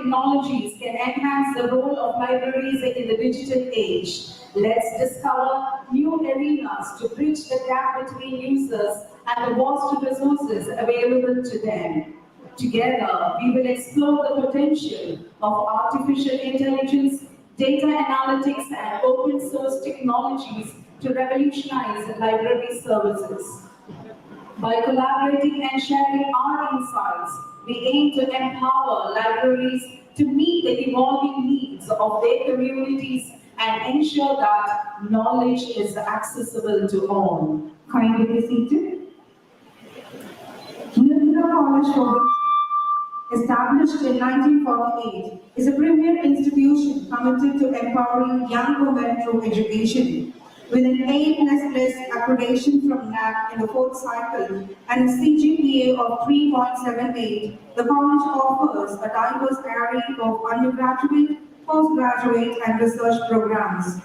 technologies can enhance the role of libraries in the digital age. Let's discover new arenas to bridge the gap between users and the vast resources available to them. Together, we will explore the potential of artificial intelligence, data analytics, and open source technologies to revolutionize library services. By collaborating and sharing our insights, we aim to empower libraries to meet the evolving needs of their communities and ensure that knowledge is accessible to all. Kindly be seated. NIRMALA College, established in 1948, is a premier institution committed to empowering young women through education. With an A++ accreditation from NAC in the fourth cycle and a CGPA of 3.78, the college offers a diverse array of undergraduate, postgraduate, and research programs.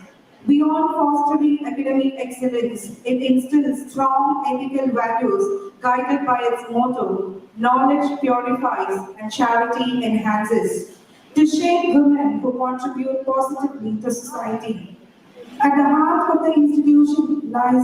Beyond fostering academic excellence, it instills strong ethical values guided by its motto, knowledge purifies and charity enhances, to shape women who contribute positively to society. At the heart of the institution lies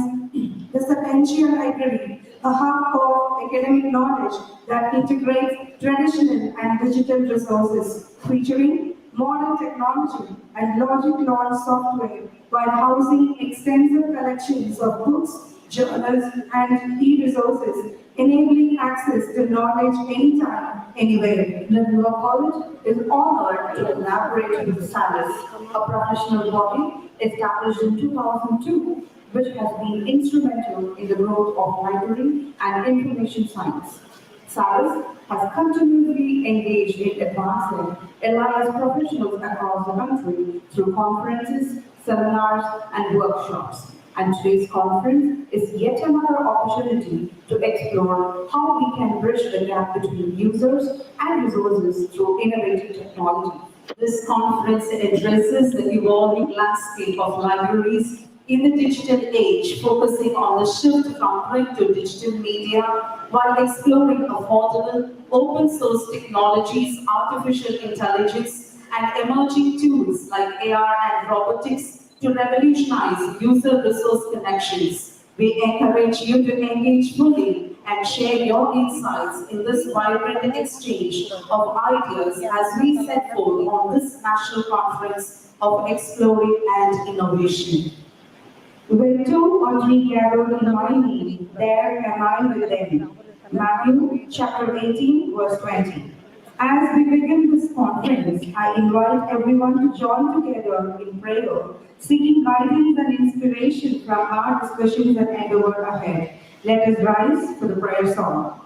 the Sapential Library, a hub of academic knowledge that integrates traditional and digital resources, featuring modern technology and logic-launch software while housing extensive collections of books, journals, and e-resources, enabling access to knowledge anytime, anywhere. NIRMALA College is honored to collaborate with SALIS, a professional body established in 2002, which has been instrumental in the growth of library and information science. SALIS has continuously engaged in advancing LIS professionals across the country through conferences, seminars, and workshops. And today's conference is yet another opportunity to explore how we can bridge the gap between users and resources through innovative technology. This conference addresses the evolving landscape of libraries in the digital age, focusing on the shift from print to digital media while exploring affordable, open source technologies, artificial intelligence, and emerging tools like AR and robotics to revolutionize user resource connections. We encourage you to engage fully and share your insights in this vibrant exchange of ideas as we set forth on this national conference of exploring and innovation. Where two or three gathered in my name, there am I with them. Matthew chapter 18, verse 20. As we begin this conference, I invite everyone to join together in prayer, seeking guidance and inspiration from our discussions and endeavor ahead. Let us rise for the prayer song.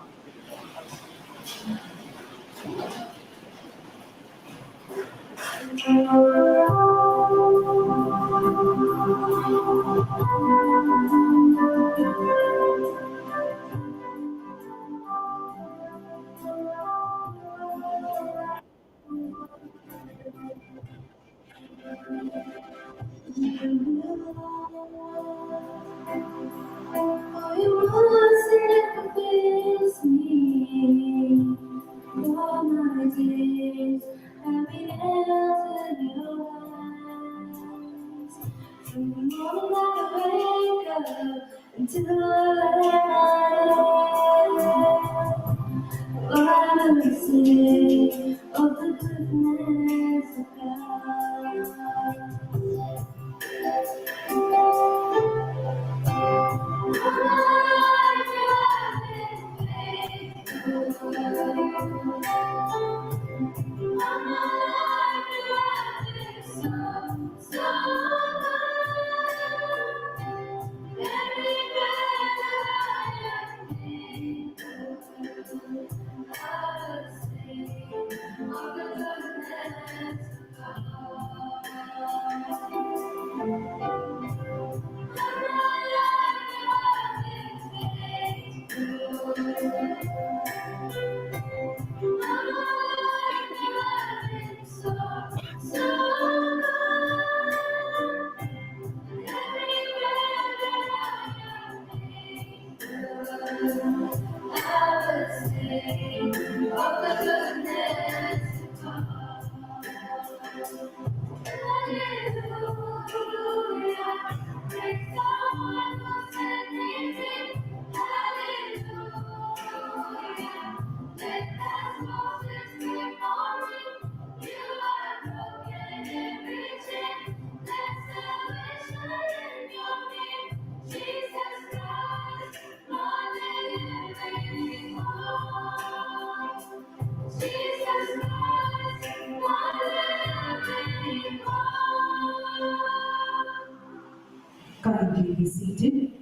Kindly be seated.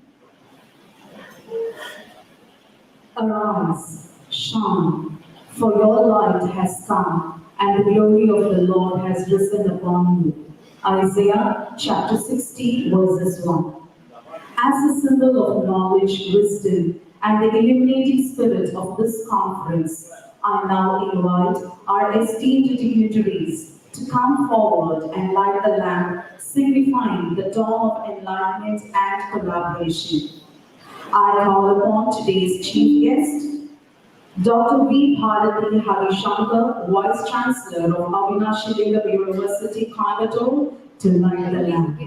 Arise, shine, for your light has come, and the glory of the Lord has risen upon you. Isaiah chapter 60, verses 1. As a symbol of knowledge, wisdom, and the illuminating spirit of this conference, I now invite our esteemed dignitaries to come forward and light the lamp, signifying the dawn of enlightenment and collaboration. I call upon today's chief guest, Dr. V. Bharati Harishankar, Vice Chancellor of Avinashi Lingam University, Coimbatore, to light the lamp.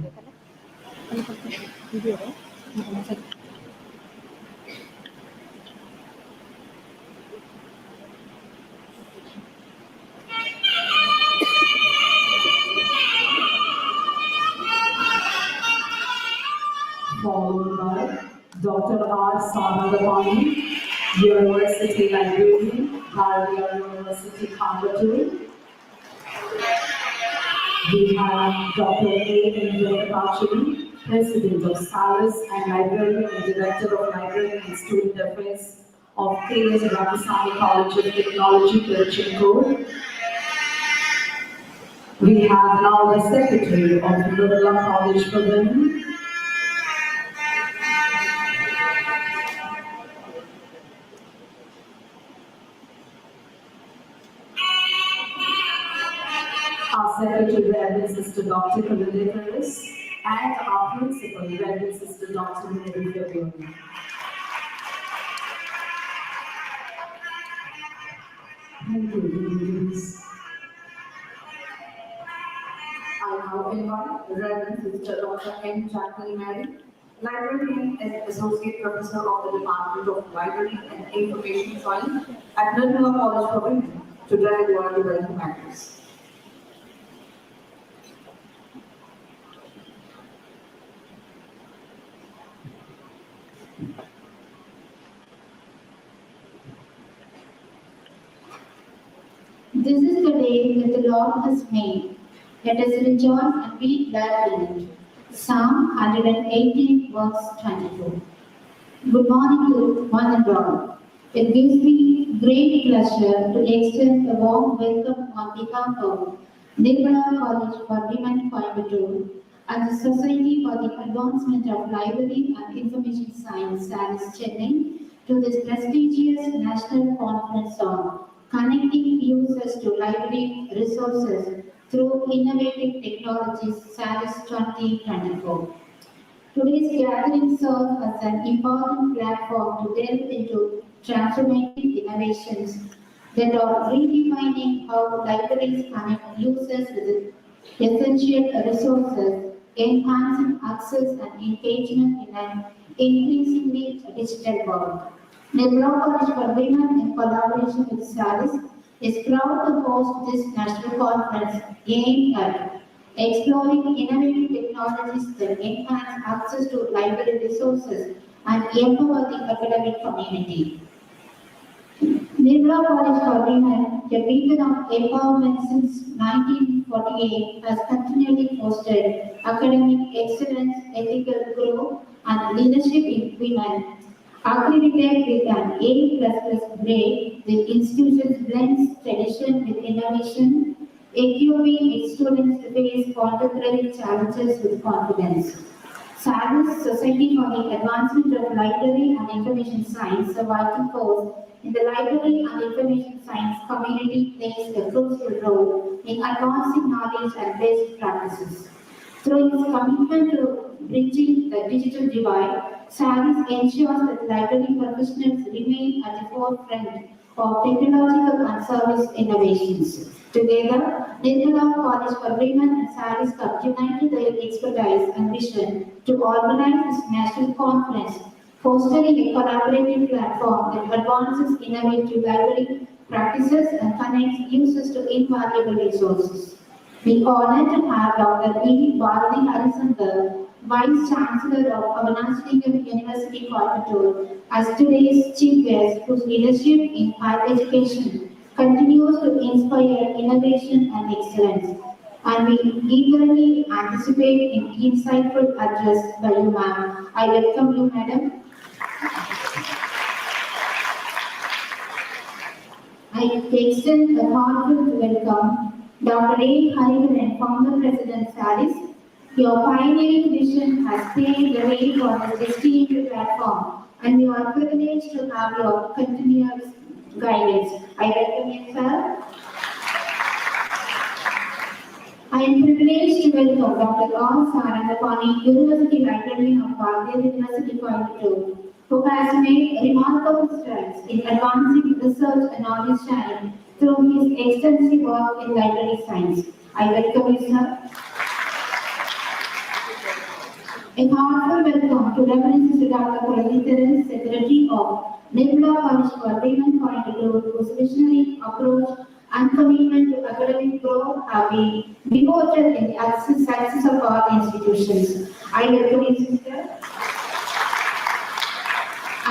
Followed by Dr. R. Sarvadapani, University Librarian, Bharatiya University, Coimbatore. We have Dr. A. N. Venkatachari, President of SALIS and Librarian and Director of Library and Student Affairs of K.S. Ramasamy College of Technology, Tirunelveli. We have now the Secretary of NIRMALA College for Women, our Secretary, Reverend Sister Dr. Kalide Ferris, and our Principal, Reverend Sister Dr. Mary February. Thank you, ladies. I now invite Reverend Sister Dr. M. Jacqueline Mary, Librarian and Associate Professor of the Department of Library and Information Science at NIRMALA College for Women, to direct one of the welcome matters. This is the day that the Lord has made. Let us rejoice and be glad in it. Psalm 118, verse 22. Good morning to one and all. It gives me great pleasure to extend a warm welcome on behalf of NIRMALA College for Women, Coimbatore, and the Society for the Advancement of Library and Information Science, SALIS, Chennai, to this prestigious national conference on connecting users to library resources through innovative technologies, SALIS 2024. Today's gathering serves as an important platform to delve into transformative innovations that are redefining how libraries connect users with essential resources, enhancing access and engagement in an increasingly digital world. NIRMALA College for Women, in collaboration with SALIS, is proud to host this national conference aimed at exploring innovative technologies that enhance access to library resources and empower the academic community. NIRMALA College for Women, a beacon of empowerment since 1948, has continually fostered academic excellence, ethical growth, and leadership in women. Accredited with an A++ grade, the institution blends tradition with innovation, equipping its students to face contemporary challenges with confidence. SALIS, Society for the Advancement of Library and Information Science, a vital force in the library and information science community, plays a crucial role in advancing knowledge and best practices. Through its commitment to bridging the digital divide, SALIS ensures that library professionals remain at the forefront of technological and service innovations. Together, NIRMALA College for Women and SALIS have united their expertise and vision to organize this national conference, fostering a collaborative platform that advances innovative library practices and connects users to invaluable resources. We are honored to have Dr. E. Bharati Harishankar, Vice Chancellor of Avinashi Lingam University, Coimbatore, as today's chief guest, whose leadership in higher education continues to inspire innovation and excellence. and we eagerly anticipate an insightful address by you, ma'am. I welcome you, madam. I extend a heartfelt welcome Dr. A. Hariharan, Founder President SALIS. Your pioneering vision has paved the way for this esteemed platform, and we are privileged to have your continuous guidance. I welcome you, sir. I am privileged to welcome Dr. R. Sarangapani, University Librarian of Bharatiya University, Coimbatore, who has made remarkable strides in advancing research and knowledge sharing through his extensive work in library science. I welcome you, sir. A heartfelt welcome to Reverend Sister Dr. Praditharan, Secretary of NIRMALA College for Women, Coimbatore, whose visionary approach and commitment to academic growth have been devoted in the success of our institutions. I welcome you, sister.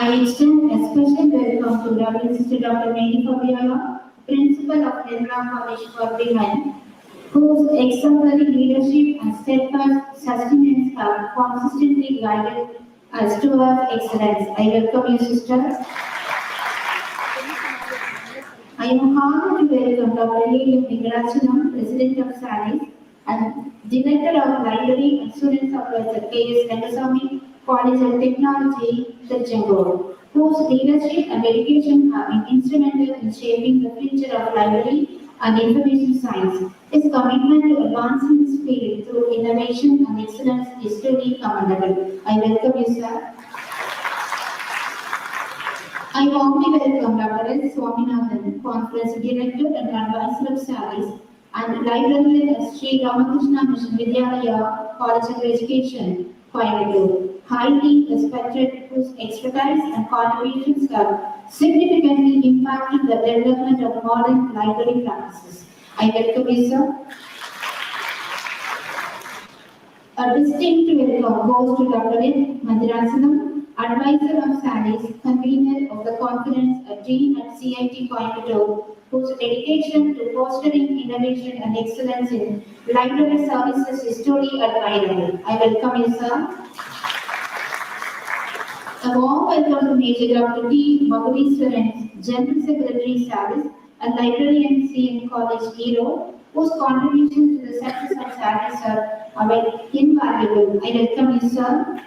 I extend a special welcome to Reverend Sister Dr. Mary Fabiola, Principal of NIRMALA College for Women, whose exemplary leadership and steadfast sustenance have consistently guided us towards excellence. I welcome you, sister. I am honored to welcome Dr. A. Venkatachanam, President of SALIS, and Director of Library and Student Affairs at K.S. Rangasamy College of Technology, Tiruchendur, whose leadership and dedication have been instrumental in shaping the future of library and information science. His commitment to advancing this field through innovation and excellence is truly commendable. I welcome you, sir. I warmly welcome Dr. S. Swaminathan, Conference Director and Advisor of SALIS, and Librarian at Sri Ramakrishna Mission Vidyalaya College of Education, Coimbatore, highly respected, whose expertise and contributions have significantly impacted the development of modern library practices. I welcome you, sir. A distinct welcome goes to Dr. N. Mandirasanam, Advisor of SALIS, Convener of the Conference, Dean at CIT Coimbatore, whose dedication to fostering innovation and excellence in library services is truly admirable. I welcome you, sir. A warm welcome to Major Dr. T. Magadiswaran, General Secretary SALIS, and Librarian CM College Hero, whose contributions to the success of SALIS are invaluable. I welcome you, sir.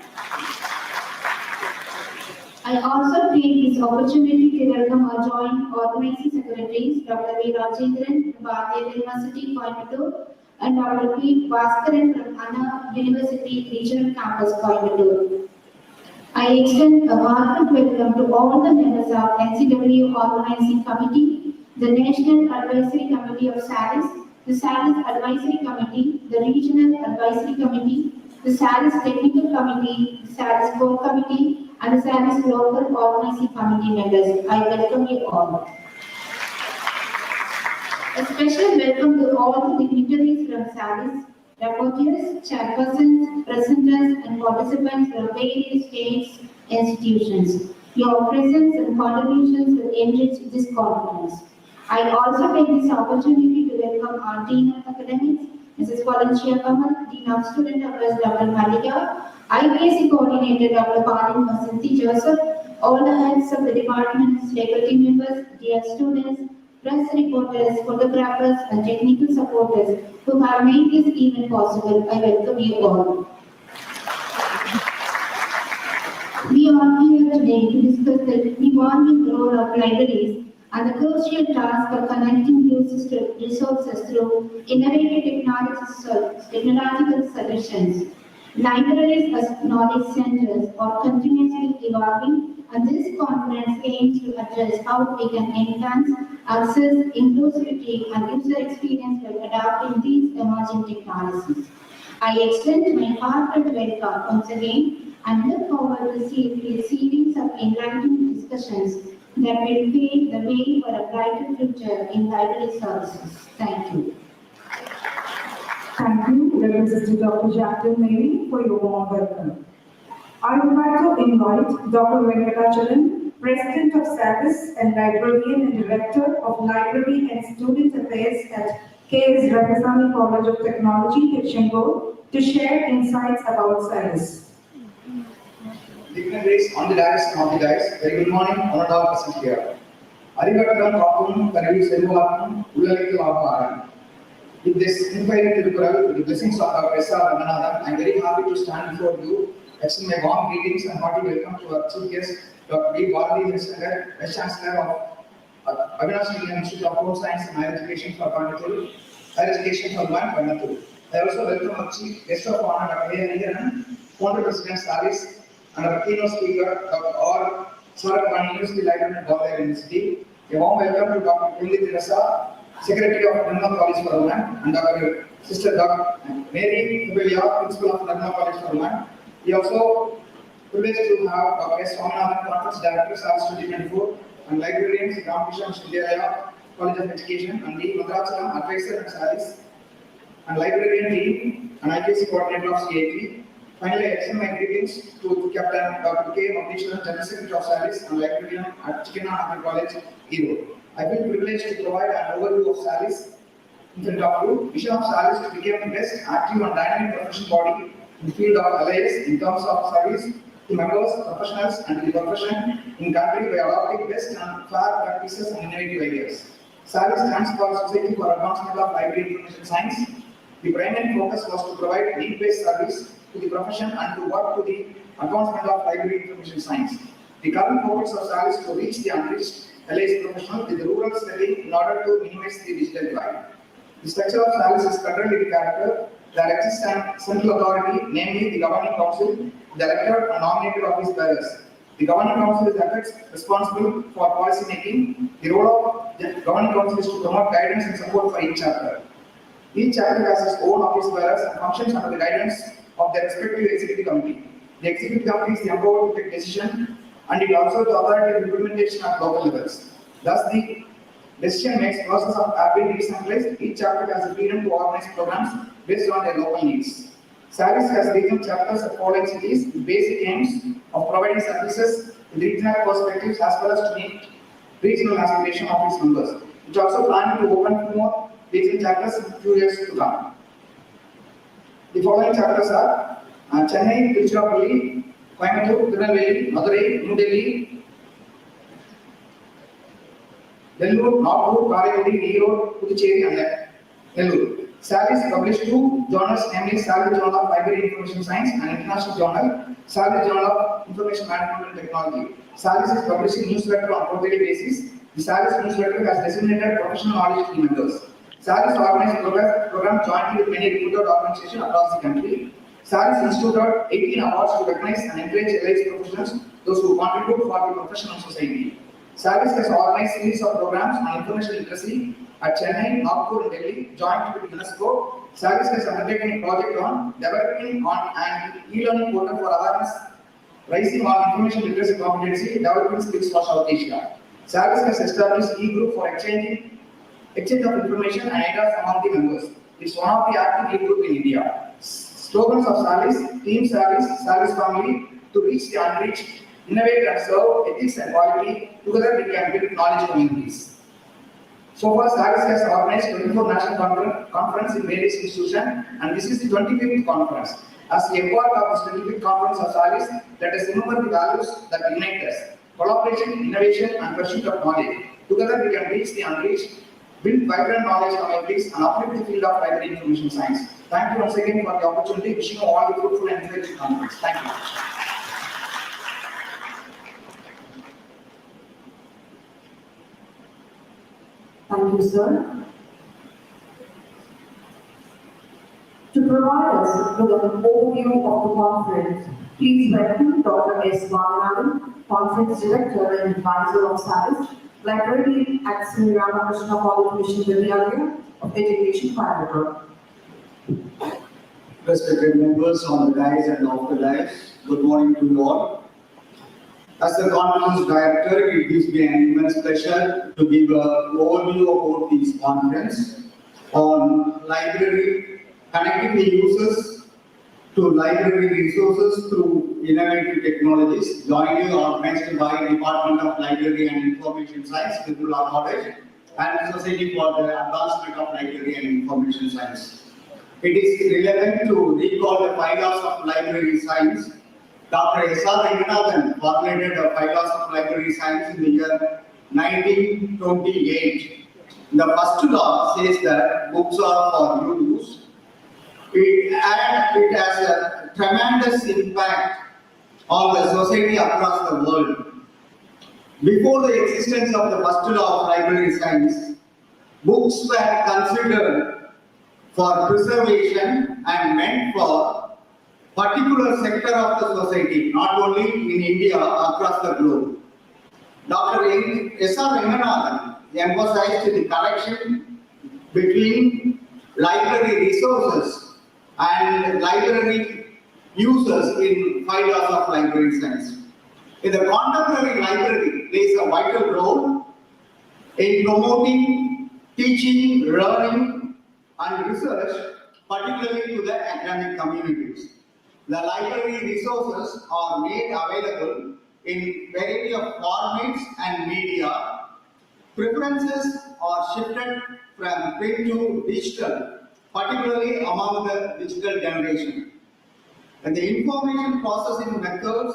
I also take this opportunity to welcome our joint organizing secretaries, Dr. V. Rajendran from Bharatiya University, Coimbatore, and Dr. P. Bhaskaran from Anna University Regional Campus, Coimbatore. I extend a heartfelt welcome to all the members of NCW Organizing Committee, the National Advisory Committee of SALIS, the SALIS Advisory Committee, the Regional Advisory Committee, the SALIS Technical Committee, the SALIS Core Committee, and the SALIS Local Organizing Committee members. I welcome you all. A special welcome to all the dignitaries from SALIS, rapporteurs, chairpersons, presenters, and participants from various states institutions. Your presence and contributions will enrich this conference. I also take this opportunity to welcome our Dean of Academics, Mrs. Valencia Kamal, Dean of Student Affairs, Dr. Malika, IPSC Coordinator, Dr. Palin Vasanthi Joseph, all the heads of the departments, faculty members, dear students, press reporters, photographers, and technical supporters who have made this event possible. I welcome you all. We are here today to discuss the evolving role of libraries and the crucial task of connecting resources through innovative technological solutions. Libraries as knowledge centers are continuously evolving, and this conference aims to address how we can enhance access, inclusivity, and user experience by adapting these emerging technologies. I extend my heartfelt welcome once again and look forward to a series of enlightening discussions that will pave the way for a brighter future in library services. Thank you. Thank you, Reverend Sister Dr. Jacqueline Mary, for your warm welcome. I would like to invite Dr. Venkatachanam, President of SALIS and Librarian and Director of Library and Student Affairs at K is representing College of Technology, Tiruchendur, to share insights about SALIS. Dignitaries on the dais and off the dais, very good morning, honored all present here. அறிவற்றம் காக்கும் கருவி செல்வாக்கும் உள்ளடக்கில் ஆவாரம். With this inquiry Tirukkural, with the blessings of our S.R. Ranganathan, I am very happy to stand before you, extend my warm greetings and hearty welcome to our chief guest, Dr. B. Bharati Hirisagar, Vice Chancellor of Avinash Indian Institute of Home Science and Higher Education for Coimbatore, Higher Education for Coimbatore. I also welcome our chief guest of honor, Dr. A. Hariharan, Founder President SALIS, and our keynote speaker, Dr. R. Sarakani, University Librarian at Bombay University. A warm welcome to Dr. Kunli Teresa, Secretary of NIRMALA College for Women, and Dr. Sister Dr. Mary Kubelia, Principal of NIRMALA College for Women. We also privileged to have Dr. S. Swaminathan, Conference Director, SALIS 2024, and librarians, Ramakrishna Shindelaya, College of Education, and D. Madrachalam, Advisor at SALIS, and librarian Dean, and IKC Coordinator of CAP. Finally, I extend my greetings to Captain Dr. K. Magnishwaran, General Secretary of SALIS and librarian at Chennai College, Erode. I feel privileged to provide an overview of SALIS in front of you. Vision of SALIS to become the best active and dynamic professional body in the field of LIS in terms of service to members, professionals, and the profession in country by adopting best and fair practices and innovative ideas. SALIS stands for Society for Advancement of Library Information Science. The primary focus was to provide need-based service to the profession and to work to the advancement of library information science. The current focus of SALIS to reach the unreached LIS professional with the rural setting in order to minimize the digital divide. The structure of SALIS is federal in character. There exists a central authority, namely the Governing Council, the elected and nominated office bearers. The Governing Council is responsible for policy making. The role of the Governing Council is to promote guidance and support for each chapter. Each chapter has its own office bearers and functions under the guidance of their respective executive committee. The executive committee is empowered to take decision, and it also the authority of implementation at local levels. Thus, the decision makes process have been decentralized. Each chapter has the freedom to organize programs based on their local needs. SALIS has regional chapters at following cities with basic aims of providing services with regional perspectives as well as to meet regional aspiration of its members. It also planning to open more regional chapters in a few years to come. The following chapters are Chennai, Tiruchirappalli, Coimbatore, Tirunelveli, Madurai, New Delhi, Nellore, Nagpur, Karaikudi, Erode, Puducherry, and Nellore. SALIS published two journals, namely SALIS Journal of Library Information Science and International Journal, SALIS Journal of Information Management and Technology. SALIS is publishing newsletter on quarterly basis. The SALIS newsletter has disseminated professional knowledge to the members. SALIS organized program jointly with many recruited organizations across the country. SALIS instituted 18 awards to recognize and encourage LIS professionals, those who contribute for the professional society. SALIS has organized series of programs on information literacy at Chennai, Nagpur, and Delhi, jointly with UNESCO. SALIS has undertaken a project on developing on an e-learning portal for awareness, rising on information literacy competency, developing skills for South Asia. SALIS has established e-group for exchange of information and ideas among the members. It's one of the active e-group in India. Slogans of SALIS, Team SALIS, SALIS Family, to reach the unreached, innovate and serve ethics and quality. Together we can build knowledge communities. So far, SALIS has organized 24 national conference in various institutions, and this is the 25th conference. As we embark on this 25th conference of SALIS, let us remember the values that unite us: collaboration, innovation, and pursuit of knowledge. Together we can reach the unreached, build vibrant knowledge communities, and uplift the field of library information science. Thank you once again for the opportunity. Wishing you all the fruitful and encouraging conference. Thank you. Thank you, sir. To provide us with an overview of the conference, please welcome Dr. S. Swaminathan, Conference Director and Advisor of SALIS, Librarian at Sri Ramakrishna College, Vidyalaya of Education, Coimbatore. Respected members on the dais and off the dais, good morning to you all. As the conference director, it gives me an immense pleasure to give an overview about this conference on library, connecting the users to library resources through innovative technologies, jointly organized by Department of Library and Information Science, Nirmala College, and Society for the Advancement of Library and Information Science. It is relevant to recall the 5 laws of library science. Dr. S.R. Ranganathan formulated the 5 laws of library science in the year 1928. The first law says that books are for use. It has a tremendous impact on the society across the world. Before the existence of the first law of library science, books were considered for preservation and meant for particular sector of the society, not only in India, across the globe. Dr. S.R. Ranganathan emphasized the connection between library resources and library users in 5 laws of library science. In the contemporary library plays a vital role in promoting teaching, learning, and research, particularly to the academic communities. The library resources are made available in variety of formats and media. Preferences are shifted from print to digital, particularly among the digital generation. And the information processing methods,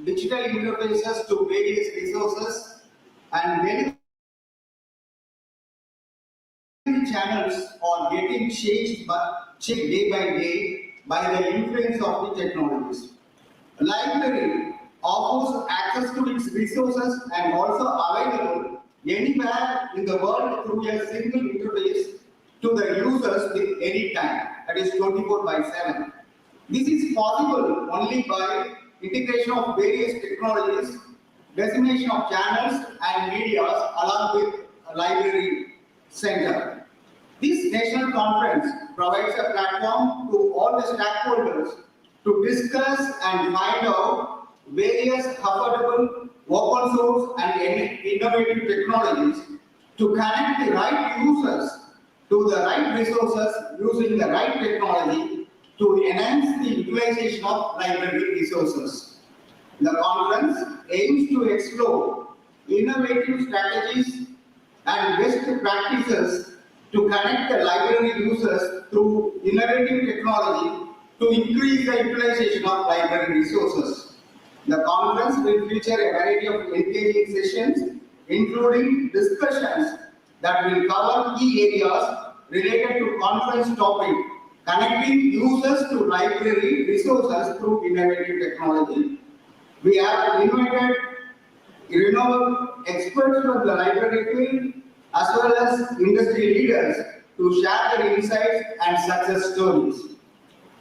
digital interfaces to various resources, and many channels are getting changed day by day by the influence of the technologies. A library offers access to its resources and also available anywhere in the world through a single interface to the users with any time, that is 24/7. This is possible only by integration of various technologies, dissemination of channels and medias along with a library center. This national conference provides a platform to all the stakeholders to discuss and find out various affordable, open source and innovative technologies to connect the right users to the right resources using the right technology to enhance the utilization of library resources. The conference aims to explore innovative strategies and best practices to connect the library users through innovative technology to increase the utilization of library resources. The conference will feature a variety of engaging sessions, including discussions that will cover key areas related to conference topic, connecting users to library resources through innovative technology. We have invited renowned experts from the library field as well as industry leaders to share their insights and success stories.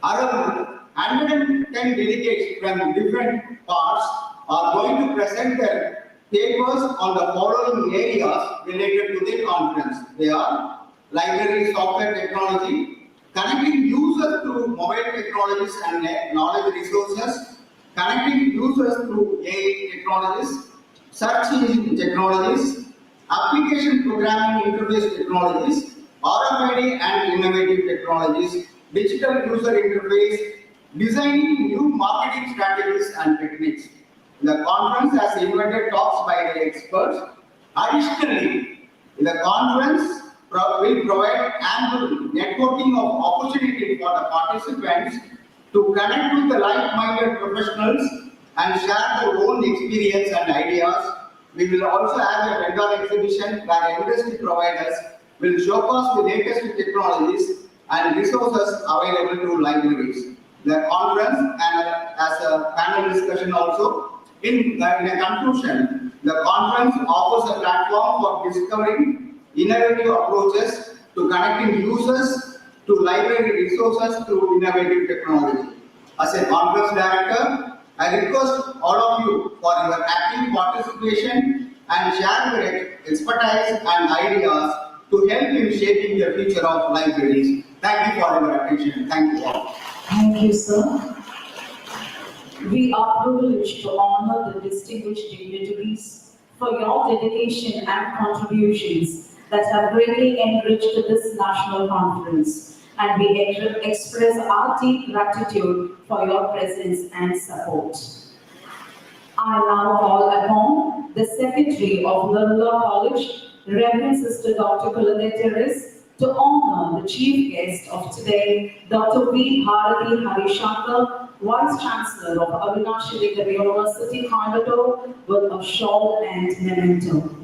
Around 110 delegates from different parts are going to present their papers on the following areas related to the conference. They are library software technology, connecting users through mobile technologies and knowledge resources, connecting users through AI technologies, search engine technologies, application programming interface technologies, RFID and innovative technologies, digital user interface, designing new marketing strategies and techniques. The conference has invited talks by the experts. Additionally, the conference will provide ample networking of opportunity for the participants to connect with the like-minded professionals and share their own experience and ideas. We will also have a vendor exhibition where industry providers will showcase the latest technologies and resources available to libraries. The conference and as a panel discussion also. In a conclusion, the conference offers a platform for discovering innovative approaches to connecting users to library resources through innovative technology. As a conference director, I request all of you for your active participation and share your expertise and ideas to help in shaping the future of libraries. Thank you for your attention. Thank you all. Thank you, sir. We are privileged to honor the distinguished dignitaries for your dedication and contributions that have greatly enriched this national conference, and we express our deep gratitude for your presence and support. I now call upon the Secretary of NIRMALA College, Reverend Sister Dr. Kulanetteris, to honor the chief guest of today, Dr. V. Bharati Harishankar, Vice Chancellor of Avinashi University, Coimbatore, with a shawl and memento.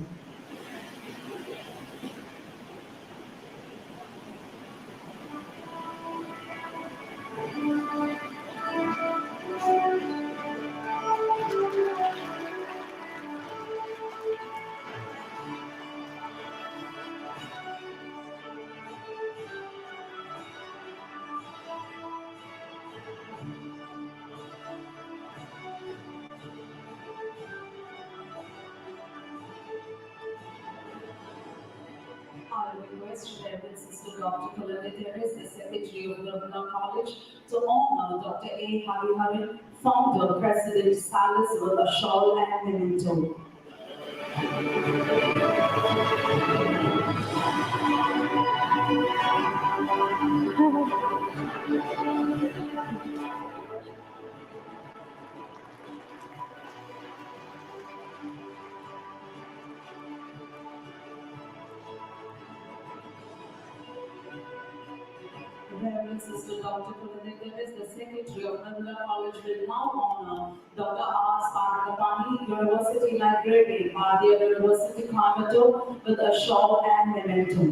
I request Reverend Sister Dr. Kulanetteris, the Secretary of NIRMALA College, to honor Dr. A. Hariharan, Founder, President, SALIS, with a shawl and memento. Reverend Sister Dr. Kulanetteris, the Secretary of NIRMALA College, will now honor Dr. R. Sparakapani, University Librarian, Bharatiya University, Coimbatore, with a shawl and memento.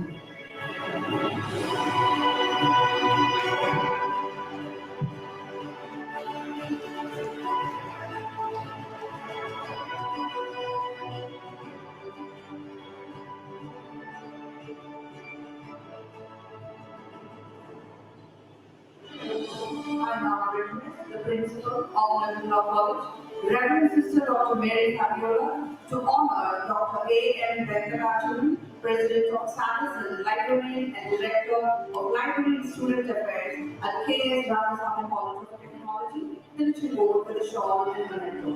I now request the Principal of NIRMALA College, Reverend Sister Dr. Mary Fabiola, to honor Dr. A. M. Venkatachalam, President of SALIS and Librarian and Director of Library and Student Affairs at K.S. Ramaswamy College of Technology, Tilchin Board, with a shawl and memento.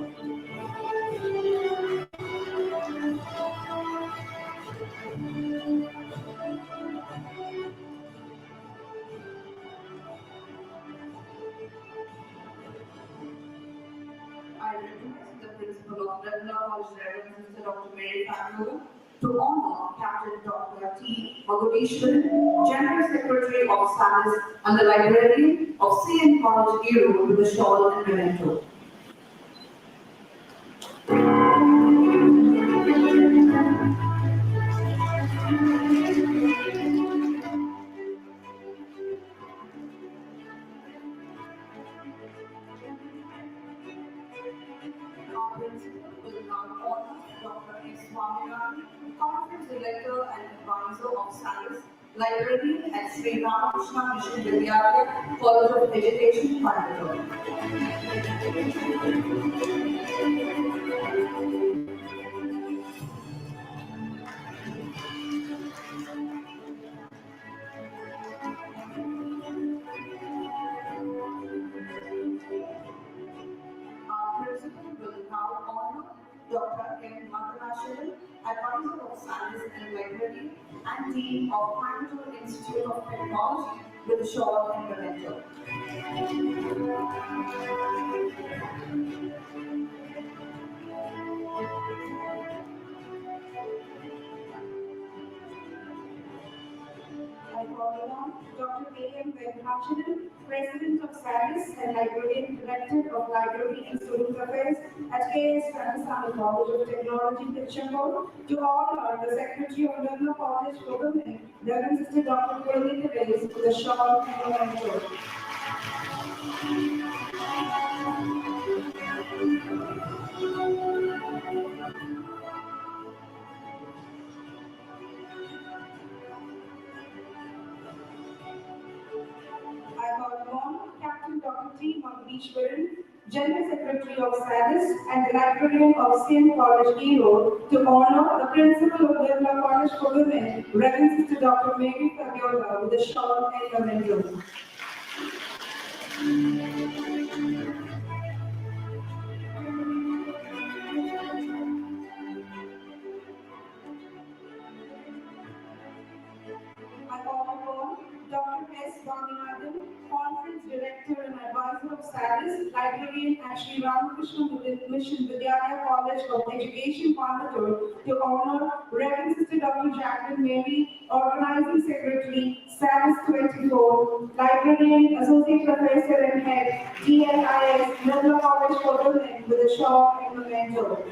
I request the Principal of NIRMALA College, Reverend Sister Dr. Mary Fabiola, to honor Captain Dr. T. Magodeshwaran, General Secretary of SALIS and the Librarian of CN College, Giro, with a shawl and memento. Our principal will now honor Dr. S. Swaminathan, Conference Director and Advisor of SALIS, Librarian at Sri Ramakrishna Mission Vidyalaya, College of Education, Coimbatore. Our principal will now honor Dr. M. Madanasharan, Advisor of SALIS and Librarian and Dean of Coimbatore Institute of Technology, with a shawl and memento. I call upon Dr. A. M. Venkatachalam, President of SALIS and Librarian Director of Library and Student Affairs at K.S. Ramaswamy College of Technology, Tiruchendur, to honor the Secretary of NIRMALA College for Women, Reverend Sister Dr. Kulanetteris, with a shawl and memento. I call upon Captain Dr. T. Magodeshwaran, General Secretary of SALIS and the Librarian of CN College, Giro, to honor the Principal of NIRMALA College for Women, Reverend Sister Dr. Mary Fabiola, with a shawl and memento. I call upon Dr. S. Swaminathan, Conference Director and Advisor advisor of SALIS, librarian at Sri Ramakrishna Mission Vidyalaya College of Education, Coimbatore, to honor Reverend Sister Dr. Jacqueline Mary, organizing secretary, SALIS 24, librarian, associate professor and head, TLIS, NIRMALA College for Women, with a shawl and memento.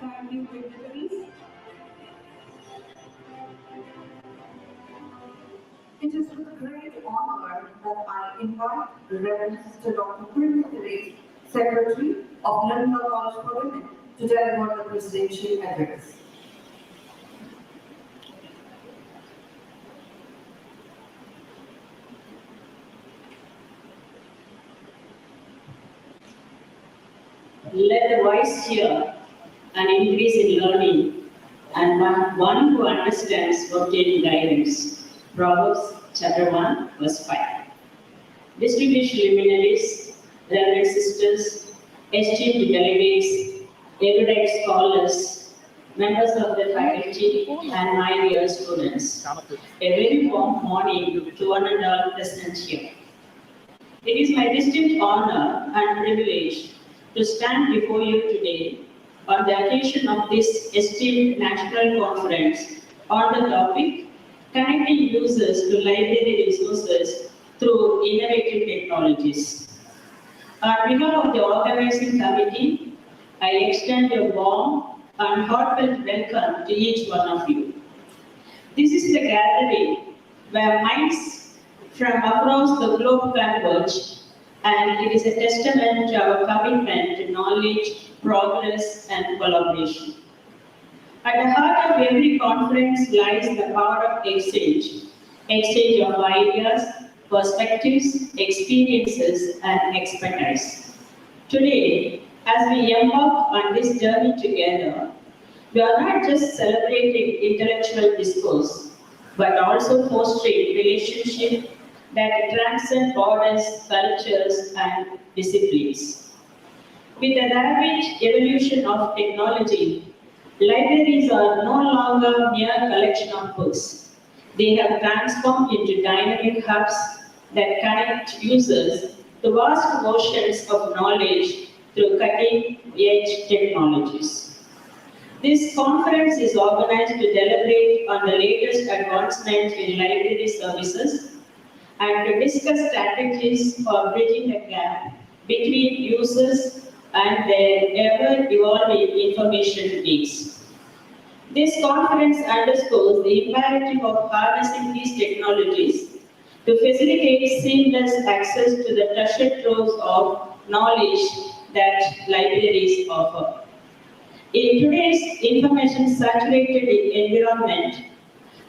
Thank you, dignitaries. It is with great honor that I invite Reverend Sister Dr. COIMBATORE-18, Secretary of NIRMALA College for Women, to deliver the presidential address. Let the wise hear an increase in learning, and one who understands obtain guidance. Proverbs chapter 1, verse 5. Distinguished luminaries, reverend sisters, esteemed delegates, erudite scholars, members of the faculty, and my dear students, a very warm morning to one and all present here. It is my distinct honor and privilege to stand before you today on the occasion of this esteemed national conference on the topic connecting users to library resources through innovative technologies. On behalf of the organizing committee, I extend a warm and heartfelt welcome to each one of you. This is the gathering where minds from across the globe converge, and it is a testament to our commitment to knowledge, progress, and collaboration. At the heart of every conference lies the power of exchange of ideas, perspectives, experiences, and expertise. Today, as we embark on this journey together, we are not just celebrating intellectual discourse, but also fostering relationships that transcend borders, cultures, and disciplines. With the rapid evolution of technology, libraries are no longer mere collection of books. They have transformed into dynamic hubs that connect users to vast oceans of knowledge through cutting-edge technologies. This conference is organized to deliberate on the latest advancements in library services and to discuss strategies for bridging the gap between users and their ever-evolving information needs. This conference underscores the imperative of harnessing these technologies to facilitate seamless access to the treasure troves of knowledge that libraries offer. In today's information-saturated environment,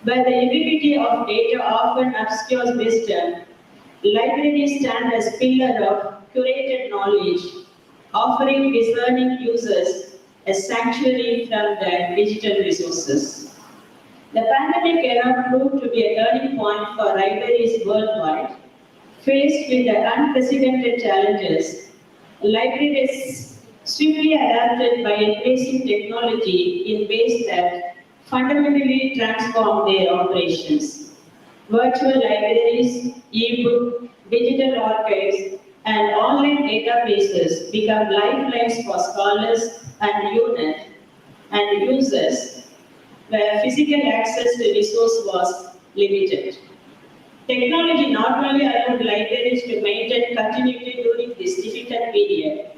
where the ubiquity of data often obscures wisdom, libraries stand as pillar of curated knowledge, offering discerning users a sanctuary from their digital resources. The pandemic era proved to be a turning point for libraries worldwide. Faced with the unprecedented challenges, libraries swiftly adapted by embracing technology in ways that fundamentally transform their operations. Virtual libraries, e-book, digital archives, and online databases become lifelines for scholars and users, where physical access to resource was limited. Technology not only allowed libraries to maintain continuity during this difficult period,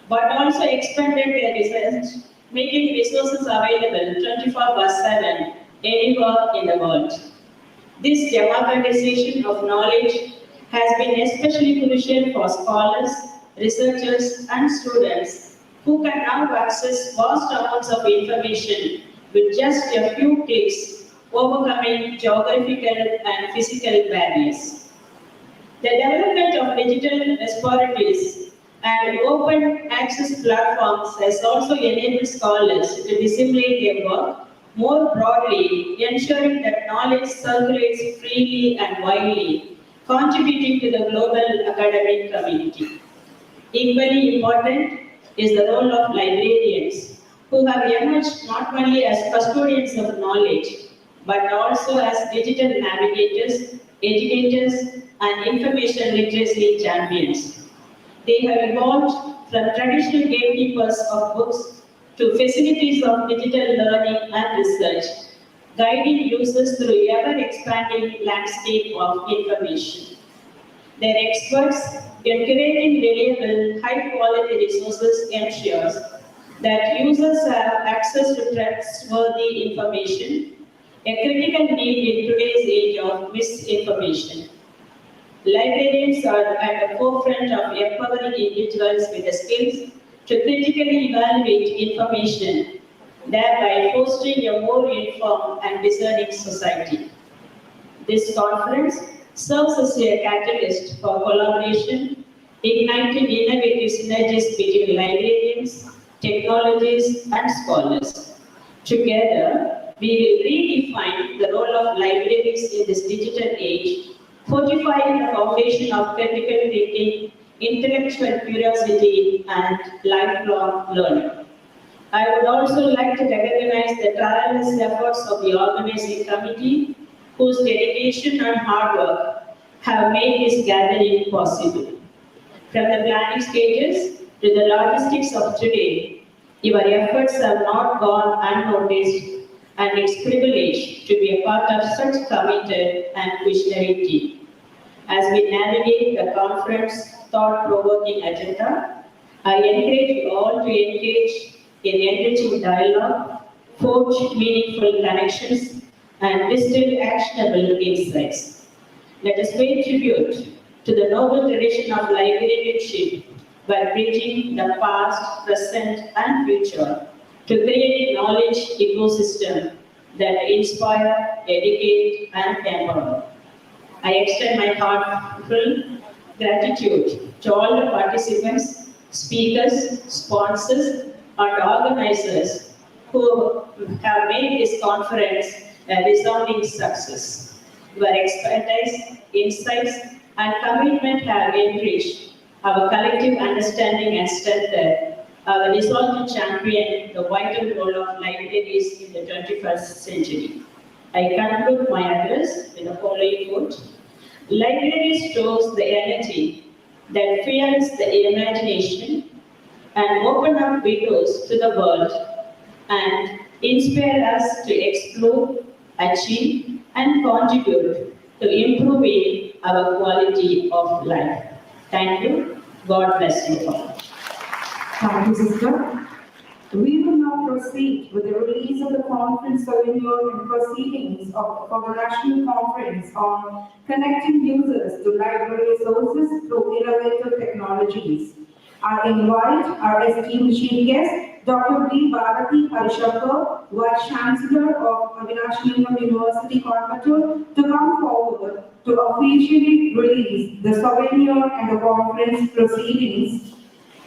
but also expanded their research, making resources available 24/7 anywhere in the world. This democratization of knowledge has been especially crucial for scholars, researchers, and students who can now access vast amounts of information with just a few clicks, overcoming geographical and physical barriers. The development of digital repositories and open access platforms has also enabled scholars to disseminate their work more broadly, ensuring that knowledge circulates freely and widely contributing to the global academic community. Equally important is the role of librarians, who have emerged not only as custodians of knowledge, but also as digital navigators, educators, and information literacy champions. They have evolved from traditional gatekeepers of books to facilities of digital learning and research, guiding users through ever-expanding landscape of information. Their experts in curating reliable, high-quality resources ensures that users have access to trustworthy information, a critical need in today's age of misinformation. Librarians are at the forefront of empowering individuals with the skills to critically evaluate information, thereby fostering a more informed and discerning society. This conference serves as a catalyst for collaboration, igniting innovative synergies between librarians, technologists, and scholars. Together, we will redefine the role of libraries in this digital age, fortifying the foundation of critical thinking, intellectual curiosity, and lifelong learning. I would also like to recognize the tireless efforts of the organizing committee, whose dedication and hard work have made this gathering possible. From the planning stages to the logistics of today, your efforts have not gone unnoticed, and it's a privilege to be a part of such committed and visionary team. As we navigate the conference thought-provoking agenda, I encourage you all to engage in enriching dialogue, forge meaningful connections, and distill actionable insights. Let us pay tribute to the noble tradition of librarianship by bridging the past, present, and future to create a knowledge ecosystem that inspire, educate, and empower. I extend my heartfelt gratitude to all the participants, speakers, sponsors, and organizers who have made this conference a resounding success. Your expertise, insights, and commitment have enriched our collective understanding and strengthened our resolve to champion the vital role of libraries in the 21st century. I conclude my address with the following quote. Library stores the energy that fuels the imagination and open up windows to the world and inspire us to explore, achieve, and contribute to improving our quality of life. Thank you. God bless you all. Thank you, sister. We will now proceed with the release of the conference souvenir and proceedings for the National Conference on Connecting Users to Library Resources through Innovative Technologies. I invite our esteemed chief guest, Dr. B. Bharati Harishankar, Vice Chancellor of Avinash University, Coimbatore, to come forward to officially release the souvenir and the conference proceedings.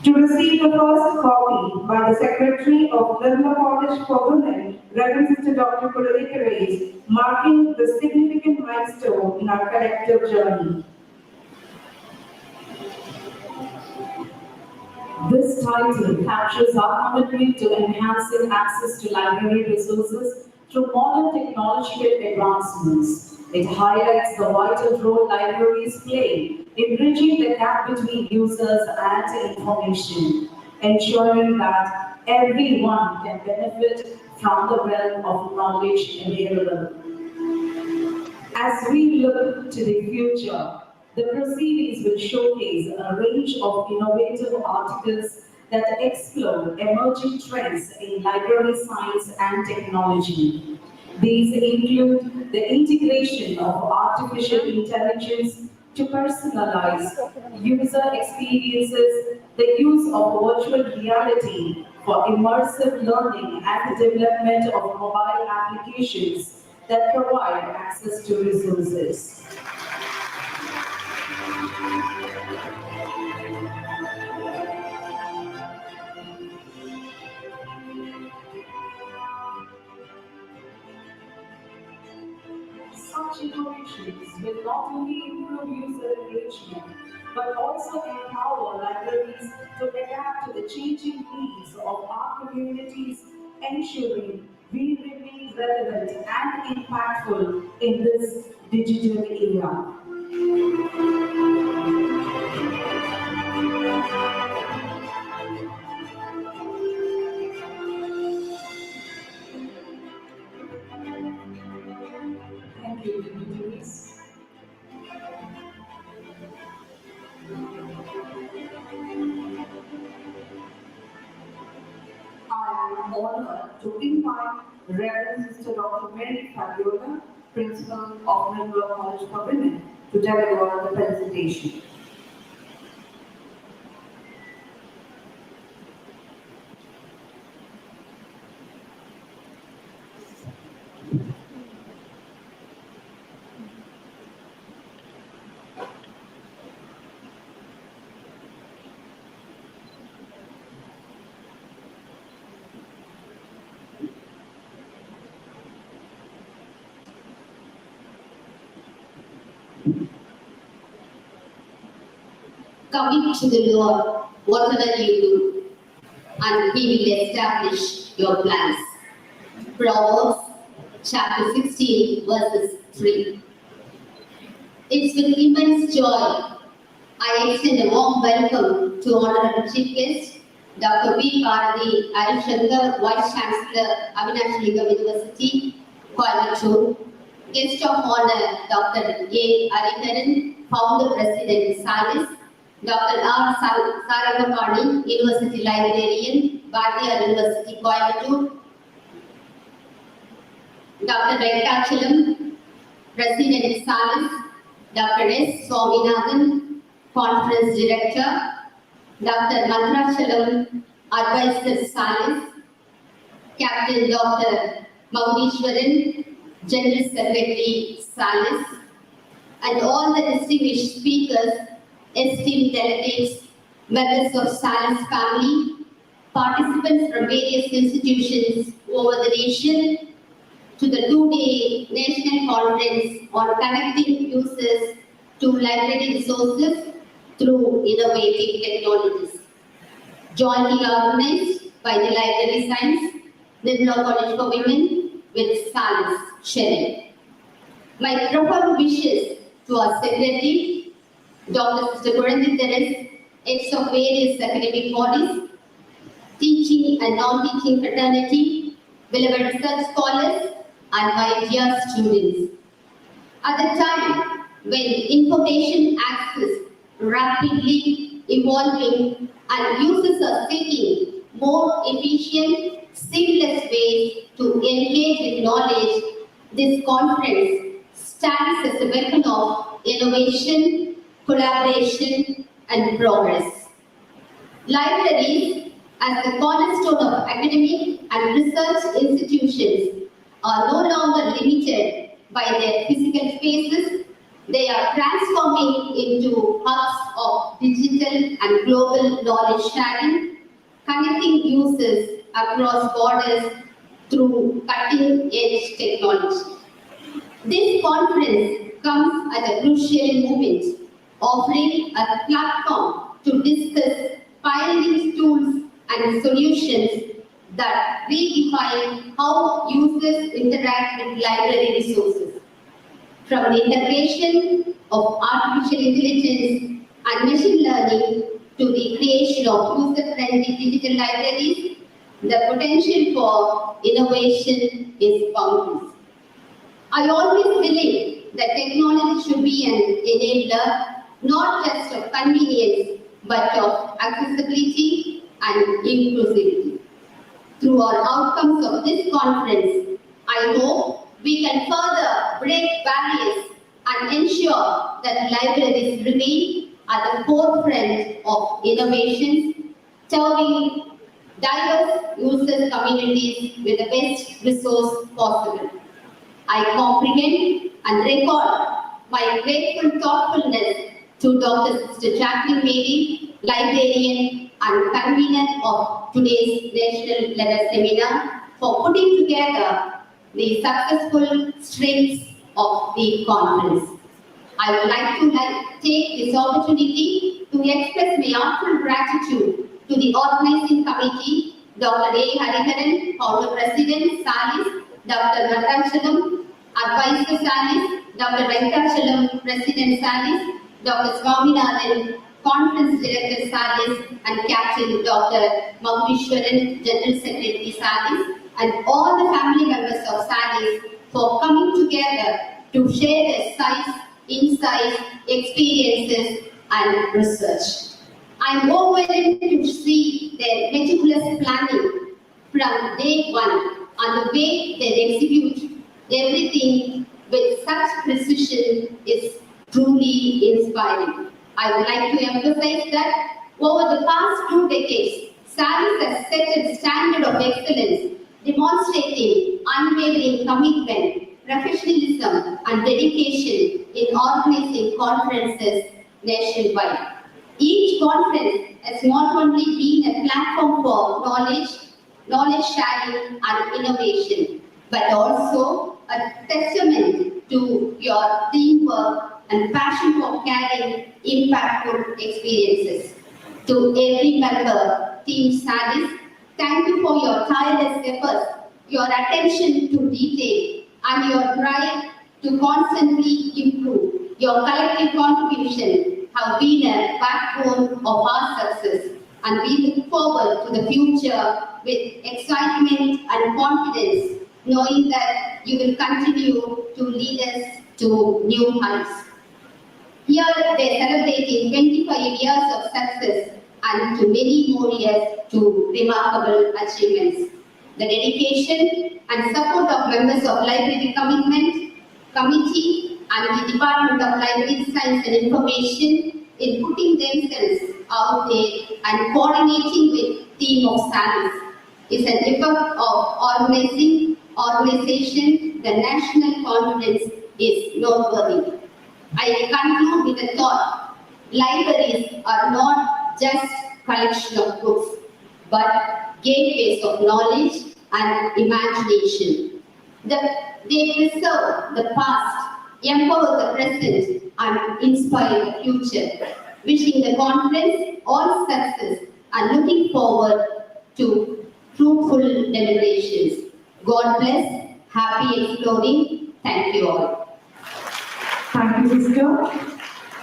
To receive the first copy by the Secretary of NIRMALA College for Women, Reverend Sister Dr. Pularika Reyes, marking the significant milestone in our collective journey. This title captures our commitment to enhancing access to library resources through modern technological advancements. It highlights the vital role libraries play in bridging the gap between users and information, ensuring that everyone can benefit from the wealth of knowledge available. As we look to the future, the proceedings will showcase a range of innovative articles that explore emerging trends in library science and technology. These include the integration of artificial intelligence to personalize user experiences, the use of virtual reality for immersive learning, and the development of mobile applications that provide access to resources. Such innovations functions will not only improve user engagement, but also empower libraries to adapt to the changing needs of our communities, ensuring we remain relevant and impactful in this digital era. Thank you, dignitaries. I am honored to invite Reverend Sister Dr. Mary Fabiola, Principal of NIRMALA College for Women, to deliver the presentation. Commit to the Lord whatever you do, and He will establish your plans. Proverbs chapter 16, verses 3. It's with immense joy I extend a warm welcome to Honorable Chief Guest, Dr. B. Bharati Arishankar, Vice Chancellor, Avinashilingam University, Coimbatore. Guest of Honor, Dr. A. Arikaran, Founder President, SALIS. Dr. R. Sarangapani, University Librarian, Bharatiya University, Coimbatore. Dr. Venkachalam, President, SALIS. Dr. S. Swaminathan, Conference Director. Dr. Mantrachalam, Advisor, SALIS. Captain Dr. Maunishwaran, General Secretary, SALIS. And all the distinguished speakers, esteemed delegates, members of SALIS family, participants from various institutions over the nation, to the two-day national conference on connecting users to library resources through innovative technologies. Jointly organized by the Library Science, NIRMALA College for Women with SALIS, Chennai. My profound wishes to our Secretary, Dr. Sister Gurandi Teres, heads of various academic bodies, teaching and non-teaching fraternity, beloved research scholars, and my dear students. At the time when information access rapidly evolving and users are seeking more efficient, seamless ways to engage with knowledge, this conference stands as a beacon of innovation, collaboration, and progress. Libraries, as the cornerstone of academic and research institutions, are no longer limited by their physical spaces. They are transforming into hubs of digital and global knowledge sharing, connecting users across borders through cutting-edge technology. This conference comes at a crucial moment, offering a platform to discuss pioneering tools and solutions that redefine how users interact with library resources. From the integration of artificial intelligence and machine learning to the creation of user-friendly digital libraries, the potential for innovation is boundless. I always believe that technology should be an enabler, not just of convenience, but of accessibility and inclusivity. Through our outcomes of this conference, I hope we can further break barriers and ensure that libraries remain at the forefront of innovations, serving diverse user communities with the best resource possible. I comprehend and record my grateful thoughtfulness to Dr. Sister Jacqueline Mary, librarian and convener of today's national level seminar, for putting together the successful strengths of the conference. I would like to take this opportunity to express my heartfelt gratitude to the organizing committee, Dr. A. Hariharan, Founder President, SALIS, Dr. Natarachalam, Advisor SALIS, Dr. Venkachalam, President SALIS, Dr. Swaminathan, Conference Director SALIS, and Captain Dr. Maheshwaran, General Secretary SALIS, and all the family members of SALIS for coming together to share their insights, experiences, and research. I am overwhelmed to see their meticulous planning from day one and the way they execute everything with such precision is truly inspiring. I would like to emphasize that over the past 2 decades, SALIS has set a standard of excellence, demonstrating unwavering commitment, professionalism, and dedication in organizing conferences nationwide. Each conference has not only been a platform for knowledge sharing and innovation, but also a testament to your teamwork and passion for carrying impactful experiences. To every member, Team SALIS, thank you for your tireless efforts, your attention to detail, and your drive to constantly improve. Your collective contribution have been a backbone of our success, and we look forward to the future with excitement and confidence, knowing that you will continue to lead us to new heights. Here they are celebrating 25 years of success and to many more years to remarkable achievements. The dedication and support of members of Library Committee and the Department of Library Science and Information in putting themselves out there and coordinating with team of SALIS is an effort of organization. The national conference is noteworthy. I conclude with a thought. Libraries are not just collection of books, but gateways of knowledge and imagination. They preserve the past, empower the present, and inspire the future. Wishing the conference all success and looking forward to fruitful deliberations. God bless. Happy exploring. Thank you all. Thank you, sister.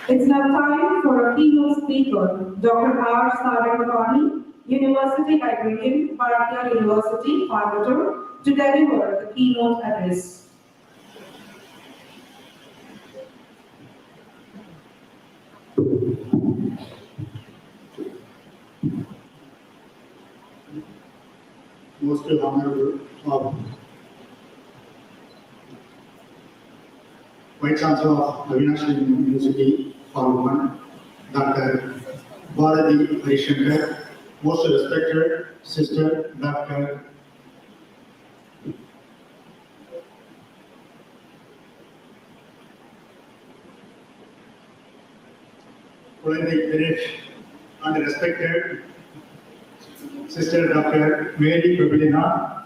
It's now time for a keynote speaker, Dr. R. Sarakapani, University Librarian, Bharatiya University, Coimbatore, to deliver the keynote address. Most honorable Vice Chancellor of Avinash University for Women, Dr. Bharati Harishankar, most respected Sister Dr. and respected Sister Dr. Mary Prabhilina,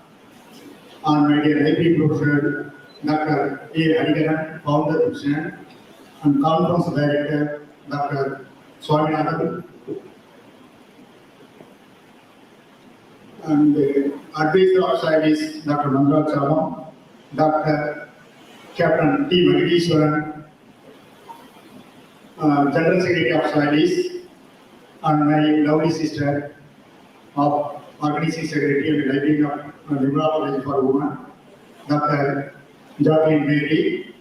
and my dear library professor Dr. A. Hariharan, Founder President, and Conference Director Dr. Swaminathan, and Advisor of SALIS Dr. Natarachalam, Dr. Captain T. Maheshwaran, General Secretary of SALIS, and my lovely sister of Organizing Secretary and Librarian of NIRMALA for Women, Dr. Jacqueline Mary,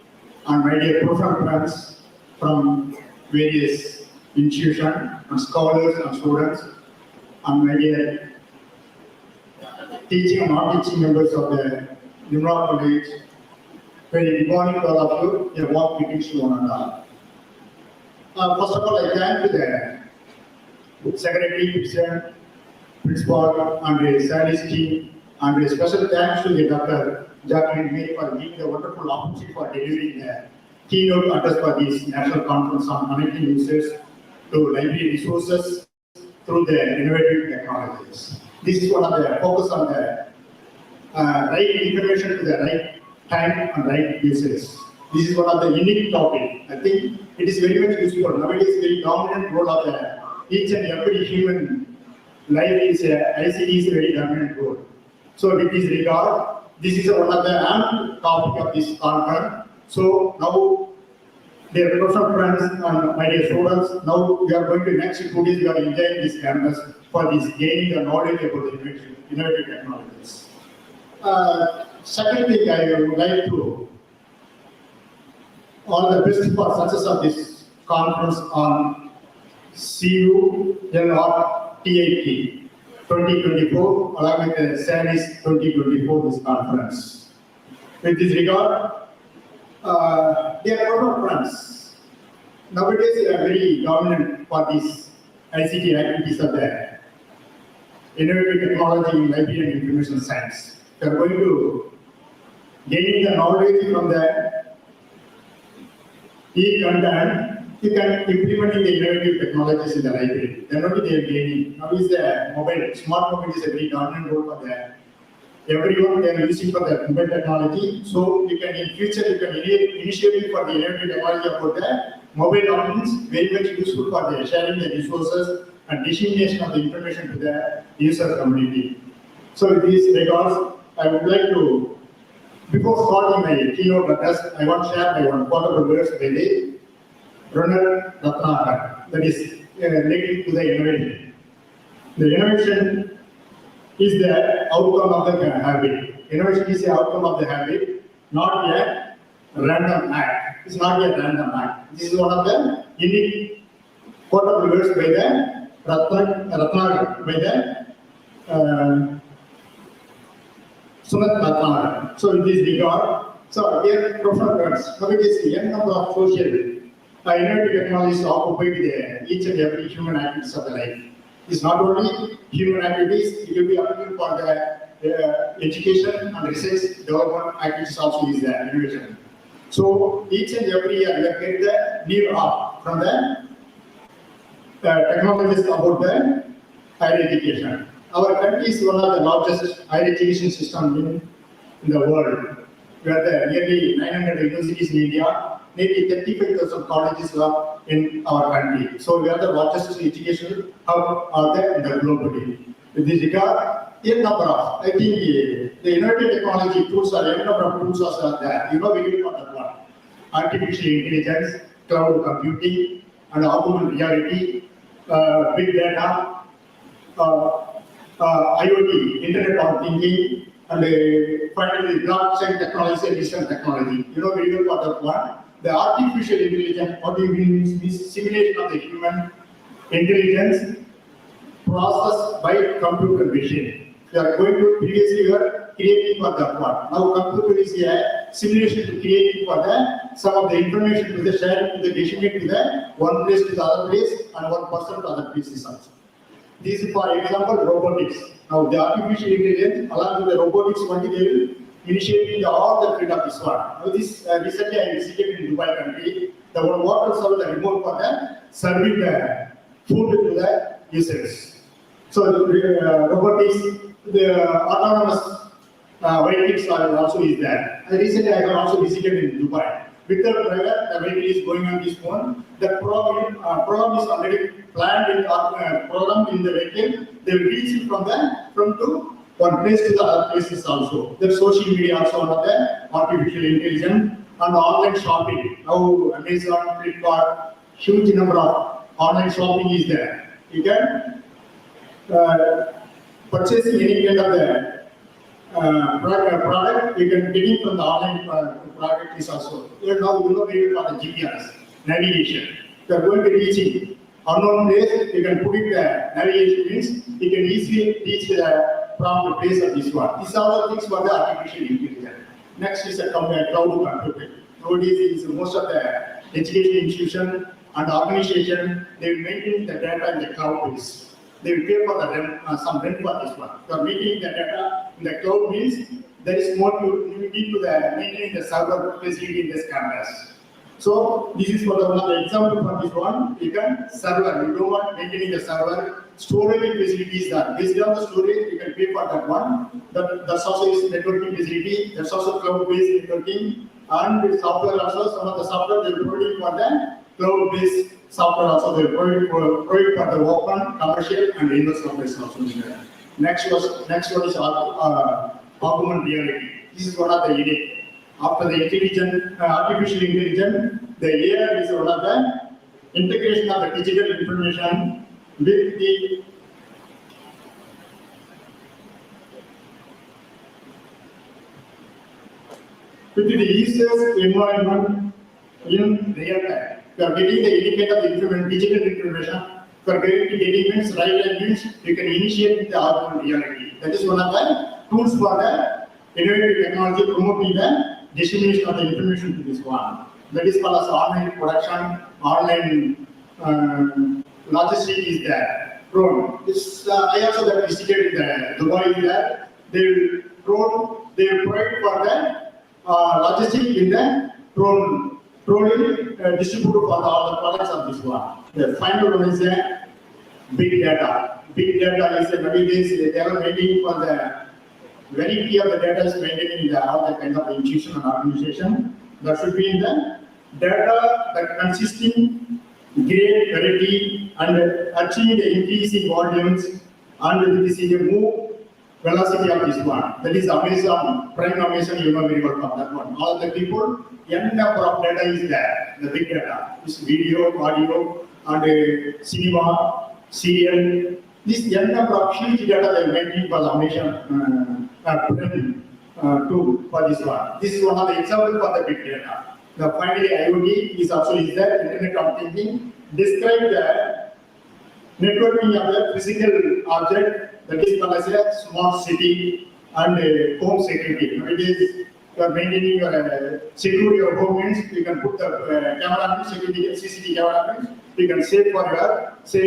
and my dear professional friends from various institutions and scholars and students, and my dear teaching and non-teaching members of the NIRMALA College. Very good morning to all of you. A warm greetings to one another. First of all, I thank the Secretary, President, Principal, and the SALIS team, and a special thanks to the Dr. Jacqueline May for giving the wonderful opportunity for delivering the keynote address for this national conference on connecting users to library resources through the innovative technologies. This is one of the focus on the right information to the right time and right users. This is one of the unique topic. I think it is very much useful. Nowadays, very dominant role of each and every human life is ICT is a very dominant role. So with this regard, this is one of the ample topic of this conference. So now, dear professional friends and my dear students, now we are going to next 2 days we are enjoying this campus for this gaining the knowledge about the innovative technologies. Second thing I would like to all the best for success of this conference on CUNRTIT 2024 along with the SALIS 2024 this conference. With this regard, dear professional friends, nowadays they are very dominant for these ICT activities of the innovative technology in library and information science. They are going to gaining the knowledge from the e-content, you can implementing the innovative technologies in the library. Then only they are gaining. Now is the mobile, smart mobile is a very dominant role for the everyone they are using for the mobile technology. So you can in future you can initiative for the innovative technology about the mobile documents very much useful for the sharing the resources and dissemination of the information to the user community. So in these regards, I would like to, before starting my keynote address, I want to share my one quotable words by the runner Ratnakar, that is related to the innovation. The innovation is the outcome of the habit. Innovation is the outcome of the habit, not a random act. It's not a random act. This is one of the unique quotable words by the Ratnakar, by the Sunat Ratnakar. So in this regard, so here professional words, now it is the end number of social innovative technologies occupied with each and every human activities of the life. It's not only human activities, it will be applicable for the education and research development activities also is the innovation. So each and every year we get the new up from the technologies about the higher education. Our country is one of the largest higher education system in the world. We are the nearly 900 universities in India, nearly 35,000 colleges are in our country. So we are the largest education hub are there in the globally. With this regard, in number of, I think the innovative technology tools are, n number of tools are there. You know, we will talk about artificial intelligence, cloud computing, and augmented reality, big data, IoT, Internet of Thinking, and finally blockchain technology and digital technology. You know very well for that one. The artificial intelligence, what do you mean is simulation of the human intelligence processed by computer vision. We are going to previously we were creating for that one. Now computer is a simulation to create for the some of the information to the sharing to the disseminate to the one place to the other place and one person to other places also. This is for example robotics. Now the artificial intelligence along with the robotics only they will initiating all the field of this one. Now this recently I visited in Dubai country. The one water server the remote for the serving the food to the users. So robotics, the autonomous vehicles are also is there. And recently I have also visited in Dubai. Without driver, the vehicle is going on this one. The program is already planned in program in the vehicle. They will reach it from to one place to the other places also. The social media also one of the artificial intelligence and online shopping. Now Amazon, Flipkart, huge number of online shopping is there. You can purchase any kind of the product, you can get it from the online product is also. Here now you know very well for the GPS, navigation. You are going to reach it. Unknown place, you can put it navigation means you can easily reach from the place of this one. These are the things for the artificial intelligence. Next is a cloud computing. Nowadays is most of the education institution and organization, they will maintain the data in the cloud base. They will pay for the some rent for this one. So maintaining the data in the cloud means there is more you need to the maintaining the server facility in this campus. So this is for the one of the example for this one. You can server. You don't want maintaining the server. Storage facilities are based on the storage. You can pay for that one. That's also is networking facility. That's also cloud-based networking. and the software also, some of the software they are providing for the cloud-based software also, they are providing for the open, commercial and investor software also. Next one is augmented reality. This is one of the unique. After the artificial intelligence, the AI is one of the integration of the digital information with the user's environment in real time. You are getting the indicator of the digital information. For getting events, right events, you can initiate the augmented reality. That is one of the tools for the innovative technology promoting the dissemination of the information to this one. That is called as online production, online logistics is there. Drone. This I also that visited Dubai is there. They provide for the logistics in the drone distributed for all the products of this one. The final one is the big data. Big data is nowadays they are waiting for the variety of the data is maintaining all the kind of institution and organization. That should be in the data that consisting great variety and achieving the increasing volumes and this is a move velocity of this one. That is Amazon, Prime Amazon, you know very well from that one. All the people, n number of data is there, the big data. This video, audio, and cinema, serial. This n number of huge data they are making for the Amazon tool for this one. This is one of the examples for the big data. Now finally IoT is also is there, Internet of Things, describe the networking of the physical object that is called as a smart city and home security. Nowadays, you are maintaining your security of home means you can put the camera security, CCTV camera means you can save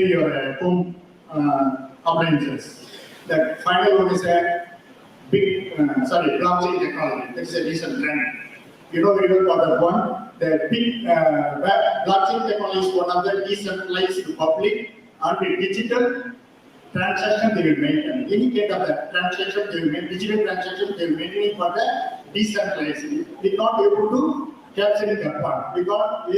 your home appliances. The final one is a blockchain technology. That is a recent trend. You know very well for that one. The big blockchain technology is one of the decentralized public and digital transaction they will maintain. Any kind of the transaction they will maintain, digital transaction they will maintain for the decentralized. We not able to capture that one. We cannot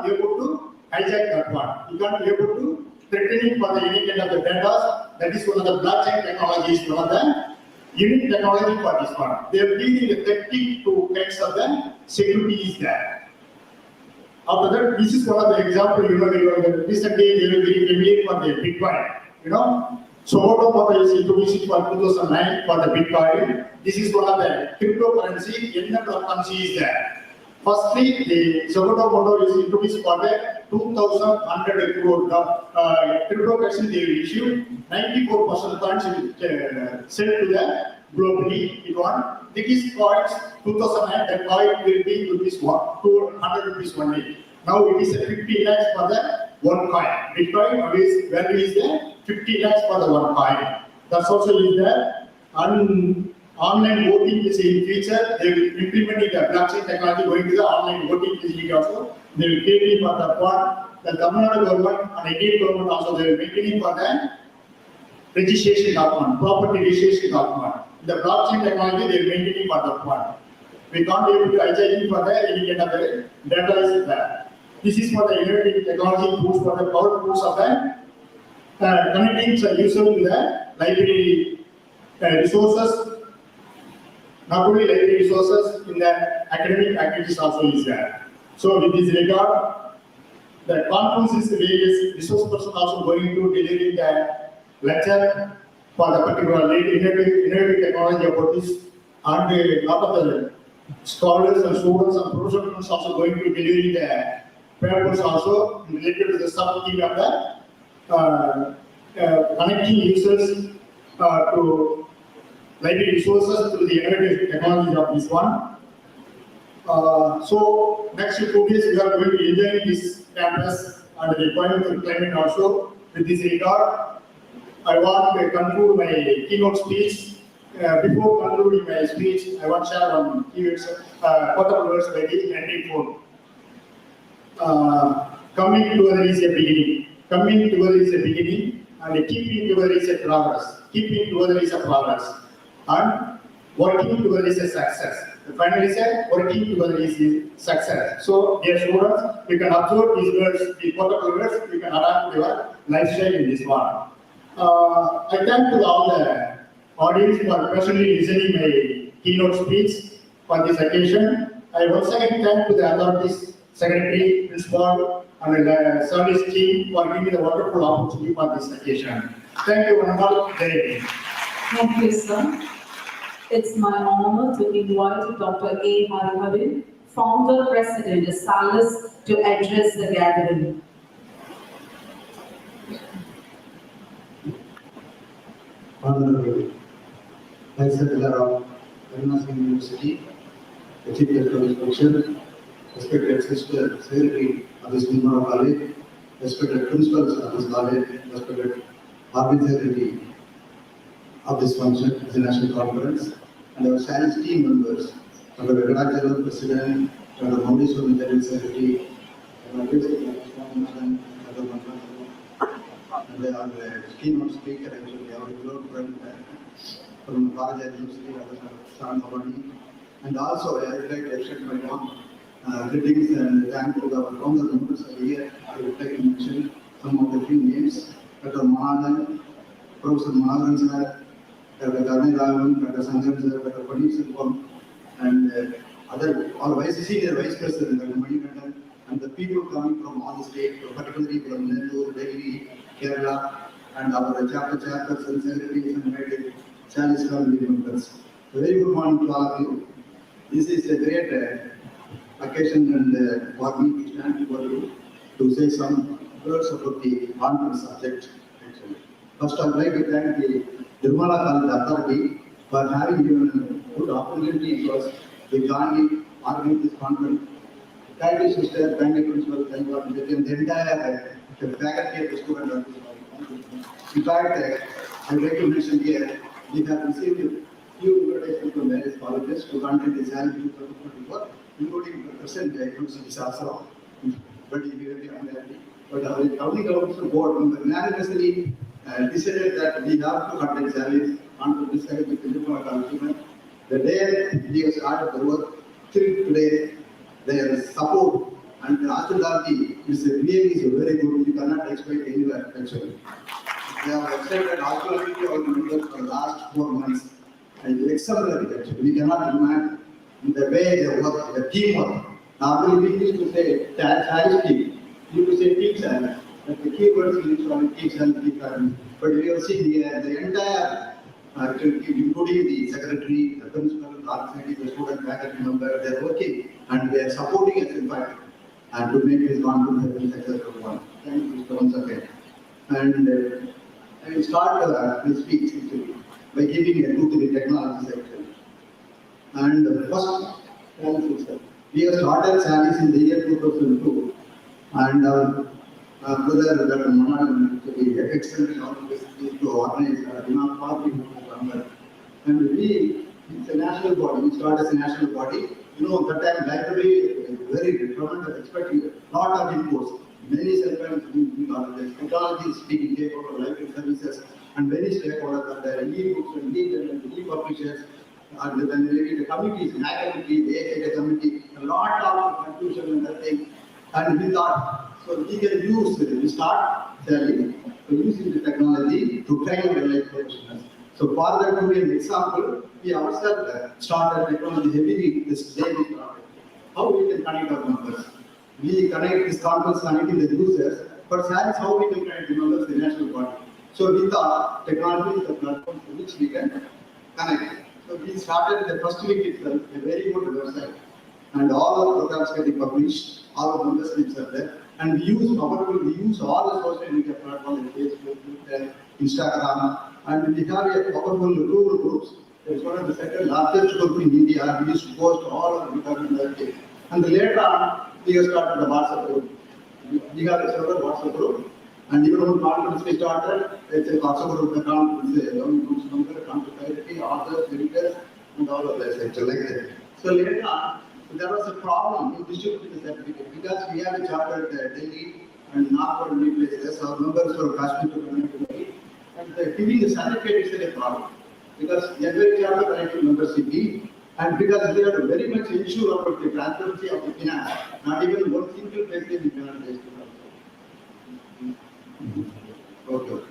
able to hijack that one. We cannot able to threatening for the any kind of the data. That is one of the blockchain technologies, one of the unique technology for this one. They are dealing with 32 kinds of the security is there. After that, this is one of the example, you know, recently they will be familiar for the Bitcoin, you know. So what is introduced for 2009 for the Bitcoin. This is one of the cryptocurrency, n number of currency is there. Firstly, the Satomoto is introduced for the 2,100 crore cryptocurrency they will issue. 94% funds will sent to the globally. It is coins 2009. The coin will be rupees 200 rupees only. Now it is 50 lakhs for the one coin. Bitcoin value is there 50 lakhs for the one coin. That's also is there. And online voting is in future. They will implement the blockchain technology going to the online voting facility also. They will pay for that one. The Tamil Nadu government and Indian government also they will maintain for the registration document, property registration document. The blockchain technology they are maintaining for that one. We can't able to hijack for the any kind of the data is there. This is for the innovative technology tools for the power tools of the connecting the user to the library resources. Not only library resources in the academic activities also is there. So with this regard, the conference is various resource person also going to delivering the lecture for the particular innovative technology about this, and a lot of the scholars and students and professionals also going to deliver the papers also related to the sub-theme of the connecting users to library resources to the innovative technology of this one. So next 2 days we are going to enjoy this campus and the environmental climate also. With this regard, I want to conclude my keynote speech. Before concluding my speech, I want to share one couple words by the ending quote. Coming together is a beginning. Coming together is a beginning, and keeping together is a progress. Keeping together is a progress, and working together is a success. finally said, working together is success. So, dear students, you can observe these words, the portable words, you can adapt your lifestyle in this one. I thank to all the audience for personally listening my keynote speech for this occasion. I once again thank to the authorities, secretary, principal, and the service team for giving me the wonderful opportunity for this occasion. Thank you, one and all. Very much. Thank you, sir. It's my honor to invite Dr. A. Hariharan, founder president of SALIS, to address the gathering. Honorable Vice Chancellor of Karnataka University, the Chief Electoral Official, respected Sister Secretary of this NIRMALA College, respected principals of this college, respected Secretary of this function, the National Conference, and our SALIS team members, Dr. Venkata General President, Dr. Maudiswaran General Secretary, Dr. and our keynote speaker, actually, our good friend from Bharat University, Dr. Shan, and also I would like to extend my warm greetings and thank to our founder members of the year. I would like to mention some of the few names: Dr. Mahadan, Professor Mahadan sir, Dr. Garni Raman, Dr. Sanjay sir, Dr. Paneer Silvam, and other all senior vice president, Dr. Manikandan, and the people coming from all the states, particularly from Nellore, Delhi, Kerala, and our chapter chairpersons, secretaries, and head SALIS family members. A very good morning to all of you. This is a great occasion and for me to stand before you to say some words about the conference subject. Actually, first I would like to thank the NIRMALA College Authority for having given a good opportunity to us to join organize this conference. Thank you, sister. Thank you, principal. Thank you, and the entire faculty of the student. In fact, I would like to mention here, we have received a few invitations from various colleges to conduct the SALIS 2024, including the present universities also. But if you are unhappy, but our governing council board unanimously decided that we have to conduct SALIS on this side of the NIRMALA. The day we have started the work till today, their support and hospitality is really very good. You cannot expect anywhere actually. They have extended hospitality to our members for the last 4 months. And exemplary actually. We cannot imagine the way they work, the teamwork. Normally we used to say SALIS team. We used to say team SALIS. But the key words we used to call team SALIS, team SALIS. But we have seen here the entire including the secretary, the principal, the student faculty member, they are working and they are supporting us in fact and to make this conference a successful one. Thank you once again. And I will start this speech by giving a 2-3 technology section. And first, we have started SALIS in the year 2002, and our brother Dr. Manan extended our facilities to organize party member. And it's a national body. We started as a national body. You know, at that time, library is very tremendous, expecting a lot of inputs. Many self-employed technology is being capable of library services, and many stakeholders are there, e-books and e-publishers, and then maybe the committees, NAC committee, the AHA committee, a lot of confusion and that thing. And we thought, so we can use, we start selling, using the technology to train our life professionals. So for that to be an example, we ourselves started technology heavily this day we started. How we can connect our members? We connect this conference connecting the users, but SALIS how we can connect the members, the national body. So we thought technology is the platform to which we can connect. So we started the first week itself, a very good website. And all our programs getting published, all our members names are there. And we use all the social media platforms like Facebook, Twitter, Instagram, and we have a powerful rural groups. It's one of the second largest group in India. We used to post all our department. And later on, we have started the WhatsApp group. We have a several WhatsApp group. And even when conference we started, it's a WhatsApp group, the conference, groups number, conference, authors, editors, and all of this, actually like that. So later on, there was a problem in distributing the certificate because we have a charter at Delhi and not for many places. Our members were Kashmir to Delhi. And giving the certificate is a problem because every charter connected membership be And because we have to very much ensure about the transparency of the finance, not even one single penny we cannot waste. Okay.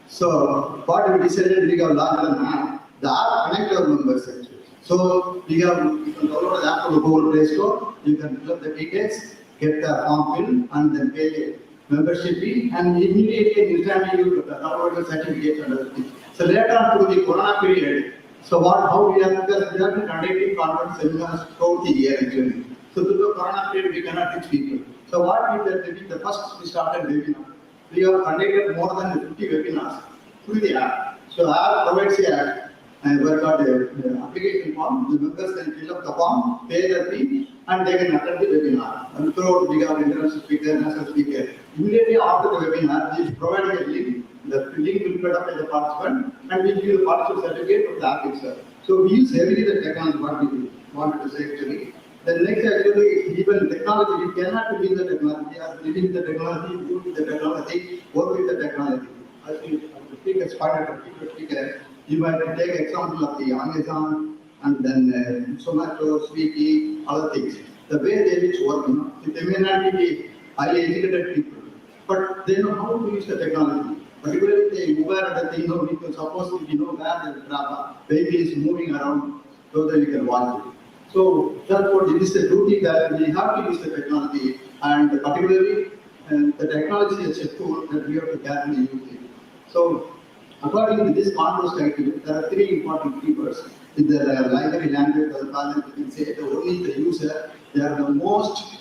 So what we decided, we have launched an app. The app connect our members actually. So you can download the app from the Google Play Store. You can fill up the details, get the form filled, and then pay the membership fee, and immediately instantly you download the certificate and other things. So later on through the Corona period, so how we have, because we have been conducting conference seminars throughout the year actually. So through the Corona period, we cannot reach people. So what we did, the first we started webinar. We have conducted more than 50 webinars through the app. So app provides the app, and we have got the application form. The members can fill up the form, pay the fee, and they can attend the webinar. And throughout, we have international speaker, national speaker. Immediately after the webinar, we provide a link. The link will be put up by the participant, and we give the participant certificate from the app itself. So we use heavily the technology. What we wanted to say actually. The next actually, even technology, we cannot live the technology. We are living the technology, do with the technology, work with the technology. I think the speaker, speaker, you might take example of the Amazon and then Zomato, Swiggy, other things. The way they which work, they may not be highly educated people, but they know how to use the technology. Particularly the Uber and the thing, because suppose if you know where the vehicle is moving around, so that you can watch it. So therefore, it is a duty that we have to use the technology, and particularly the technology is a tool that we have to carefully use it. So according to this contours criteria, there are three important keywords. In the library language of the parliament, we can say that only the user, they are the most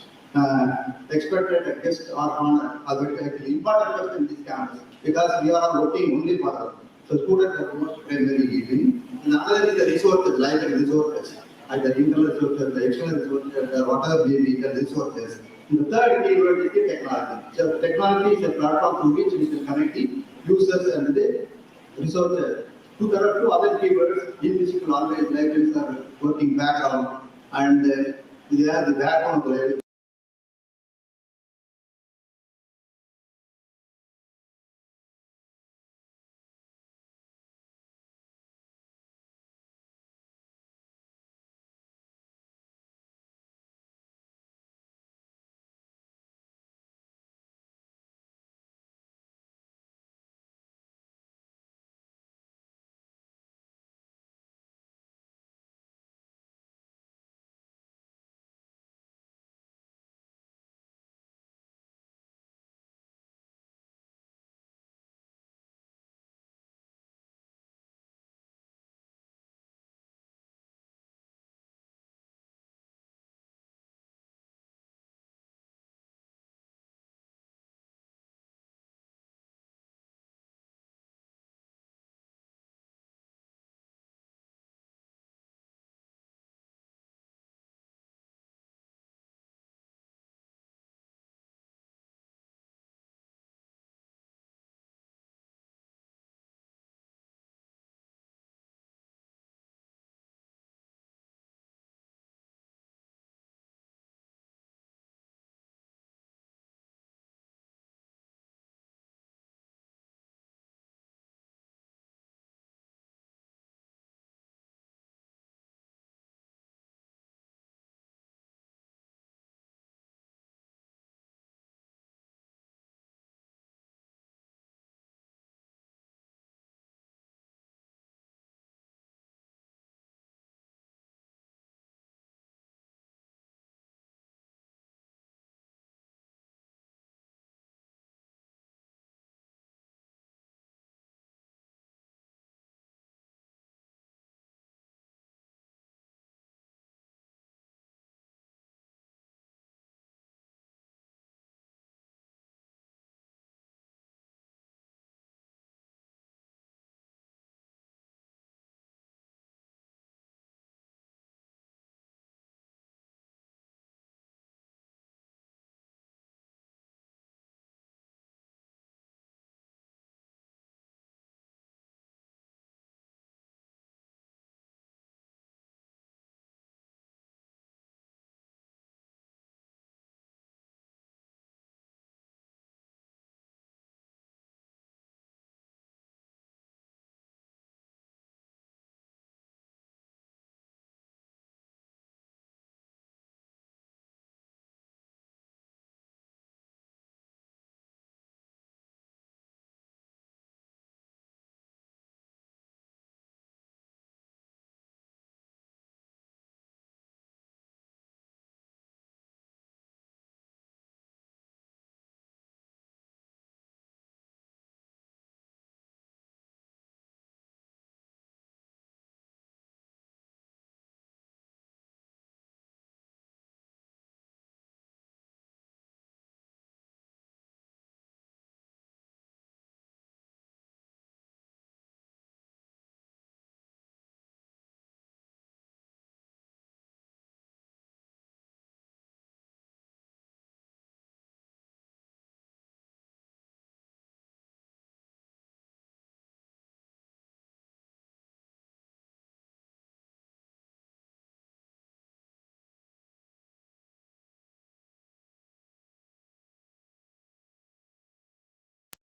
expected guest or honor, actually important person in this campus, because we are working only for them. So students are the most primary giving. And another is the resources, library resources, and the internal resources, the external resources, whatever may be the resources. And the third keyword is the technology. So technology is a platform through which we can connect the users and the resources. So there are two other keywords in which people always libraries are working background, and they are the background of the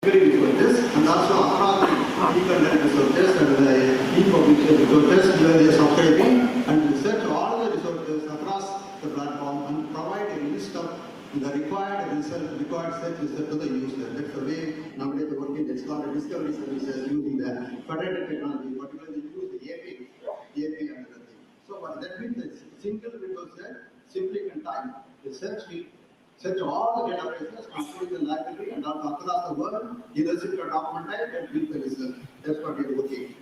Very researchers and also across the independent researchers and the e-published researchers where they are subscribing and research all the researchers across the platform and provide a list of the required search result to the user. That's the way nowadays the working. It's called a discovery services using the federated technology, particularly use the API and other thing. So what that means is single researcher simply can type the search field. Search all the databases, including the library and also across the world, either select a document type and read the result. That's what we are looking.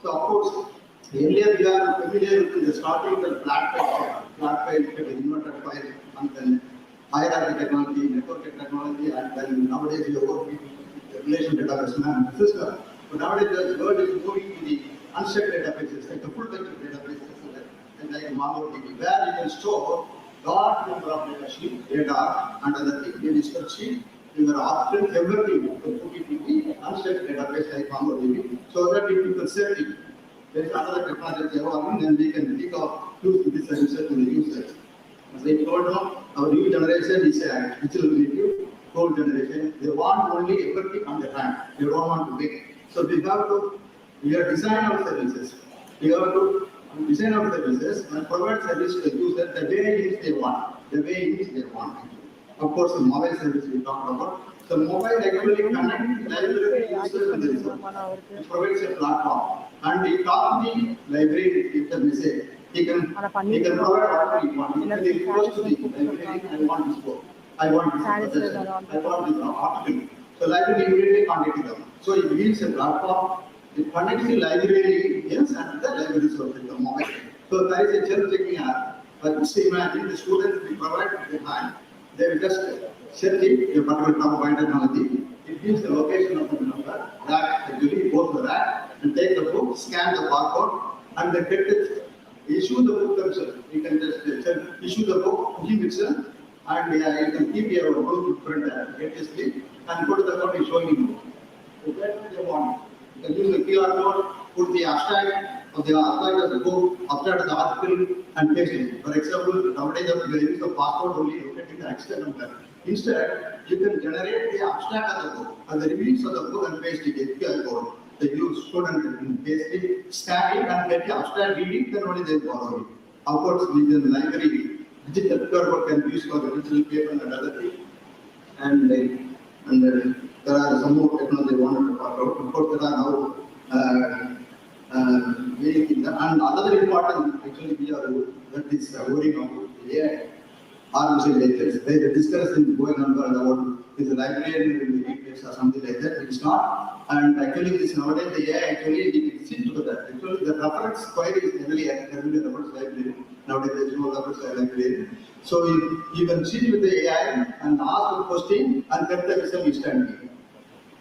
So of course, earlier we are familiar with the starting the flat file, inverted file, and then hierarchy technology, network technology, and then nowadays we are working with the relation database management system. But nowadays the world is moving to the unstructured databases, like the full text databases, like MongoDB, where you can store large number of data and other things in this spreadsheet. We were often everything to put it in the unstructured database like MongoDB, so that if you can set it, there's another technology evolving, and we can pick up use this answer to the users. As I told you, our new generation is a digital native, old generation. They want only everything on the hand. They don't want to wait. So we are design our services. We have to design our services and provide service to the user the way they want, Of course, the mobile service we talked about. So mobile actually connects library users and the user. It provides a platform, and he talk to the library if the message. He can provide whatever he wants. He can request to the library, I want this book, I want this possession, I want this article. So library immediately contact them. So it gives a platform. It connects the library, yes, and the library source, the mobile. So there is a self-checking app. But just imagine the students we provide the hand. They will just set it, a particular top technology. It gives the location of the number, rack, actually go to the rack and take the book, scan the barcode, and then get it, issue the book themselves. You can just issue the book, give itself, and you can keep your book print and get this thing, and go to the code is showing you. So whatever they want. You can use the QR code, put the abstract of the book, abstract of the article, and paste it. For example, nowadays we use the password only, looking at the external number. Instead, you can generate the abstract of the book and the reviews of the book and paste it in QR code. The student can paste it, scan it, and get the abstract, read it, then only they borrow it. Of course, within the library, digital QR code can be used for the digital paper and other things. And there are some more technology wanted to talk about. Of course, there are now many things. And another important, actually, that is worrying about AI. Artificial intelligence. There is a discussion going on about is a librarian in the database or something like that. It is not. And actually, this nowadays the AI actually it sits to that. Actually, the reference query is heavily reference library. Nowadays there is no reference library. So you can sit with the AI and ask a question and get the result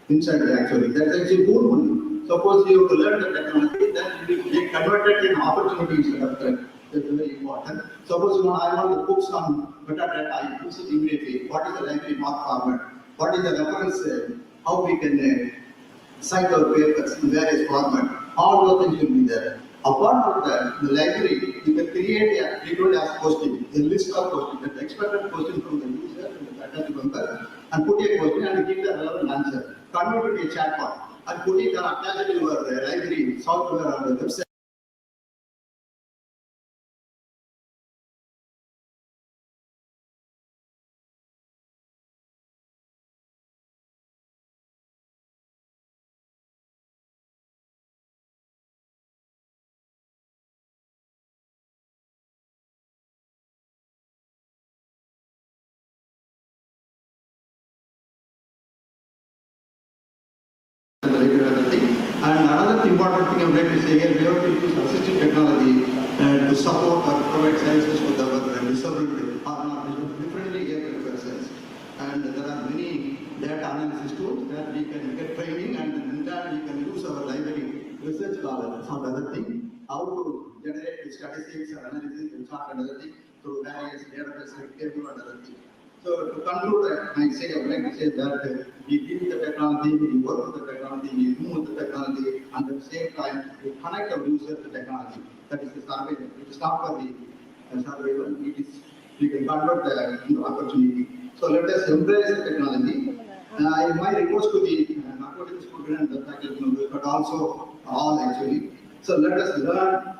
instantly. Actually, that's actually good one. Suppose you have to learn the technology, then you will get converted in opportunity instead of threat. That's very important. Suppose I want the books on metadata, I use it immediately. What is the library mark format? What is the reference? How we can cite our papers in various formats? All those things will be there. Apart from that, the library, you can create a frequently asked question, a list of questions, an expected question from the user and the faculty member, and put a question and give the relevant answer. Convert it to a chatbot and put it and attach it to your library software on the website. And another important thing I would like to say here, we have to use assistive technology to support or provide services to our disabled or differently able persons. And there are many data analysis tools where we can get training, and in that we can use our library research knowledge on other thing, how to generate statistics or analysis and chart and other thing through various databases like table and other thing. So to conclude, I would like to say that we deal with the technology, we work with the technology, we move with the technology, and at the same time, we connect our users to technology. That is the survival. It is not for the survival, it is, we can convert the opportunity. So let us embrace the technology My request to the not only the student and the faculty members, but also all actually. So let us learn,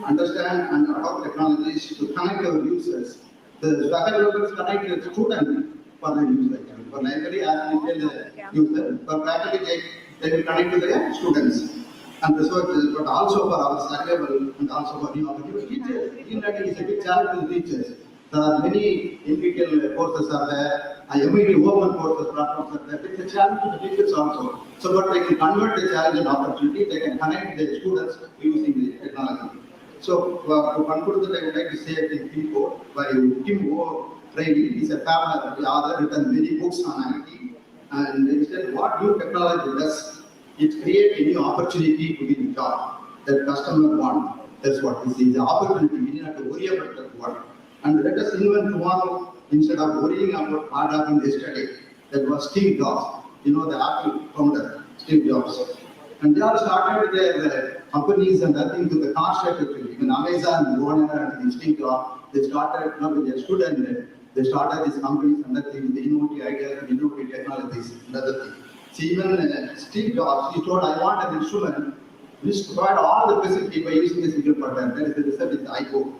understand, and adopt technologies to connect our users. The faculty members connect the student for the user actually. For library, as we tell the user, for faculty, they will connect to the students. And researchers, but also for our survival and also for new opportunities. Teachers, e-learning is a big challenge to teachers. There are many NPTEL courses are there, MIT open courses, platforms are there. It's a challenge to the teachers also. So, but they can convert the challenge and opportunity, they can connect the students using the technology. So, to conclude that, I would like to say in Tim Ford, by Tim O'Reilly, he's a family author, written many books on IT, and instead, what new technology does, it creates a new opportunity to be the job that customer want. That's what we see, the opportunity. We need not to worry about that one. And let us invent tomorrow instead of worrying about what happened yesterday. That was Steve Jobs, the Apple founder, Steve Jobs. And they all started their companies and nothing to the cost effectively. Even Amazon, Warner, and Steve Jobs, they started with their student, they started these companies and nothing, the innovative ideas and innovative technologies and other things. See, even Steve Jobs, he told, I want an instrument which provide all the facility by using a single button. That is the result with the iPhone.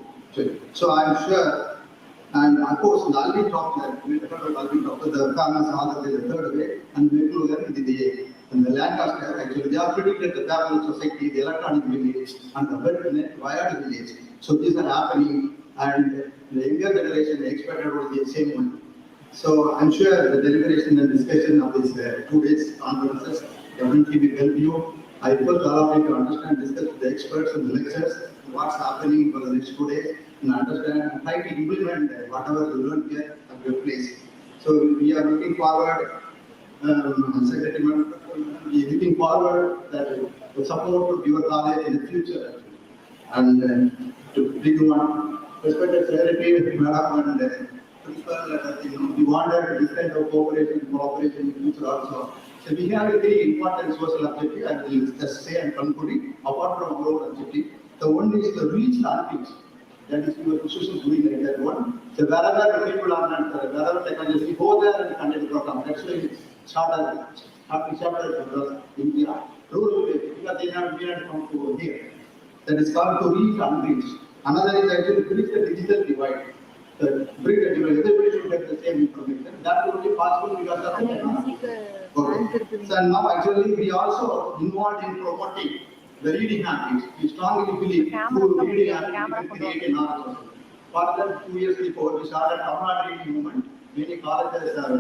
So I'm sure, and of course, the Alvin Toffler, the famous author, the third way, and the Lancaster, actually, they are predicted the parallel society, the electronic village, and the web wired village. So these are happening, and the younger generation expected about the same one. So I'm sure the deliberation and discussion of these 2 days conferences definitely will help you. I request all of you to understand, discuss with the experts and the lecturers what's happening for the next 2 days, and understand and try to implement whatever you learn here at your place. So we are looking forward, Secretary, we are looking forward that the support of your college in the future, and to bring one respected Secretary, Madam, and principal, we wanted this kind of cooperation in the future also. So we have a very important social objective, and we will just say and conclude apart from our objective. The one is to reach the unreached. That is your institution doing like that one. So wherever the people are not, wherever technology, we go there and conduct the program. That's why we started chapter for India. Rural because they have come to here. That is called to reach the unreached. Another is actually bridge the digital divide. Bring the divide. Everybody should get the same information. That would be possible because of the technology. Okay. So now actually we also involved in promoting the reading habits. We strongly believe through reading habits we can create a knowledge. Further, 2 years before we started Tamil reading movement. Many colleges are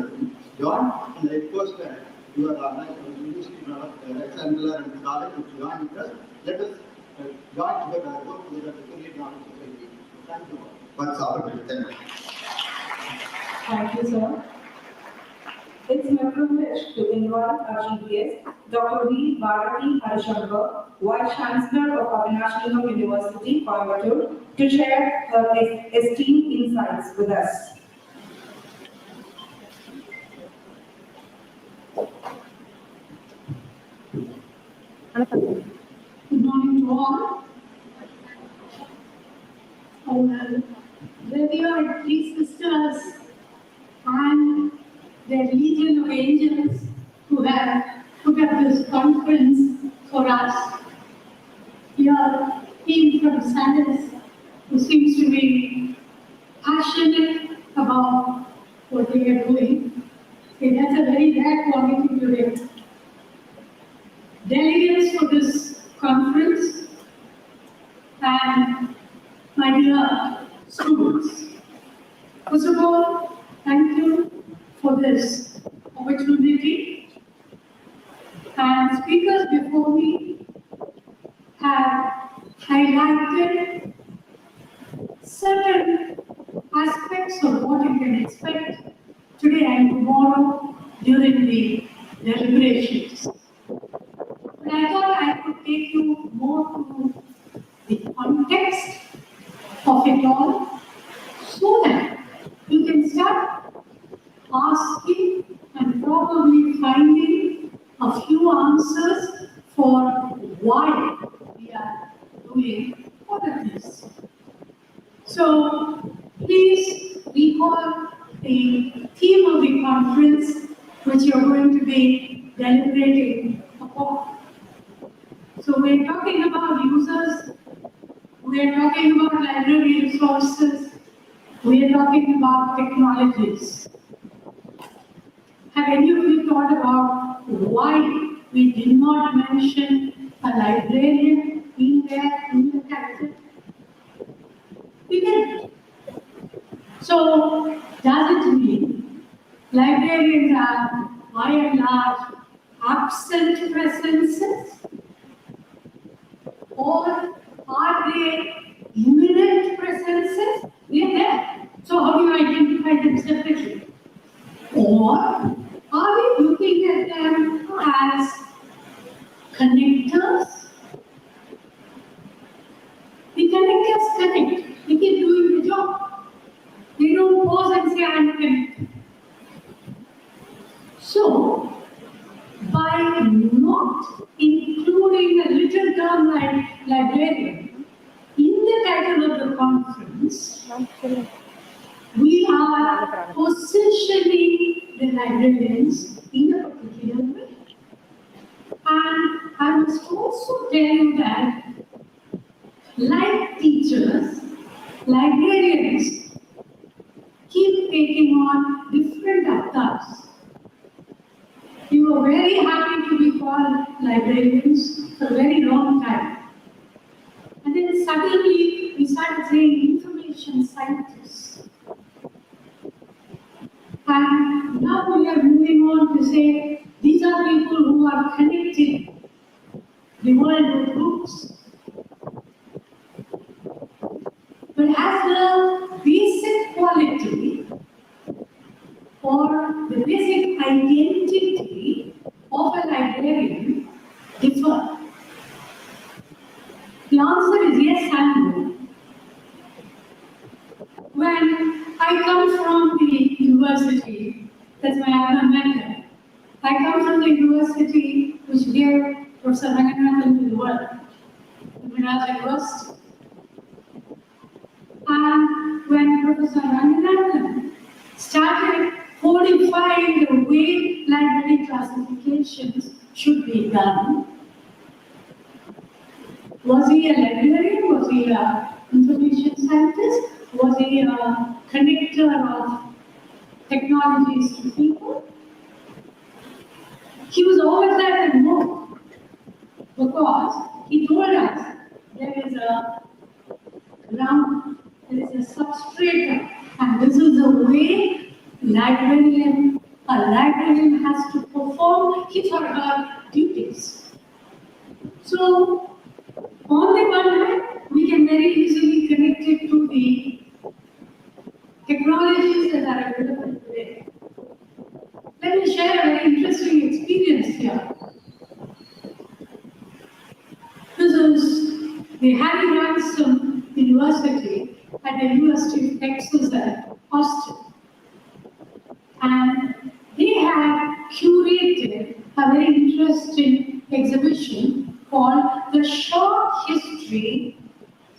joined, and I request your university, Alexandria and college to join with us. Let us join together, work together to create knowledge society. Thank you. What's opportunity? Thank you, sir. It's my privilege to invite our chief guest, Dr. V. Bharati Harishankar, Vice Chancellor of Avinash Lingam University, Coimbatore, to share her esteemed insights with us. Good morning to all. Revered three sisters and their legion of angels who have put up this conference for us. Your team from SALIS, who seems to be passionate about what they are doing. Okay, that's a very rare quality today. Delegates for this conference and my dear students. First of all, thank you for this opportunity. And speakers before me have highlighted certain aspects of what you can expect today and tomorrow during the deliberations. But I thought I could take you more to the context of it all so that you can start asking and probably finding a few answers for why we are doing all of this. So please recall the theme of the conference, which you're going to be deliberating upon. So we're talking about users, we're talking about library resources, we're talking about technologies. Have any of you thought about why we did not mention a librarian in the title? We didn't. So, does it mean librarians are, by and large, absent presences? Or are they imminent presences? They are there. So, how do you identify them separately? Or are we looking at them as connectors? The connectors connect. They keep doing the job. They don't pause and say, I'm connected. So, by not including a little term like librarian in the title of the conference, we are positioning the librarians in a particular way. And I must also tell you that, like teachers, librarians keep taking on different avatars. We were very happy to be called librarians for a very long time. And then suddenly we started saying information scientists. And now we are moving on to say these are people who are connecting the world with books. But as the basic quality or the basic identity of a librarian differ. The answer is yes and no. When I come from the university, that's my alma mater, I come from the university which gave Professor Ranganathan to the world, Madras University. And when Professor Ranganathan started codifying the way library classifications should be done, was he a librarian? Was he an information scientist? Was he a connector of technologies to people? He was all of that and more, because he told us there is a ground, there is a substrate, and this is the way a librarian has to perform his or her duties. So, on the one hand, we can very easily connect it to the technologies that are available today. Let me share a very interesting experience here. This is the Harry Ransom University at the University of Texas at Austin. And they have curated a very interesting exhibition called The Short History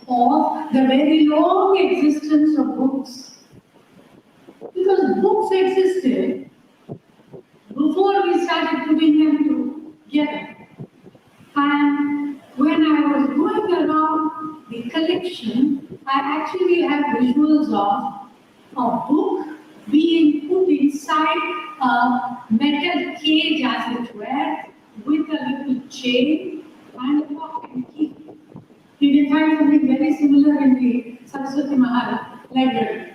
of the Very Long Existence of Books. Because books existed before we started putting them together. And when I was going around the collection, I actually had visuals of a book being put inside a metal cage, as it were, with a little chain and a lock and key. You can find something very similar in the Saraswati Mahal library.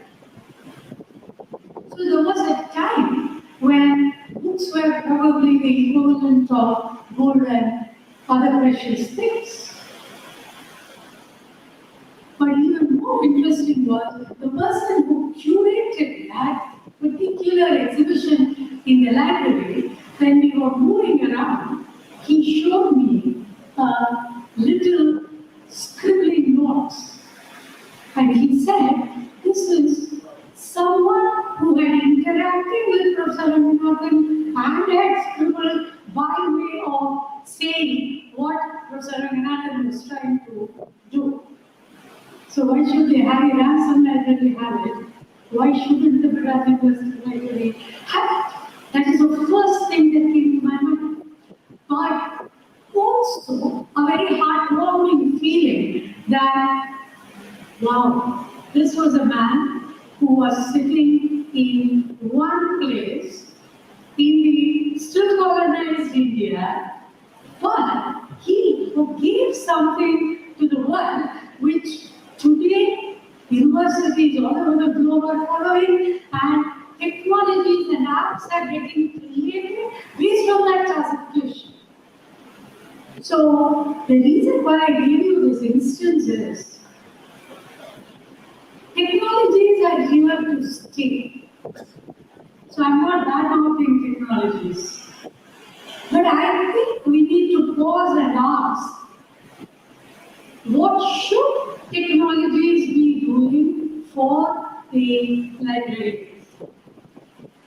So there was a time when books were probably the equivalent of gold and other precious things. But even more interesting was the person who curated that particular exhibition in the library. When we were moving around, he showed me little scribbling notes. And he said, this is someone who had interacted with Professor Ranganathan and had scribbled by way of saying what Professor Ranganathan was trying to do. So why should the Harry Ransom Library have it? Why shouldn't the Madras University Library have it? That is of first also a very heartwarming feeling that, wow, this was a man who was sitting in one place in the still colonized India, but he gave something to the world which today universities all over the globe are following, and technologies and apps are getting created based on that classification. So the reason why I give you this instance is technologies are here to stay. So I'm not bad-mouthing technologies. But I think we need to pause and ask, what should technologies be doing for the library?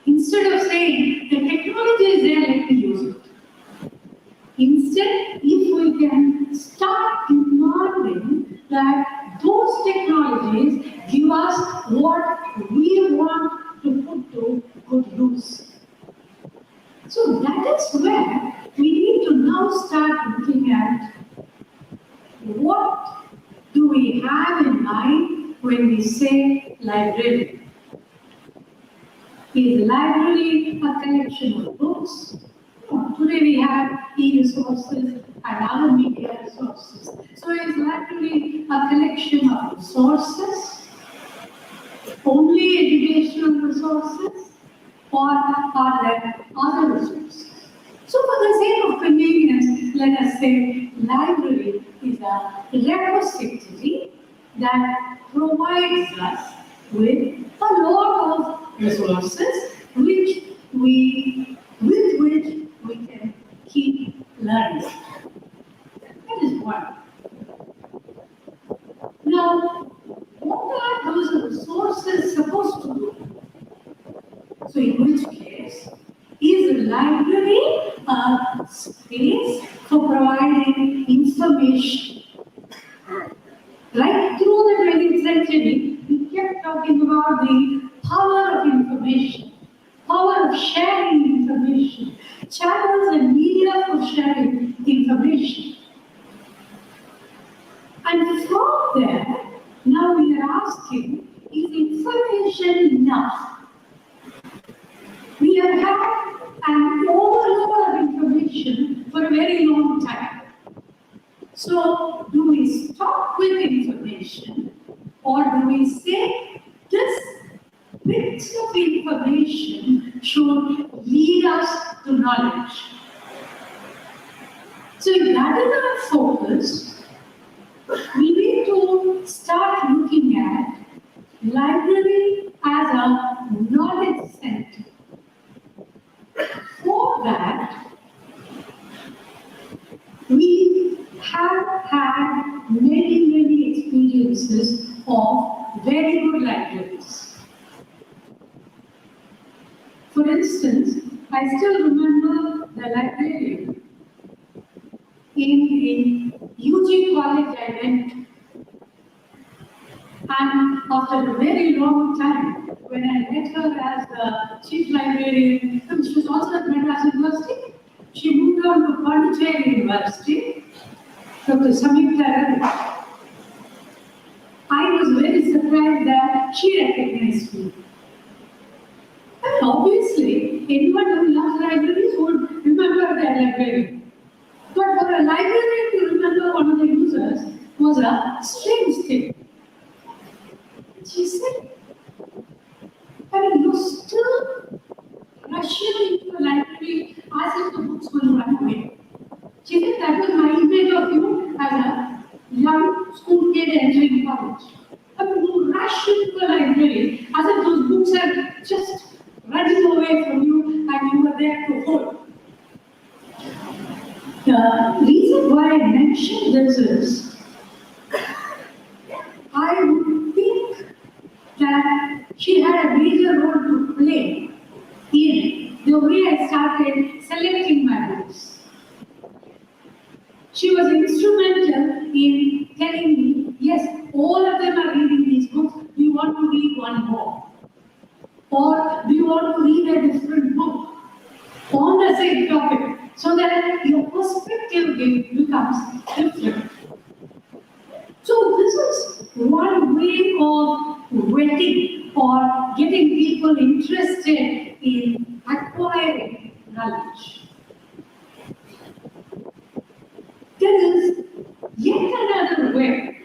Instead of saying, the technology is there, let me use it. Instead, if we can start demanding that those technologies give us what we want to put to good use. So that is where we need to now start looking at what do we have in mind when we say library. Is library a collection of books? No, today we have e-resources and other media resources. So is library a collection of resources? Only educational resources? Or are there other resources? So for the sake of convenience, let us say library is a repository that provides us with a lot of resources with which we can keep learning. That is one. Now, what are those resources supposed to do? So in which case, is a library a space for providing information? Right through the 20th century, we kept talking about the power of information, power of sharing information, channels and media for sharing information. And from there, now we are asking, is information enough? We have had an overload of information for a very long time. So, do we stop with information, or do we say this bits of information should lead us to knowledge? So, if that is our focus, we need to start looking at library as a knowledge center. For that, we have had many experiences of very good libraries. For instance, I still remember the librarian in the UG college I went to. And after a very long time, when I met her as the chief librarian, she was also at Madras University. She moved on to Pondicherry University, Dr. Samyukta Ravi. I was very surprised that she recognized me. And obviously, anyone who loves libraries would remember their librarian. But for a librarian to remember one of the users was a strange thing. She said, you're still rushing into a library as if the books will run away. She said, that was my image of you as a young school kid entering college. You rush into a library as if those books are just running away from you and you were there to hold. The reason why I mention this is, I would think that she had a major role to play in the way I started selecting my books. She was instrumental in telling me, yes, all of them are reading these books, we want to read one more. Or we want to read a different book on the same topic. so that your perspective becomes different. So this is one way of whetting or getting people interested in acquiring knowledge. There is yet another way.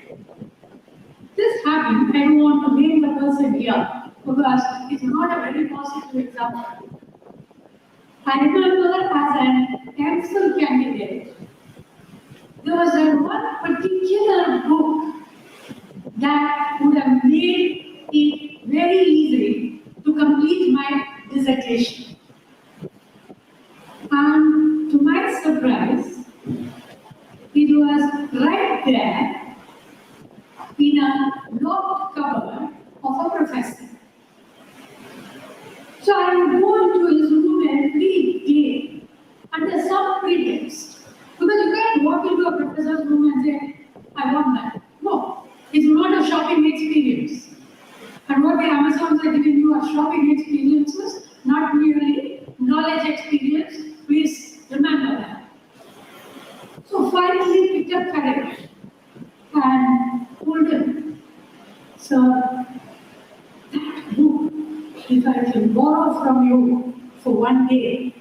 This happened, I don't want to name the person here because it's not a very positive example. I remember as an council candidate, there was one particular book that would have made it very easy to complete my dissertation. And to my surprise, it was right there in a locked cupboard of a professor. So I would go into his room every day under some pretext. Because you can't walk into a professor's room and say, I want that. No, it's not a shopping experience. And what the Amazons are giving you are shopping experiences, not merely knowledge experience. Please remember that. So finally picked up courage and told him, sir, that book, if I can borrow from you for one day,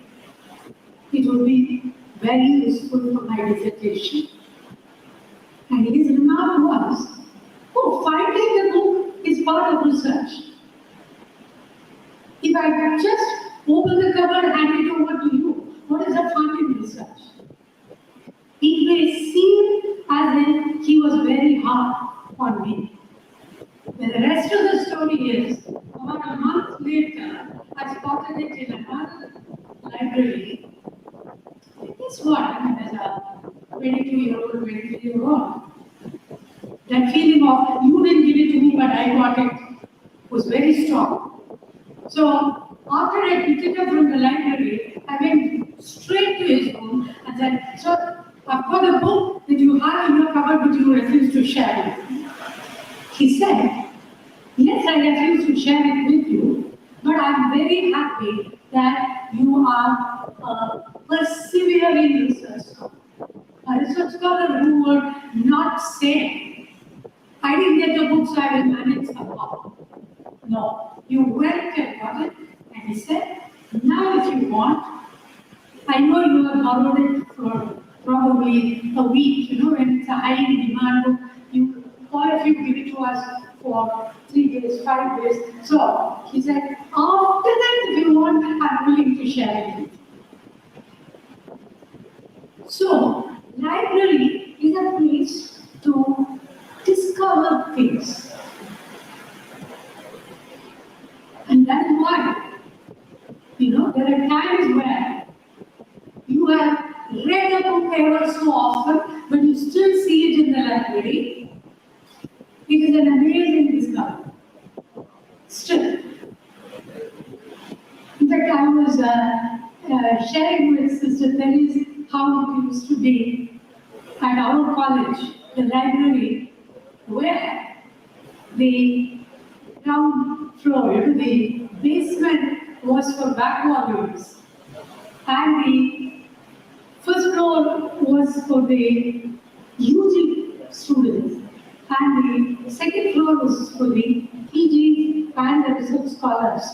it will be very useful for my dissertation. And his remark was, oh, finding the book is part of research. If I just open the cupboard and hand it over to you, what is the fun in research? It may seem as if he was very hard on me. But the rest of the story is, about a month later, I spotted it in another library. Guess what? I mean, as a 22-year-old, 23-year-old, that feeling of, you didn't give it to me, but I got it, was very strong. So, after I picked it up from the library, I went straight to his room and said, sir, I've got a book that you have in your cupboard, but you refuse to share it. He said, yes, I refuse to share it with you, but I'm very happy that you are a persevering research scholar. A research scholar who would not say, I didn't get the book, so I will manage somehow. No, you went and got it, and he said, now if you want, I know you have borrowed it for probably a week, when it's a high demand book, or if you give it to us for 3 days, 5 days. So he said, after that, if you want, I'm willing to share it with you. So, library is a place to discover things. And that is why, there are times where you have read a book ever so often, but you still see it in the library. It is an amazing discovery. Still. In fact, I was sharing with Sister Terry's how it used to be at our college, the library, where the ground floor, the basement was for back volumes, and the first floor was for the UG students, and the second floor was for the PG and the research scholars.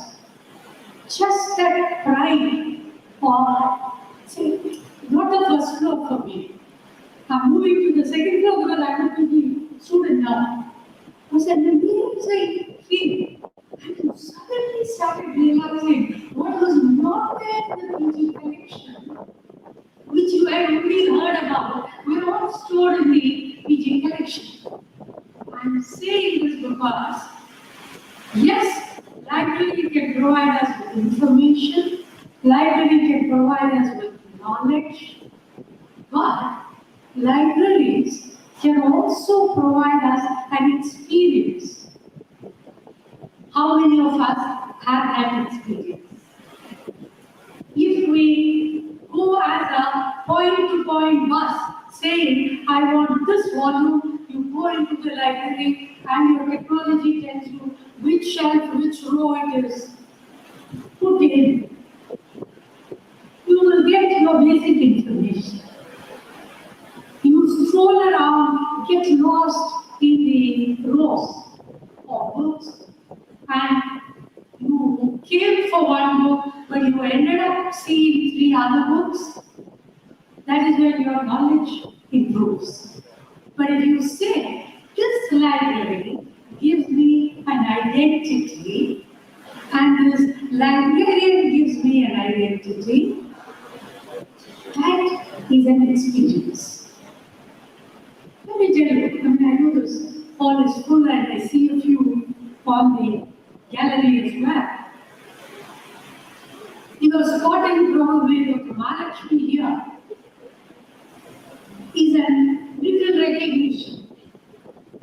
Just that pride of, say, not the first floor for me. I'm moving to the second floor because I'm a PG student now. It was an amazing feeling. And suddenly started realizing what was not there in the PG collection, which you had only heard about, were all stored in the PG collection. I'm saying this because, yes, library can provide us with information, library can provide us with knowledge, but libraries can also provide us an experience. How many of us have that experience? If we go as a point-to-point bus saying, I want this volume, you go into the library and your technology tells you which shelf, which row it is. Put in. You will get your your basic information. You stroll around, get lost in the rows of books, and you came for one book, but you ended up seeing 3 other books. That is when your knowledge improves. But if you say, this library gives me an identity, and this librarian gives me an identity, that is an experience. Let me tell you, I mean, I know this hall is full and I see a few on the gallery as well. You know, spotting probably Dr. Mahalakshmi here is a little recognition.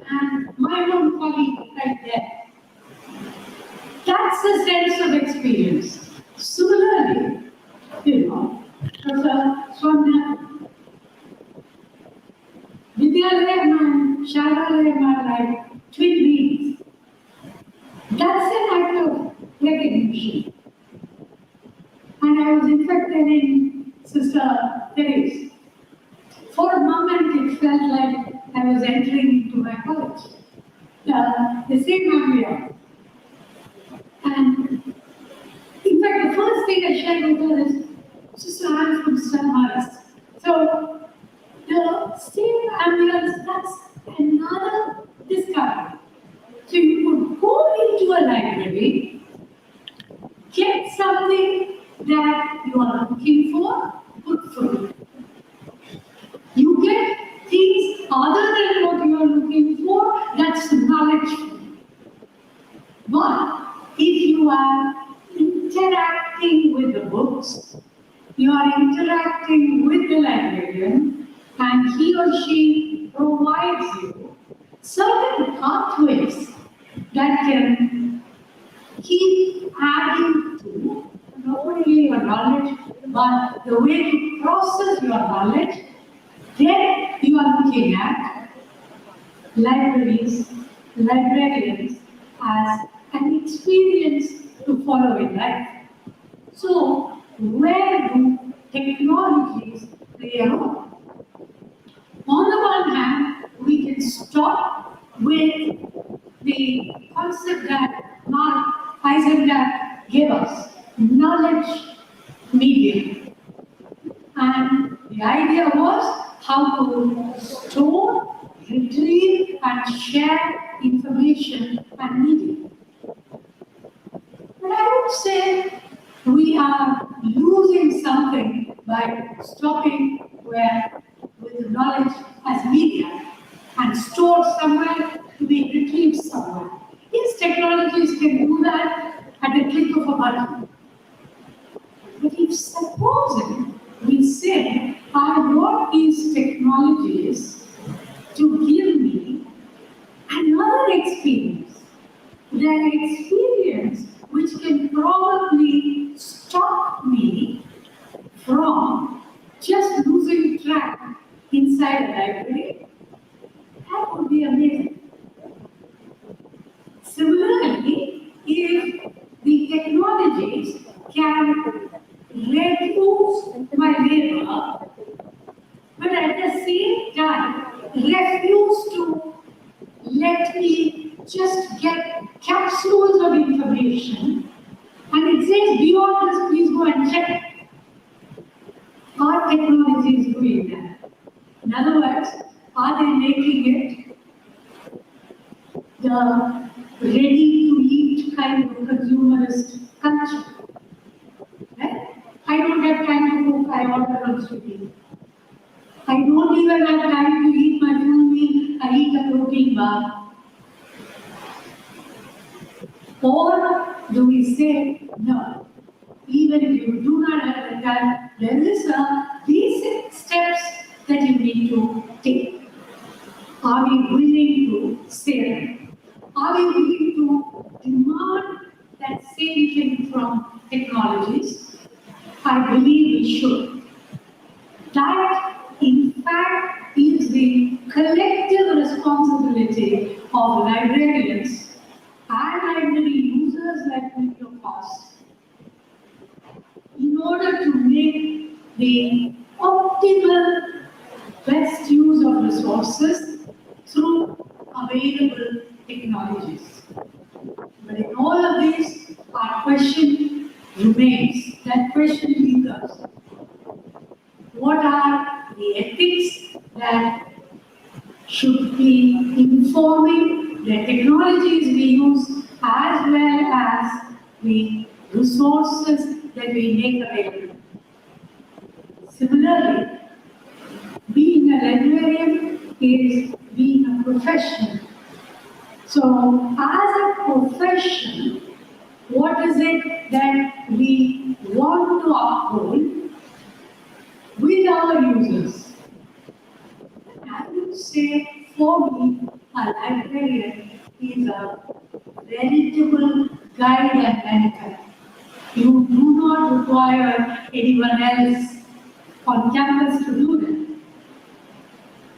And my own colleague right there. That's a sense of experience. Similarly, you know, Professor Swamina, Vidyalayam and Sharalayam are like twin beings. That's an act of recognition. And I was in fact telling Sister Therese, for a moment it felt like I was entering into my college. The same area. And in fact, the first thing I shared with her is, Sister, I'm from Chennai. So, the same ambience, that's another discovery. So you could go into a library, get something that you are looking for, good for you. You get things other than what you are looking for, that's knowledge. But if you are interacting with the books, you are interacting with the librarian, and he or she provides you certain pathways that can keep adding to not only your knowledge, but the way to process your knowledge. Then you are looking at libraries, librarians as an experience to follow in life. So, where do technologies play a role? On the one hand, we can stop with the concept that Mark Heisenberg gave us, knowledge medium. And the idea was how to store, retrieve, and share information and media. But I would say we are losing something by stopping with the knowledge as media and stored somewhere to be retrieved somewhere. Yes, technologies can do that at the click of a button. But if supposing we say, I want these technologies to give me another experience, the experience which can probably stop me from just losing track inside a library, that would be amazing. Similarly, if the technologies can reduce my labor, but at the same time refuse to let me just get capsules of information, and it says beyond this, please go and check. Our technology is doing that. In other words, are they making it the ready-to-eat kind of consumerist culture? Right? I don't have time to cook, I order on Swiggy. I don't even have time to eat my full meal, I eat a protein bar. Or do we say, no, even if you do not have the time, there is a basic steps that you need to take. Are we willing to say that? Are we willing to demand that same thing from technologies? I believe we should. That, in fact, is the collective responsibility of librarians and library users like many of us, in order to make the optimal best use of resources through available technologies. But in all of this, our question remains, that question lingers. What are the ethics that should be informing the technologies we use as well as the resources that we make available? Similarly, being a librarian is being a professional. So, as a profession, what is it that we want to uphold with our users? I would say, for me, a librarian is a veritable guide and mentor. You do not require anyone else on campus to do that.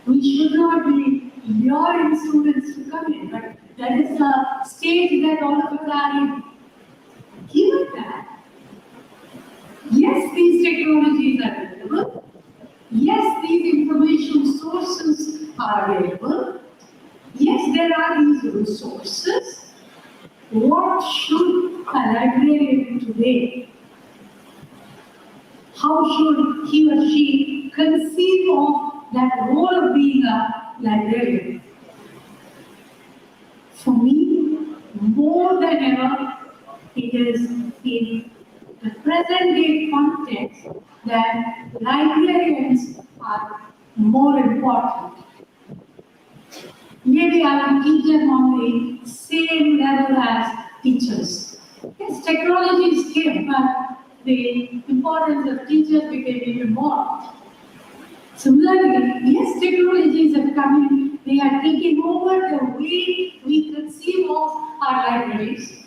We should not be luring students to come in, but that is the stage that all of us are in. Given that, yes, these technologies are available. Yes, these information sources are available. Yes, there are these resources. What should a librarian today, how should he or she conceive of that role of being a librarian? For me, more than ever, it is in the present day context that librarians are more important. Maybe I will keep them on the same level as teachers. Yes, technologies came, but the importance of teachers became even more. Similarly, yes, technologies have come in, they are taking over the way we conceive of our libraries.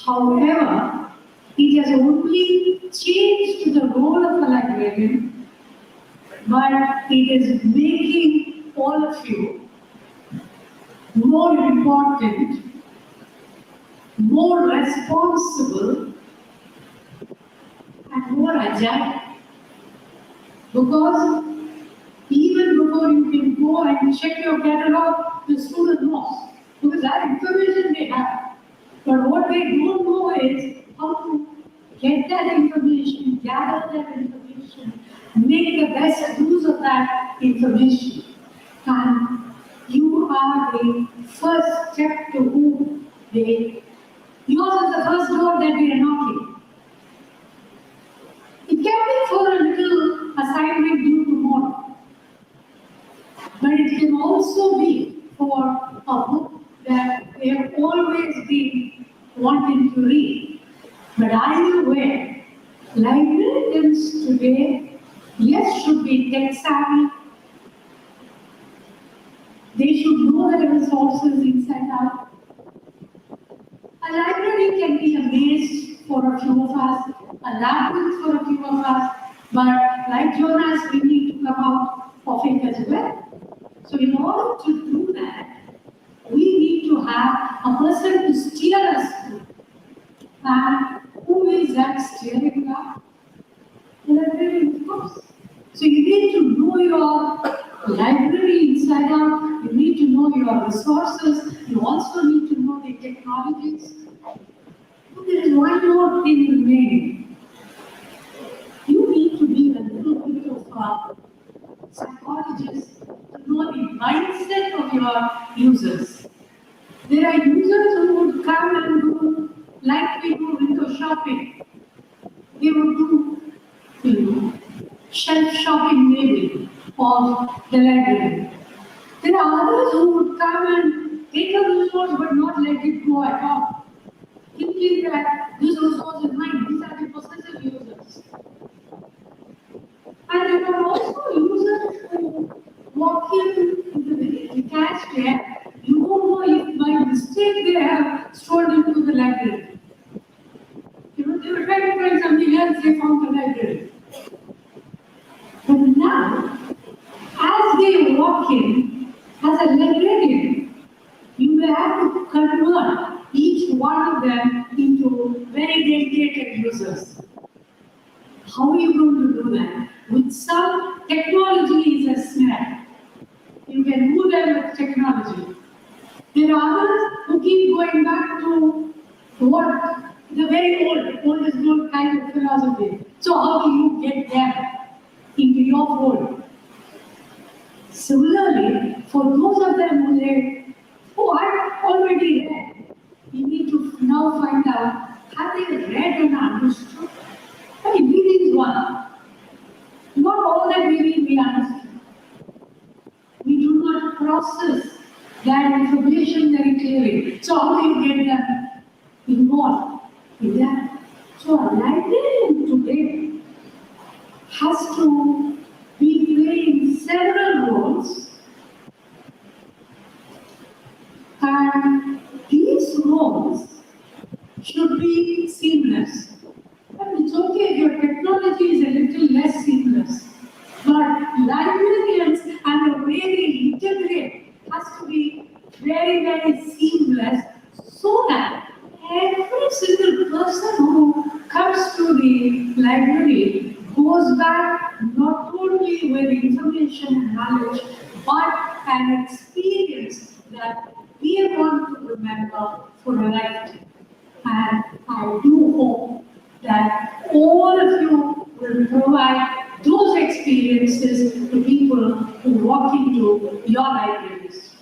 However, it has only changed the role of a librarian, but it is making all of you more important, more responsible, and more agile. Because even before you can go and check your catalog, the student knows. Because that information they have. But what they don't know is how to get that information, gather that information, make the best use of that information. And you are the first step to whom they, yours is the first door that we are knocking. It can be for a little assignment due tomorrow, but it can also be for a book that they have always been wanting to read. But either way, librarians today, yes, should be tech savvy. They should know the resources inside out. A library can be a maze for a few of us, a labyrinth for a few of us, but like Jonas, we need to come out of it as well. So in order to do that, we need to have a person to steer us through. And who is that steering guy? The librarian, of course. So you need to know your library inside out, you need to know your resources, you also need to know the technologies. But there is one more thing remaining. You need to be a little bit of a psychologist to know the mindset of your users. There are users who would come and do like we do window shopping. They would do, shelf shopping maybe of the library. There are others who would come and take a resource but not let it go at all, thinking that this resource is mine, these are the possessive users. And there are also users who walk in with a very detached air. You don't know if by mistake they have strolled into the library. They were trying to find something else, they found the library. But now, as they walk in, as a librarian, you will have to convert each one of them into very dedicated users. How are you going to do that? technology is a snare. You can move them with technology. There are others who keep going back to what the very old is gold kind of philosophy. So how do you get them into your fold? Similarly, for those of them who say, oh, I've already read, we need to now find out, have they read and understood? I mean, reading is one. Not all that we read we understand. We do not process that information very clearly. So how do you get them involved in that? So a librarian today has to be playing several roles, and these roles should be seamless. And it's okay if your technology is a little less seamless, but librarians and the way they integrate has to be very, very seamless so that every single person who comes to the library goes back not only with information and knowledge, but an experience that we are going to remember for a lifetime. And I do hope that all of you will provide those experiences to people who walk into your libraries.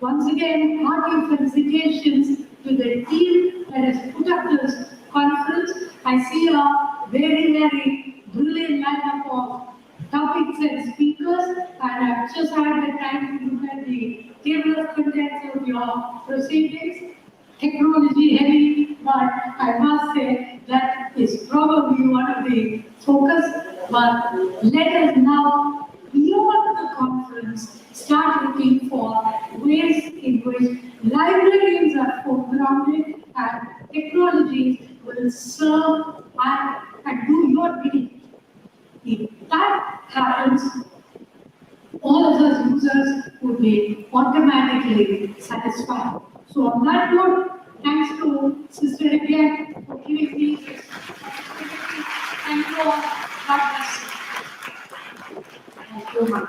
Once again, hearty felicitations to the team that has put up this conference. I see a very, very brilliant lineup of topics and speakers, and I've just had the time to look at the table of contents of your proceedings. Technology heavy, but I must say that is probably one of the focus. But let us now, beyond the conference, start looking for ways in which librarians are foregrounded and technologies will serve and do your bidding. If that happens, all of us users would be automatically satisfied. So on that note, thanks to Sister again for giving me this opportunity. Thank you all. God bless you. Thank you, ma'am.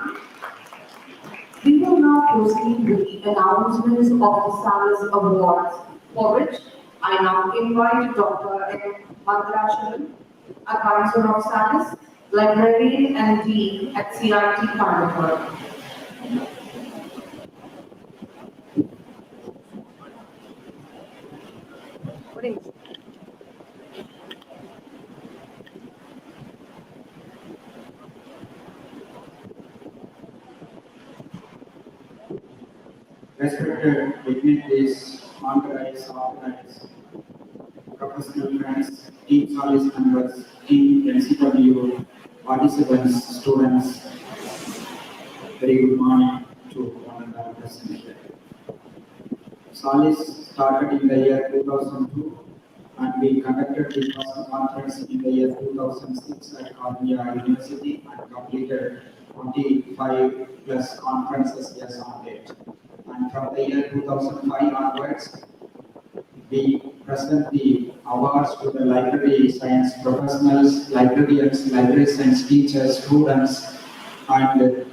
We will now proceed with the announcements of the SALIS Awards, for which I now invite Dr. M. Mandrachalam, Advisor of SALIS, Librarian and Dean at CIT Coimbatore. Respected dignitaries, authorized, professional friends, team SALIS members, team NCW, participants, students, very good morning to one and all present here. SALIS started in the year 2002 and we conducted the first conference in the year 2006 at Columbia University and completed 25 plus conferences as on date. And from the year 2005 onwards, we present the awards to the library science professionals, librarians, library science teachers, students, and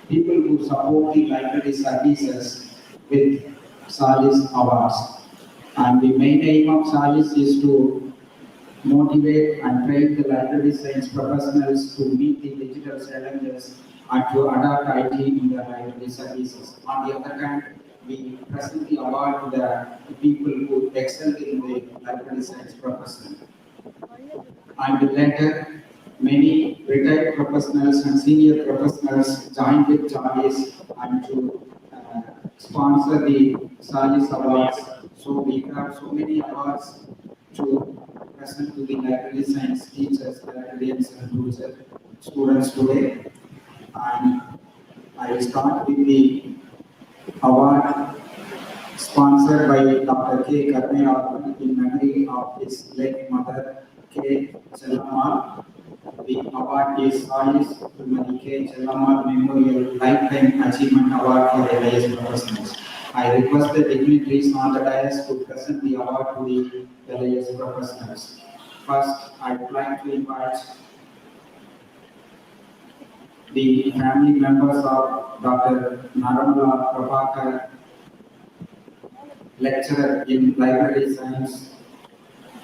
people who support the library services with SALIS awards. And the main aim of SALIS is to motivate and train the library science professionals to meet the digital challenges and to adopt IT in their library services. On the other hand, we present the award to the people who excel in the library science profession. And later, many retired professionals and senior professionals joined with SALIS and to sponsor the SALIS awards. So we have so many awards to present to the library science teachers, librarians, and students today. And I will start with the award sponsored by Dr. K. Karmayaravan in memory of his late mother, K. Chellamal. The award is SALIS Srimati K. Chellamal Memorial Lifetime Achievement Award for LIS professionals. I request the dignitaries on the dais to present the award to the LIS professionals. First, I would like to invite the family members of Dr. NIRMALA Prabhakar, lecturer in library science,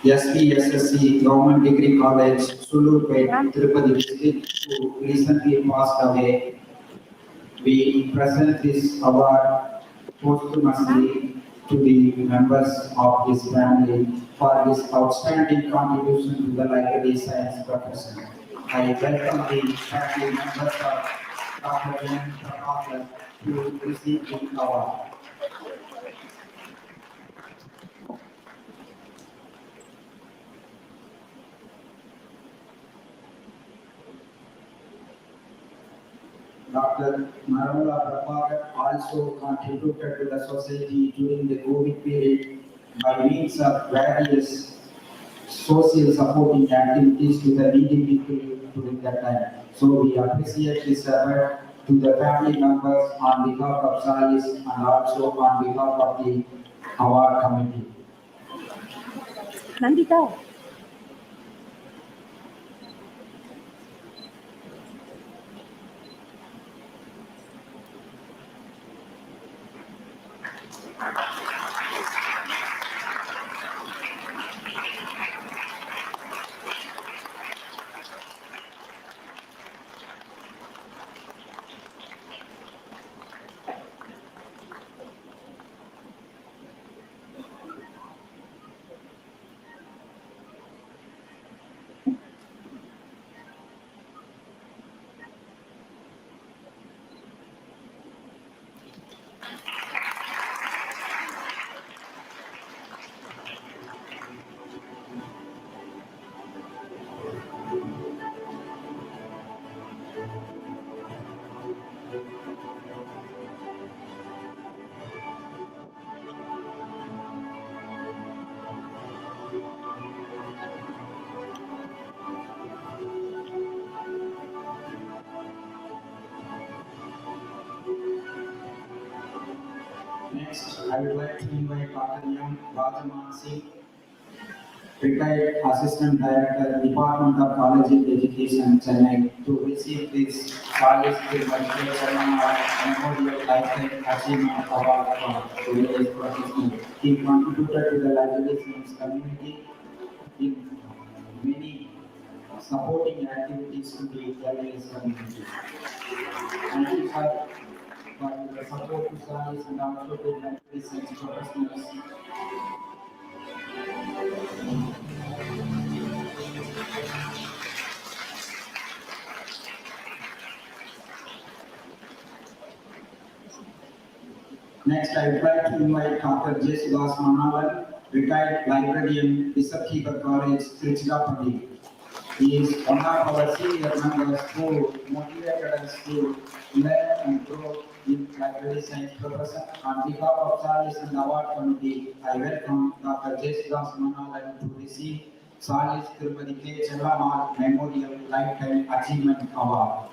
SPSSC Government Degree College, Sulurpet, Tirupati district, who recently passed away. We present this award posthumously to the members of his family for his outstanding contribution to the library science profession. I welcome the family members of Dr. N. Prabhakar to receive the award. Dr. NIRMALA Prabhakar also contributed to the society during the COVID period by means of various social supporting activities to the needy people during that time. So we appreciate this effort to the family members on behalf of SALIS and also on behalf of the award committee. Nandita. Next, I would like to invite Dr. M. Rajamansi, retired Assistant Director, Department of College Education, Chennai, to receive this SALIS Memorial Lifetime Achievement Award for various professionals. He contributed to the library science community in many supporting activities to the library community. Thank you, sir, for the support to SALIS and also to library science professionals. Next, I would like to invite Dr. J. Sudas Manavan, retired librarian, Bishop Keeper College, Tiruchirappalli. He is one of our senior members who motivated us to learn and grow in library science profession. On behalf of SALIS and the award committee, I welcome Dr. J. Sudas Manavan to receive SALIS Tirupati K. Chellamal Memorial Lifetime Achievement Award.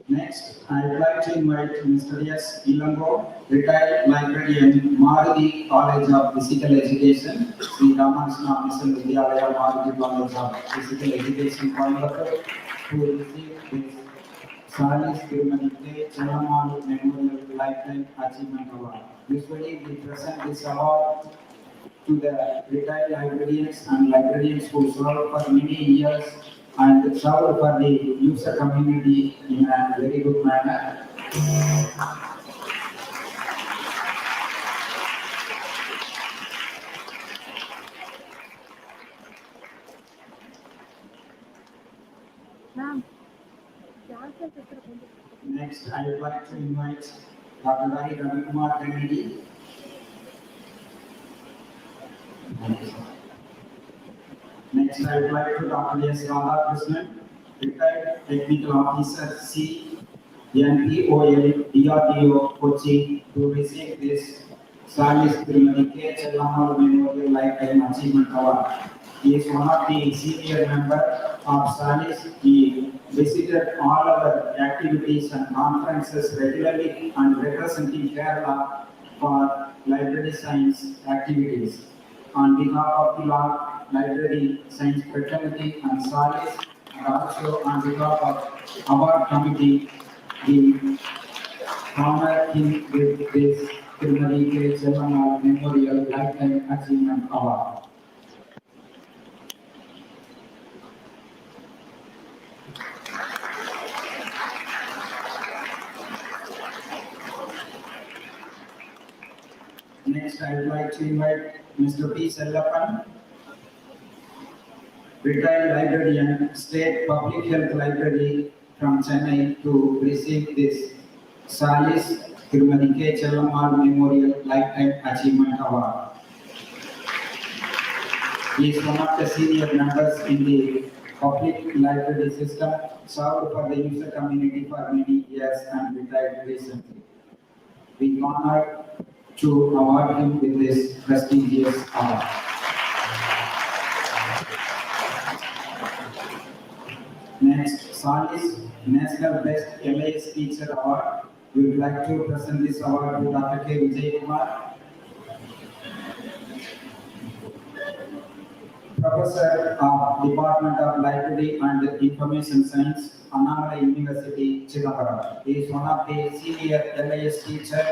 Next, I would like to invite Mr. S. Ilango, retired librarian, Maruti College of Physical Education, Sri Ramakrishna Mission Vidyalaya Maruti College of Physical Education, Coimbatore, to receive this SALIS Tirupati K. Chellamal Memorial Lifetime Achievement Award. Usually, we present this award to the retired librarians and librarians who served for many years and served for the user community in a very good manner. Next, I would like to invite Dr. Ravi Kumar Kennedy. Next, I would like to Dr. S. Radhakrishnan, retired Technical Officer C. NPOL DRDO Kochi, to receive this Salis Tirumati K. Chellamal Memorial Lifetime Achievement Award. He is one of the senior member of Salis. He visited all our activities and conferences regularly and representing Kerala for library science activities. On behalf of the Law Library Science Fraternity and Salis, and also on behalf of our committee, we honor him with this Tirumati K. Chellamal Memorial Lifetime Achievement Award. Next, I would like to invite Mr. P. Sellappan, retired librarian, State Public Health Library from Chennai, to receive this Salis Tirumati K. Chellamal Memorial Lifetime Achievement Award. He is one of the senior members in the public library system, served for the user community for many years and retired recently. We honor to award him with this prestigious award. Next, Salis National Best LIS Teacher Award. We would like to present this award to Dr. K. Vijay Kumar, Professor of Department of Library and Information Science, NIRMALA University, Chennai. He is one of the senior LIS teachers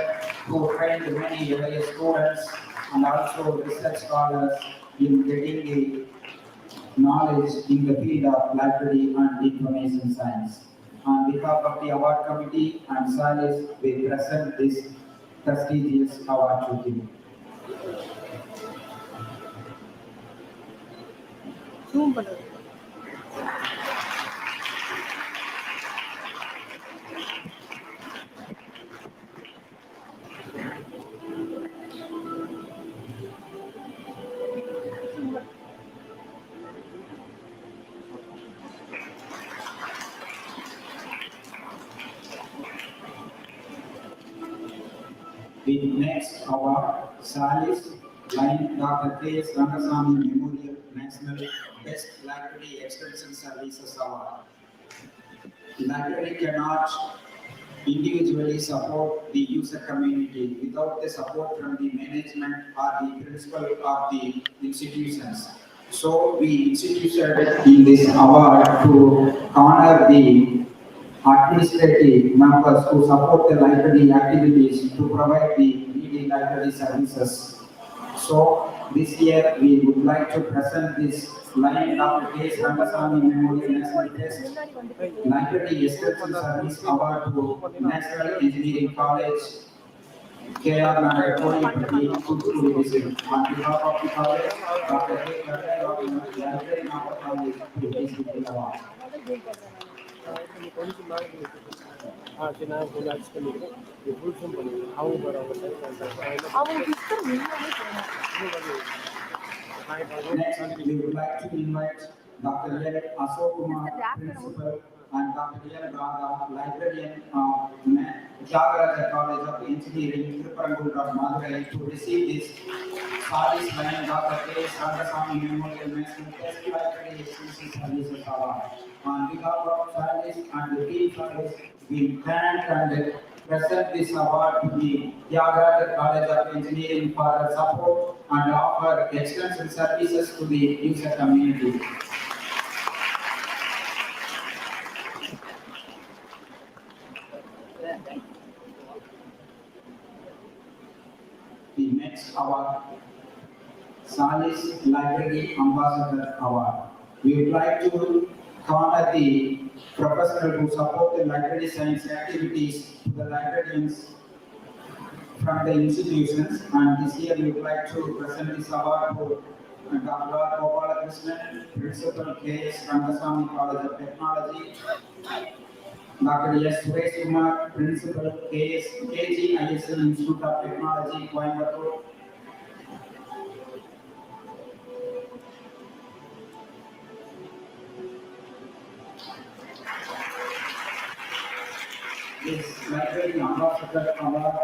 who trained many LIS students and also research scholars in getting the knowledge in the field of library and information science. On behalf of the award committee and Salis, we present this prestigious award to him. The next award, Salis Line Dr. K. S. Rangasamy Memorial National Best Library Extension Services Award. Library cannot individually support the user community without the support from the management or the principal of the institutions. So we instituted in this award to honor the administrative members who support the library activities to provide the needy library services. So this year we would like to present this line Dr. K. S. Rangasamy Memorial National Best Library Extension Service Award to National Engineering College, KR Nagar, Koimbatore District. On behalf of the college, Dr. K. Library Master College to receive the award. Next, we would like to invite Dr. L. Ashok Kumar, Principal, and Dr. L. Radha, Librarian of Jagaraja College of Engineering, Tripurangura, Madurai, to receive this Salis Line Dr. K. S. Rangasamy Memorial National Best Library Extension Services Award. On behalf of Salis and the team Salis, we thank and present this award to the Jagaraja College of Engineering for their support and offer extension services to the user community. The next award, Salis Library Ambassador Award. We would like to honor the professionals who support the library science activities to the librarians from the institutions, and this year we would like to present this award to Dr. Gopalakrishnan, Principal K. S. Rangasamy College of Technology, Dr. S. Suresh Kumar, Principal KGISL Institute of Technology, Coimbatore. This library ambassador award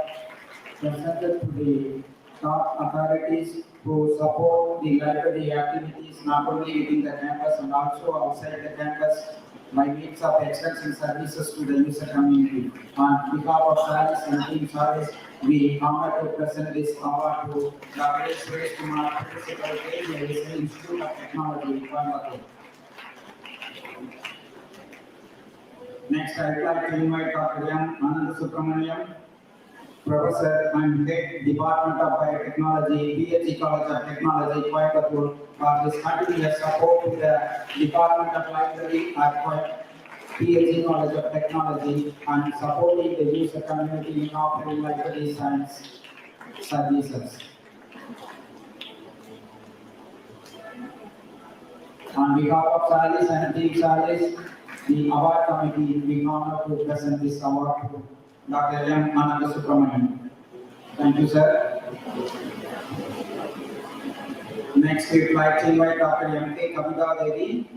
presented to the top authorities who support the library activities not only within the campus and also outside the campus by means of extension services to the user community. On behalf of SALIS and Team SALIS, we honor to present this award to Dr. Suresh Kumar, Principal, KVS Institute of Technology, Coimbatore. Next, I would like to invite Dr. M. Anand Subramaniam, Professor and Head Department of Biotechnology, PhD College of Technology, Coimbatore, for his continuous support to the Department of Library at PhD College of Technology and supporting the user community in offering library science services. On behalf of SALIS and Team SALIS, the award committee, we honor to present this award to Dr. M. Anand Subramaniam. Thank you, sir. Next, we would like to invite Dr. M.K. Kavita Devi,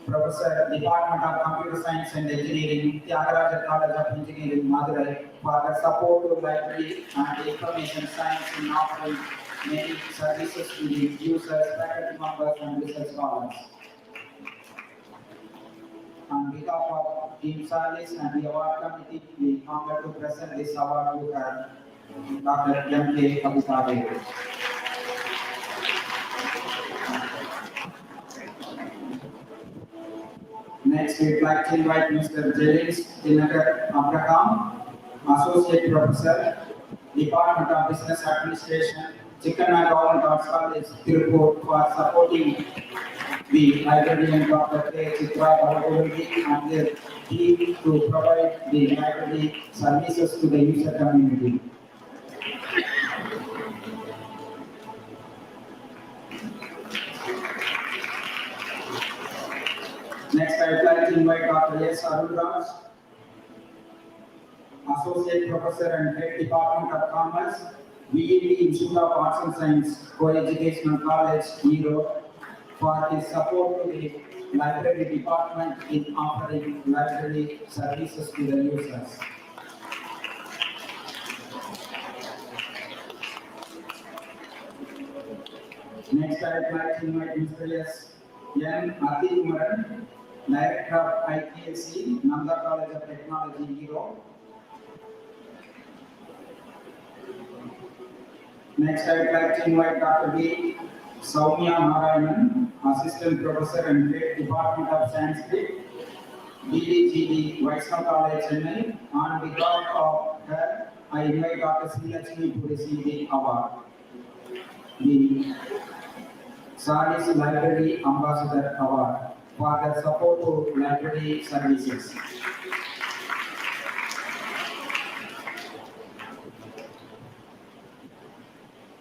Professor, Department of Computer Science and Engineering, Tyagaraja College of Engineering, Madurai, for the support to library and information science in offering many services to the users, faculty members, and research scholars. On behalf of Team SALIS and the award committee, we honor to present this award to her, Dr. M.K. Kavita Devi. Next, we would like to invite Mr. James Dinakar Abraham, Associate Professor, Department of Business Administration, Chennai Government College, Tirupur, for supporting the librarian Dr. K. Chitra Balagovi and their team to provide the library services to the user community. Next, I would like to invite Dr. S. Arunraj, Associate Professor and Head Department of Commerce, VED Institute of Arts and Science, Co-Educational College, Europe, for his support to the library department in offering library services to the users. Next, I would like to invite Mr. S. N. Athimaran, Director of ITSC, Nanda College of Technology, Europe. Next, I would like to invite Dr. B. Soumya Narayanan, Assistant Professor and Head Department of Sanskrit, BDGD, Vaishnav College, Chennai. On behalf of her, I invite Dr. C. Lakshmi to receive the award. The SALIS Library Ambassador Award for their support to library services.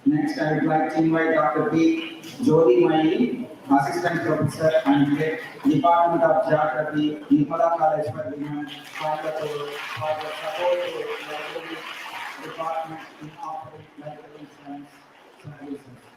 Next, I would like to invite Dr. B. Jodi Mai, Assistant Professor and Head Department of Geography, NIRMALA College for Women, Coimbatore, for the support to library department in offering library science services.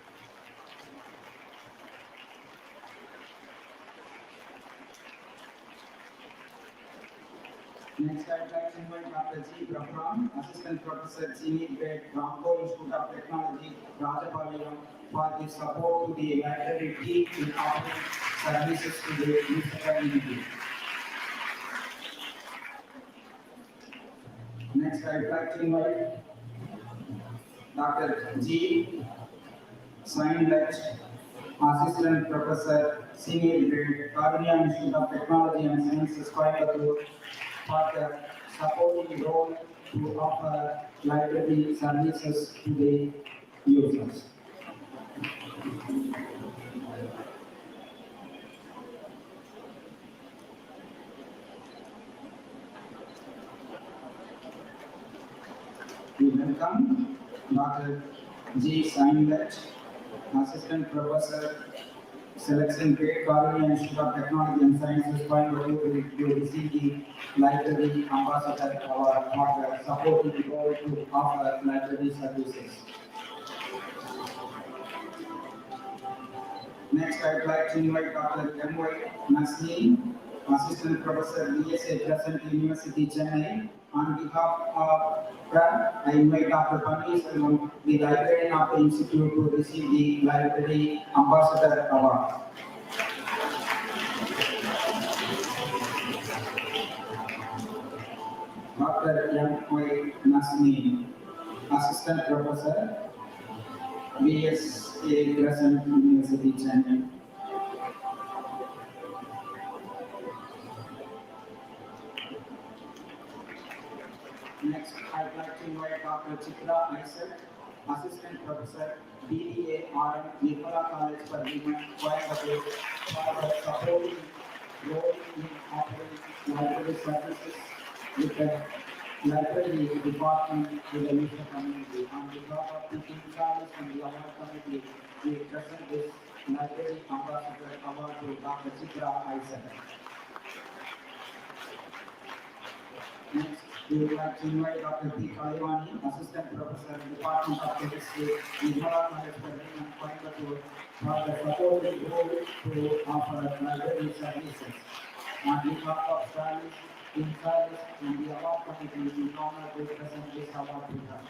Next, I would like to invite Dr. G. Brahram, Assistant Professor, Senior Grade, Ramco Institute of Technology, Rajapalayam, for the support to the library team in offering services to the user community. Next, I would like to invite Dr. G. Sainlach, Assistant Professor, Senior Grade, Karunya Institute of Technology and Sciences, Coimbatore, for the supporting role to offer library services to the users. We welcome Dr. G. Sainlach, Assistant Professor, Selection Grade, Karunya Institute of Technology and Sciences, Coimbatore, to receive the Library Ambassador Award for the supporting role to offer library services. Next, I would like to invite Dr. M.Y. Nasleen, Assistant Professor BSA present University Chennai. On behalf of PRAM, I invite Dr. Paneerselvam, the librarian of the institute, to receive the Library Ambassador Award. Dr. M.Y. Nasmi, Assistant Professor, BSA present University Chennai. Next, I'd like to invite Dr. Chitra Isaac, Assistant Professor, BDA RM, NIRMALA College for Women, Coimbatore, for the supporting role in offering library services with the library department to the user community. On behalf of the NCW and the award committee, we present this Library Ambassador Award to Dr. Chitra Isaac. Next, we would like to invite Dr. P. Kalivani, Assistant Professor, Department of Chemistry, NIRMALA College for Women, Coimbatore, for the supporting role to offer library services. On behalf of SALIS, NCW, and the award committee, we honor to present this award to them.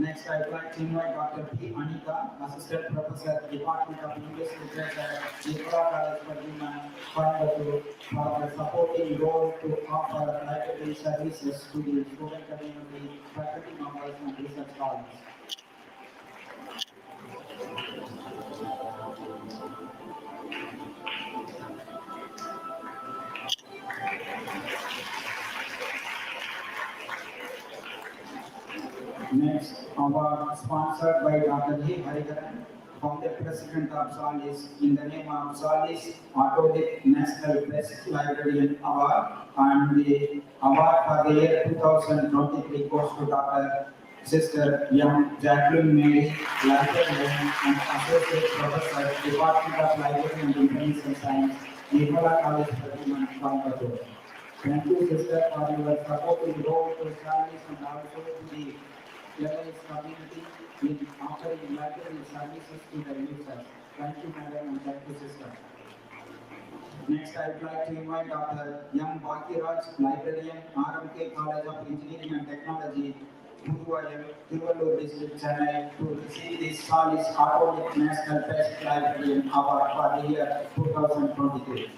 Next, I would like to invite Dr. P. Anika, Assistant Professor, Department of English Literature, NIRMALA College for Women, Coimbatore, for the supporting role to offer library services to the student community, faculty members, and research scholars. Next, award sponsored by Dr. A. Hariharan, Founder President of SALIS, in the name of SALIS Authority National Best Librarian Award, and the award for the year 2023 goes to Dr. Sister M. Jacqueline Mary, Librarian and Associate Professor, Department of Library and Information Science, NIRMALA College for Women, Coimbatore. Thank you, Sister, for your supporting role to SALIS and also to the Lebanese community in offering library services to the users. Thank you, Madam, and thank you, Sister. Next, I would like to invite Dr. M. Bhakiraj, Librarian, RMK College of Engineering and Technology, Tiruvallur District, Chennai, to receive the SALIS Authority National Best Librarian Award for the year 2023.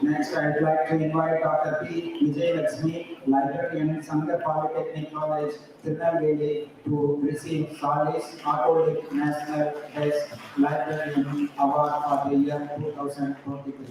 Next, I would like to invite Dr. P. Vijay Lakshmi, Librarian, Sangha Polytechnic College, Tirunelveli, to receive SALIS Authority National Best Librarian Award for the year 2023.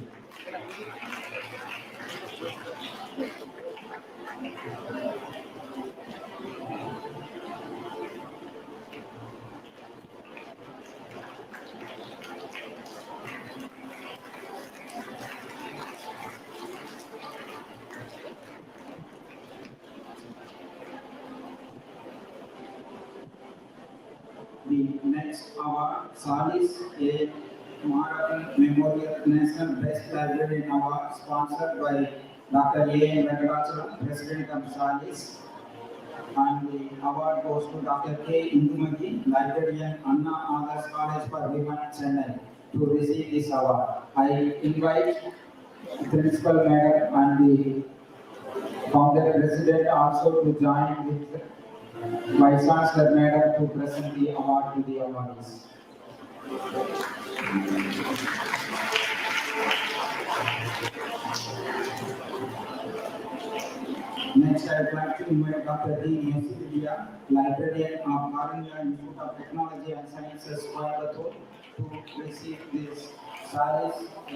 The next award, SALIS A. Marathon Memorial National Best Librarian Award, sponsored by Dr. A. Venkatachalam, President of SALIS. And the award goes to Dr. K. Indumati, Librarian, Anna Adarsh College for Women, Chennai, to receive this award. I invite Principal Madam and the Founder President also to join with Vice Chancellor Madam to present the award to the awardees. Next, I would like to invite Dr. D. Yasidia, Librarian of Naranja Institute of Technology and Sciences, Coimbatore, to receive this SALIS A.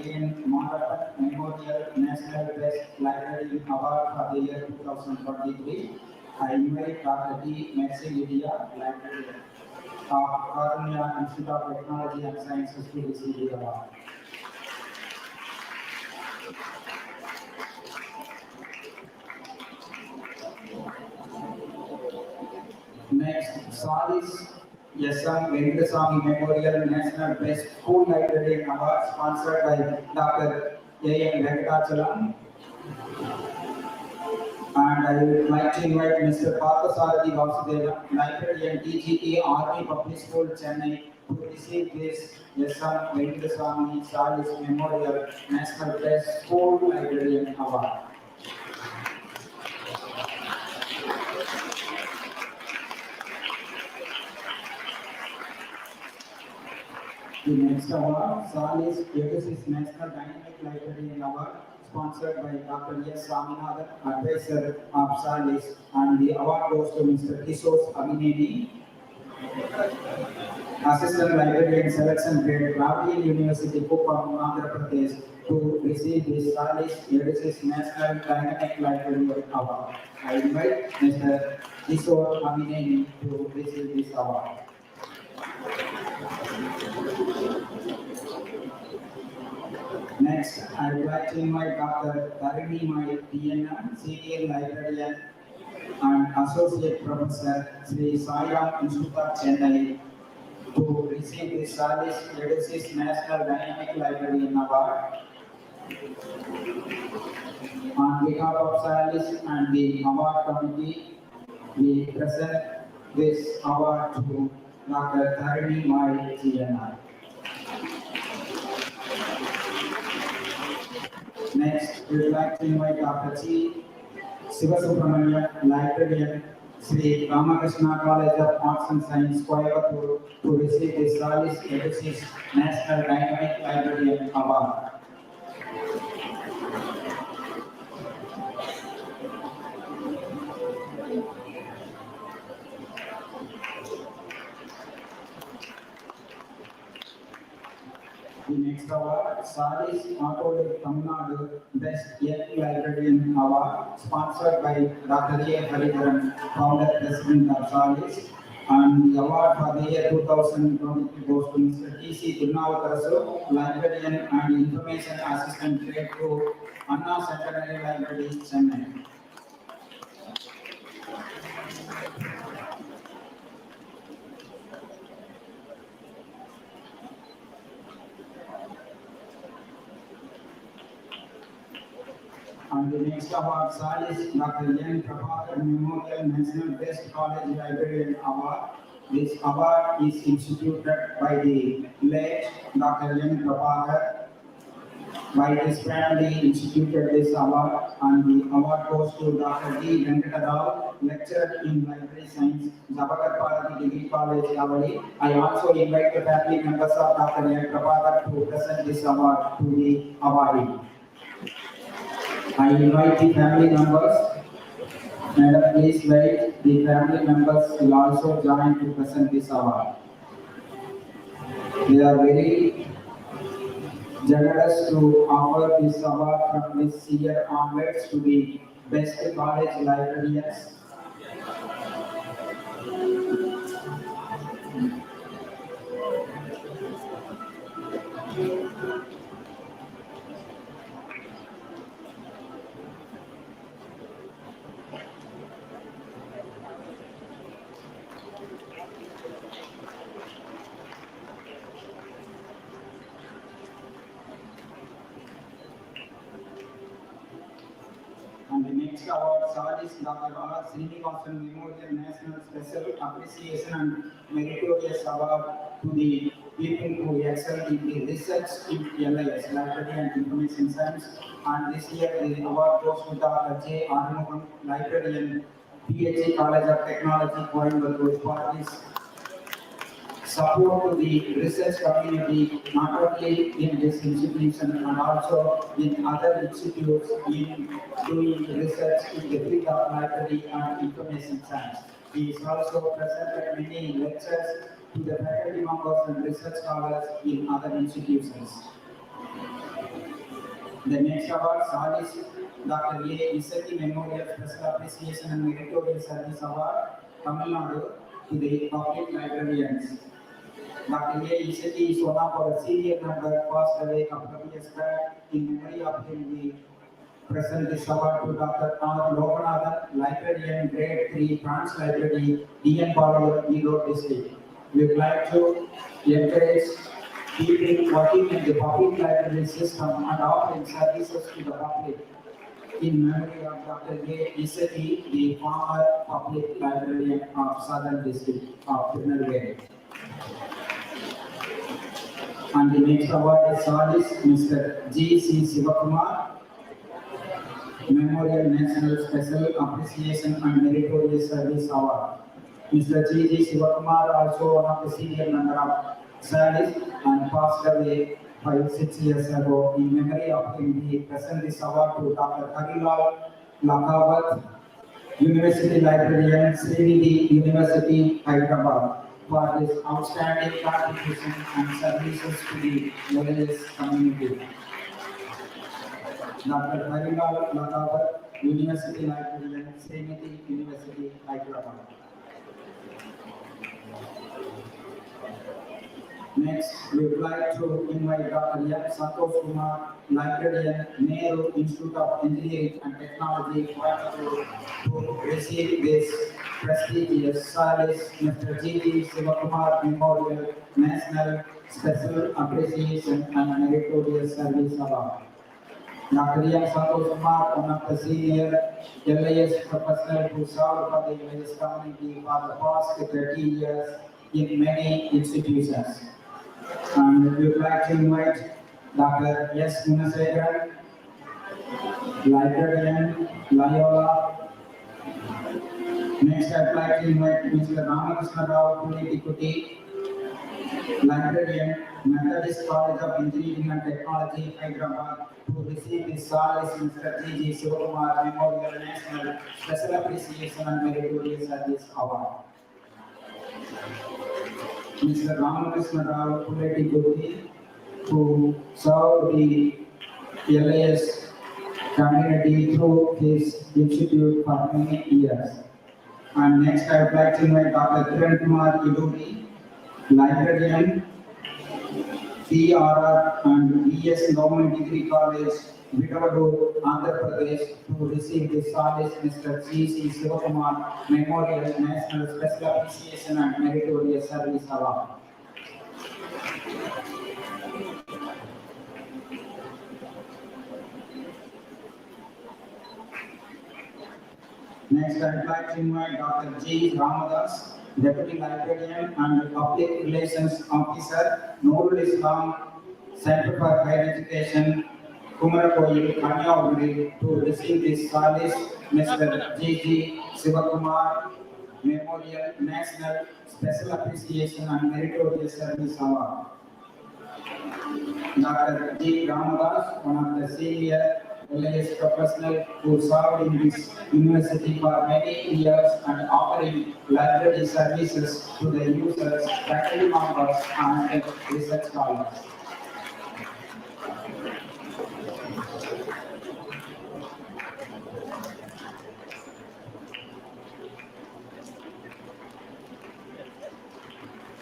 Marathon Memorial National Best Librarian Award for the year 2023. I invite Dr. D. Mercy Lydia, Librarian of Naranja Institute of Technology and Sciences, to receive the award. Next, SALIS S.M. Venkateswamy Memorial National Best School Librarian Award, sponsored by Dr. A. M. Venkatachalam. And I would like to invite Mr. Parthasarathi Vasudeva, librarian DGT Army Public School, Chennai, to receive this S.M. Venkateswamy Salis Memorial National Best School Librarian Award. The next award, Salis Legacy's National Dynamic Librarian Award, sponsored by Dr. S. Swaminathan, advisor of Salis, and the award goes to Mr. Kisos Abhineni, Assistant Librarian Selection Grade, Ravli University, Kuppam, Andhra Pradesh, to receive the Salis Legacy's National Dynamic Librarian Award. I invite Mr. Kisos Abhineni to receive this award. Next, I would like to invite Dr. Tarini Mai, PNM, Senior Librarian and Associate Professor, Sri Sairam Institute of Chennai, to receive the Salis Legacy's National Dynamic Librarian Award. On behalf of Salis and the award committee, we present this award to Dr. Tarini Mai, GNI. Next, we would like to invite Dr. G. Sivasubramanian, librarian, Sri Ramakrishna College of Arts and Science, Coimbatore, to receive the Salis Legacy's National Dynamic Librarian Award. The next award, Salis Auto Tamil Nadu Best Young Librarian Award, sponsored by Dr. A. Hariharan, founder president of Salis. And the award for the year 2023 goes to Mr. T.C. Dunnavakarasu, librarian and information assistant grade 2, Anna Centenary Library, Chennai. And the next award, Salis Dr. N. Prabhakar Memorial National Best College Librarian Award. This award is instituted by the late Dr. N. Prabhakar. By his family instituted this award, and the award goes to Dr. D. Venkata, lecturer in library science, Jabakar Parati Degree College, Avali. I also invite the family members of Dr. N. Prabhakar to present this award to the awardee. I invite the family members. Madam, please wait. The family members will also join to present this award. They are very generous to offer this award from this year onwards to the best college librarians. And the next award, Salis Dr. R. Srinivasan Memorial National Special Appreciation and Meritorious Award to the people who excel in the research in LIS, Library and Information Science. And this year the award goes to Dr. J. Arumugan, librarian, PhD College of Technology, Coimbatore, for his support to the research community, not only in this institution and also in other institutes in doing research in the field of library and information science. He is also presented many lectures to the faculty members and research scholars in other institutions. The next award, Salis Dr. A. Isaki Memorial Special Appreciation and Meritorious Service Award, Tamil Nadu, to the public librarians. Dr. A. Isaki is one of our senior member, passed away a couple of years back. In memory of him, we present this award to Dr. R. Loganathan, librarian, grade 3, Branch Library, DN Parallel, Erode District. We would like to encourage people working in the public library system and offering services to the public in memory of Dr. A. Isaki, the former public librarian of Southern District of Chennai. And the next award is SALIS, Mr. G. C. Sivakumar, Memorial National Special Appreciation and Meritorious Service Award. Mr. G. G. Sivakumar, also one of the senior member of SALIS, and passed away 5-6 years ago. In memory of him, we present this award to Dr. Harilal Lakawat, University Librarian, Srinidhi University, Hyderabad, for his outstanding contribution and services to the LLS community. Dr. Harilal Lakawat, University Librarian, Srinidhi University, Hyderabad. Next, we would like to invite Dr. M. Santosh Kumar, Librarian, Nehru Institute of Engineering and Technology, Coimbatore, to receive this prestigious SALIS Mr. G. G. Sivakumar Memorial National Special Appreciation and Meritorious Service Award. Dr. M. Santosh Kumar, one of the senior LIS professionals who served for the LIS community for the past 30 years in many institutions. And we would like to invite Dr. S. Gunasekharan, Librarian, Loyola. Next, I would like to invite Mr. Ramakrishna Rao Pulitikuti, Librarian, Methodist College of Engineering and Technology, Hyderabad, to receive the SALIS Mr. G. G. Sivakumar Memorial National Special Appreciation and Meritorious Service Award. Mr. Ramakrishna Rao Pulitikuti, who served the LIS community through his institute for many years. And next, I would like to invite Dr. Kiran Kumar Iduri, Librarian, PRR and BS Government Degree College, Vitavadu, Andhra Pradesh, to receive the SALIS Mr. G. C. Sivakumar Memorial National Special Appreciation and Meritorious Service Award. Next, I would like to invite Dr. G. Ramadas, Deputy Librarian and Public Relations Officer, Nurul Islam, Center for Higher Education, Kumarakoil, Kanyakumari, to receive the SALIS Mr. G. G. Sivakumar Memorial National Special Appreciation and Meritorious Service Award. Dr. G. Ramadas, one of the senior LIS professional who served in this university for many years and offering library services to the users, faculty members, and research scholars.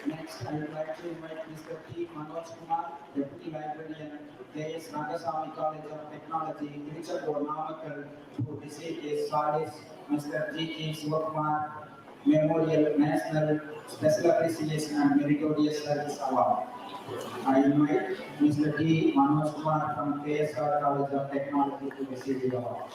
Next, I would like to invite Mr. T. Manoj Kumar, Deputy Librarian, J.S. Ragasamy College of Technology, Tiruchapur, Namakkal, to receive the SALIS Mr. G. K. Sivakumar Memorial National Special Appreciation and Meritorious Service Award. I invite Mr. T. Manoj Kumar from KSR College of Technology to receive the award.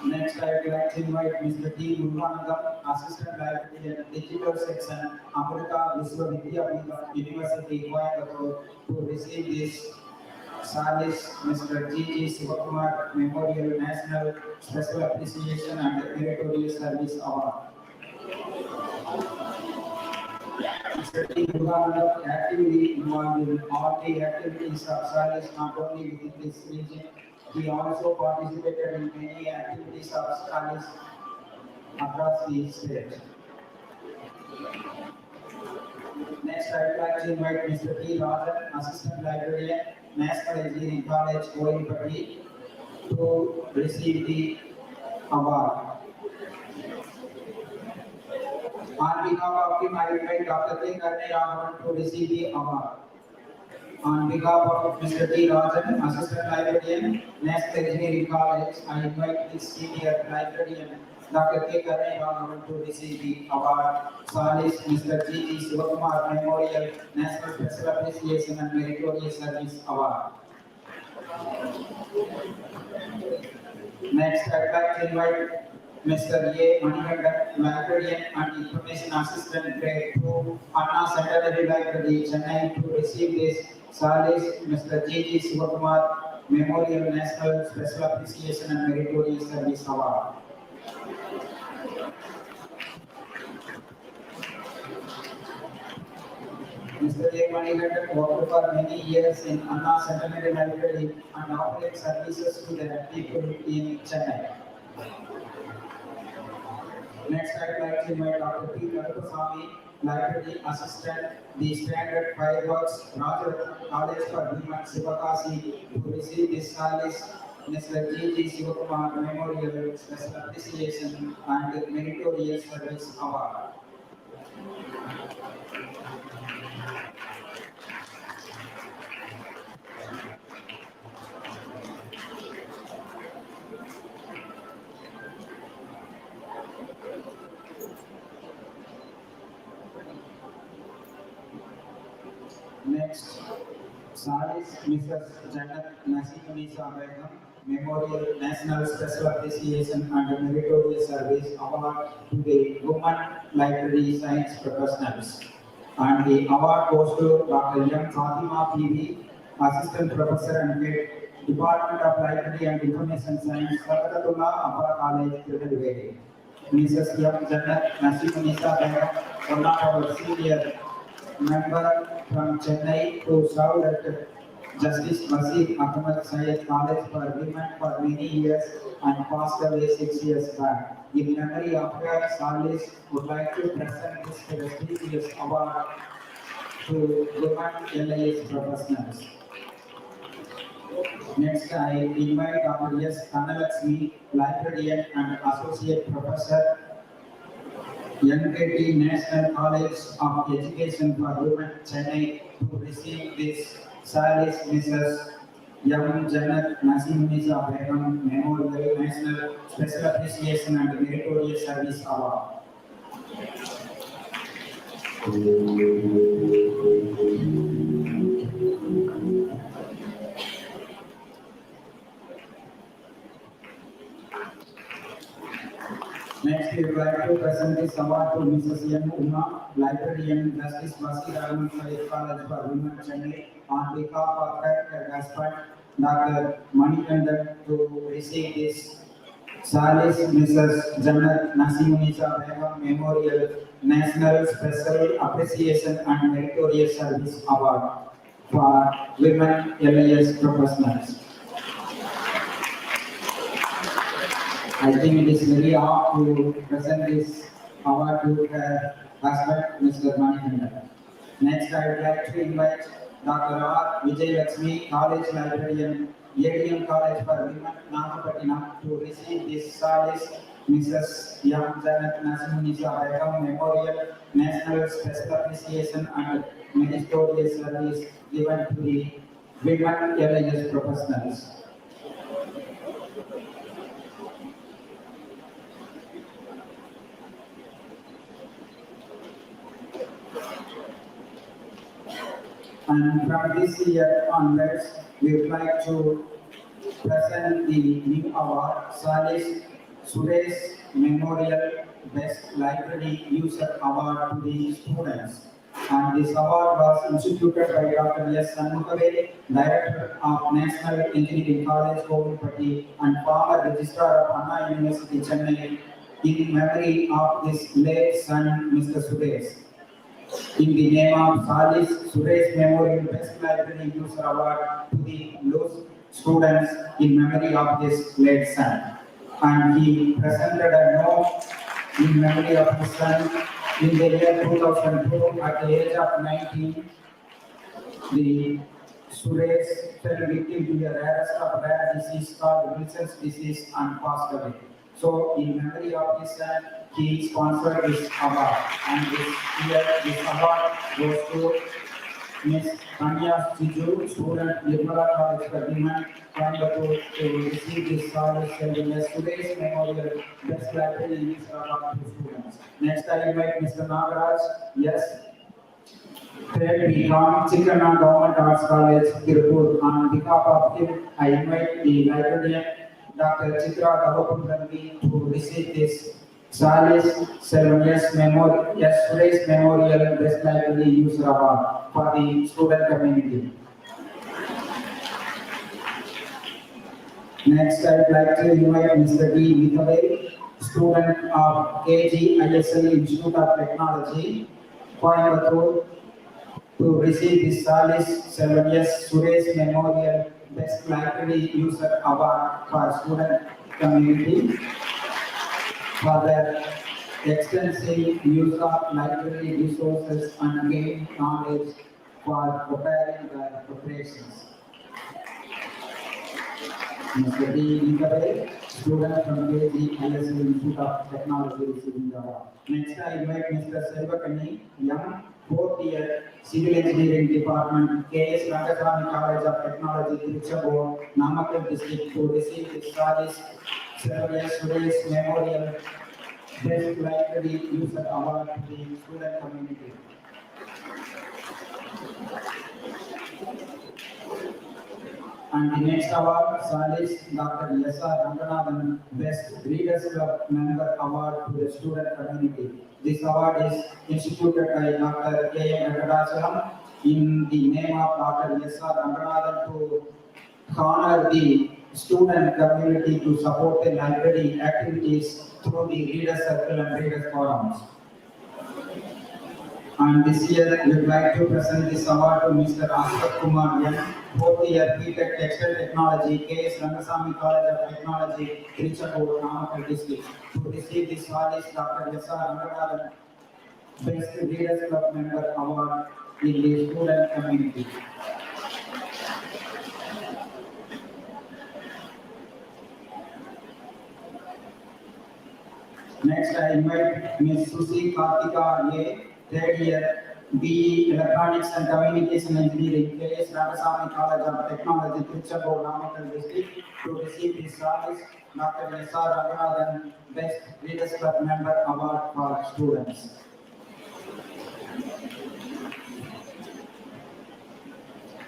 Next, I would like to invite Mr. T. Muruganandam, Assistant Librarian, Digital Section, Amrita Viswavidyapitham University, Coimbatore, to receive this SALIS Mr. G. G. Sivakumar Memorial National Special Appreciation and Meritorious Service Award. Mr. T. Muruganandam actively involved in all the activities of SALIS, not only within this region. He also participated in many activities of SALIS across the state. Next, I would like to invite Mr. T. Rajan, Assistant Librarian, National Engineering College, Coimbatore, to receive the award. On behalf of him, I invite Dr. K. Karne Raghavan to receive the award. On behalf of Mr. T. Rajan, Assistant Librarian, National Engineering College, I invite the Senior Librarian, Dr. K. Karne Raghavan, to receive the award, SALIS Mr. G. G. Sivakumar Memorial National Special Appreciation and Meritorious Service Award. Next, I'd like to invite Mr. A. Manikandan, Librarian and Information Assistant Grade 2, Anna Secondary Library, Chennai, to receive this SALIS Mr. G. Sivakumar Memorial National Special Appreciation and Meritorious Service Award. Mr. A. Manikandan worked for many years in Anna Centenary Library and operates services to the people in Chennai. Next, I'd like to invite Dr. P. Karupasamy, Library Assistant, the Standard Fireworks, Roger College for Women, Sivakasi, to receive this SALIS Mr. G. Sivakumar Memorial Special Appreciation and Meritorious Service Award. Next, SALIS Mrs. Jannat Naseem-Unisa Begum Memorial National Special Appreciation and Meritorious Service Award to the Women Library Science Professionals. And the award goes to Dr. M. Fatima P.V., Assistant Professor and Head, Department of Library and Information Science, Sakatullah Abba College, Tirunelveli. Mrs. M. Jannat Naseem-Unisa Begum, one of our senior member from Chennai, who served at Justice Basir Ahmed Syed College for Women for many years and passed away 6 years back. In memory of her, SALIS would like to present this prestigious award to women LIS professionals. Next, I invite Dr. S. Kanalaxmi, Librarian and Associate Professor, NKT National College of Education for Women, Chennai, to receive this SALIS Mrs. M. Jannat Naseem-Unisa Begum Memorial National Special Appreciation and Meritorious Service Award. Next, we would like to present this award to Mrs. M. Uma, Librarian, Justice Basir Ahmed Syed College for Women, Chennai, on behalf of her husband, Dr. Manikandan, to receive this SALIS Mrs. Jannat Naseem-Unisa Begum Memorial National Special Appreciation and Meritorious Service Award for Women LIS Professionals. I think it is very hard to present this award to her husband, Mr. Manikandan. Next, I would like to invite Dr. R. Vijay Lakshmi, College Librarian, ADM College for Women, Nagapattinam, to receive this SALIS Mrs. M. Jannat Naseem-Unisa Begum Memorial National Special Appreciation and Meritorious Service given to the women LIS professionals. And from this year onwards, we would like to present the new award, SALIS Suresh Memorial Best Library User Award to the students. And this award was instituted by Dr. S. Sanmukhaveli, Director of National Engineering College, Kovulpatti, and former Registrar of Anna University, Chennai, in memory of his late son, Mr. Suresh. In the name of SALIS Suresh Memorial Best Library User Award to the those students in memory of his late son. And he presented a note in memory of his son in the year 2002 at the age of 19. The Suresh fell victim to the rarest of rare disease called Wilson's disease and passed away. So, in memory of his son, he sponsored this award, and this year this award goes to Ms. Tanya Siju, student, NIRMALA College for Women, Coimbatore, to receive this SALIS Suresh Memorial Best Library User Award to students. Next, I invite Mr. Nagaraj. Yes. Third, we come Chennai Government Arts College, Tirupur. On behalf of him, I invite the librarian, Dr. Chitra Davapundrani, to receive this Salis Ceremonious Memorial, Suresh Memorial Best Library User Award for the student community. Next, I would like to invite Mr. D. Vithavai, student of KG ISL Institute of Technology, Coimbatore, to receive the Salis Ceremonious Suresh Memorial Best Library User Award for student community for their extensive use of library resources and gain knowledge for preparing their preparations. Mr. D. Nikabay, student from KG ISL Institute of Technology, receiving the award. Next, I invite Mr. Selvakani, young, fourth year Civil Engineering Department, KS Rangaswamy College of Technology, Tiruchapur, Namakkal District, to receive the Salis Ceremonious Suresh Memorial Best Library User Award to the student community. And the next award, Salis Dr. S.R. Ranganathan Best Readers Club Member Award to the student community. This award is instituted by Dr. K.M. Venkatachalam in the name of Dr. S.R. Ranganathan to honor the student community to support the library activities through the Reader Circle and Reader Forums. And this year, we would like to present this award to Mr. Ashok Kumar Yan, fourth year B.Tech Textile Technology, KS Rangaswamy College of Technology, Tiruchapur, Namakkal District. To receive this award is Dr. S.R. Ranganathan Best Readers Club Member Award in the student community. Next, I invite Ms. Susi Kartika A, third year BE Electronics and Communication Engineering, KS Rangaswamy College of Technology, Tiruchapur, Namakkal District, to receive the Salis Dr. S.R. Ranganathan Best Readers Club Member Award for students.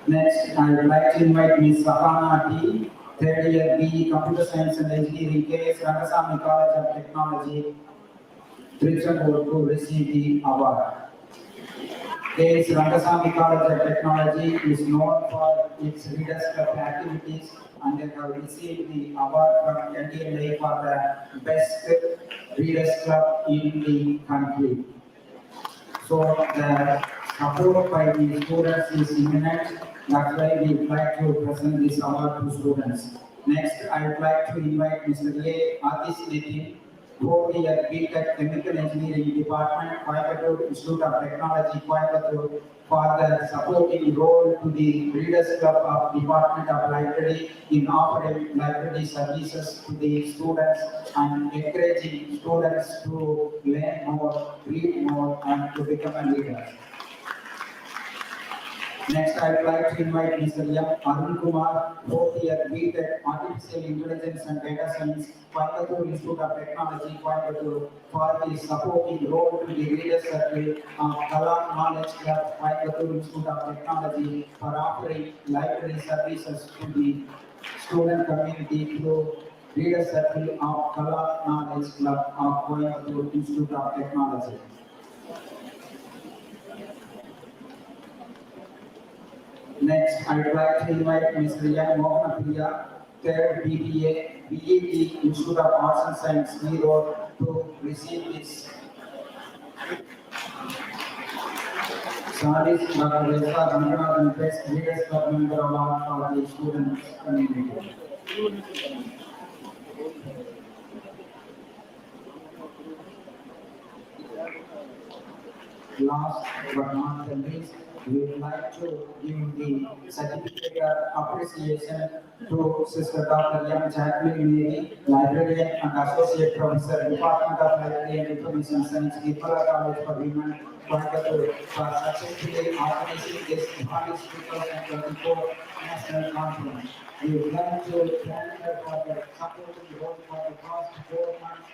Next, I would like to invite Ms. Sahana T, third year BE Computer Science and Engineering, KS Rangaswamy College of Technology, Tiruchapur, to receive the award. KS Rangaswamy College of Technology is known for its Readers Club activities, and they have received the award from NDLA for the Best Readers Club in the country. So the support by the students is imminent. That's why we would like to present this award to students. Next, I would like to invite Mr. A. Atis Nitin, fourth year B.Tech Chemical Engineering Department, Coimbatore Institute of Technology, Coimbatore, for the supporting role to the Readers Club of Department of Library in offering library services to the students and encouraging students to learn more, read more, and to become a leader. Next, I would like to invite Mr. M. Arun Kumar, fourth year B.Tech Artificial Intelligence and Data Science, Coimbatore Institute of Technology, Coimbatore, for the supporting role to the Reader Circle of Kala Knowledge Club, Coimbatore Institute of Technology, for offering library services to the student community through Reader Circle of Kala Knowledge Club of Coimbatore Institute of Technology. Next, I would like to invite Mr. Yan Mohanapriya, third BBA, BED Institute of Arts and Science, Mee Road, to receive this Salis Dr. S.R. Ranganathan Best Readers Club Member Award for the student community. Last but not the least, we would like to give the certificate of appreciation to Sister Dr. M. Jacqueline Mary, Librarian and Associate Professor, Department of Library and Information Science, NIRMALA College for Women, Coimbatore, for successfully organizing this Salis 2024 National Conference. We would like to thank her for the supporting role for the past 4 months.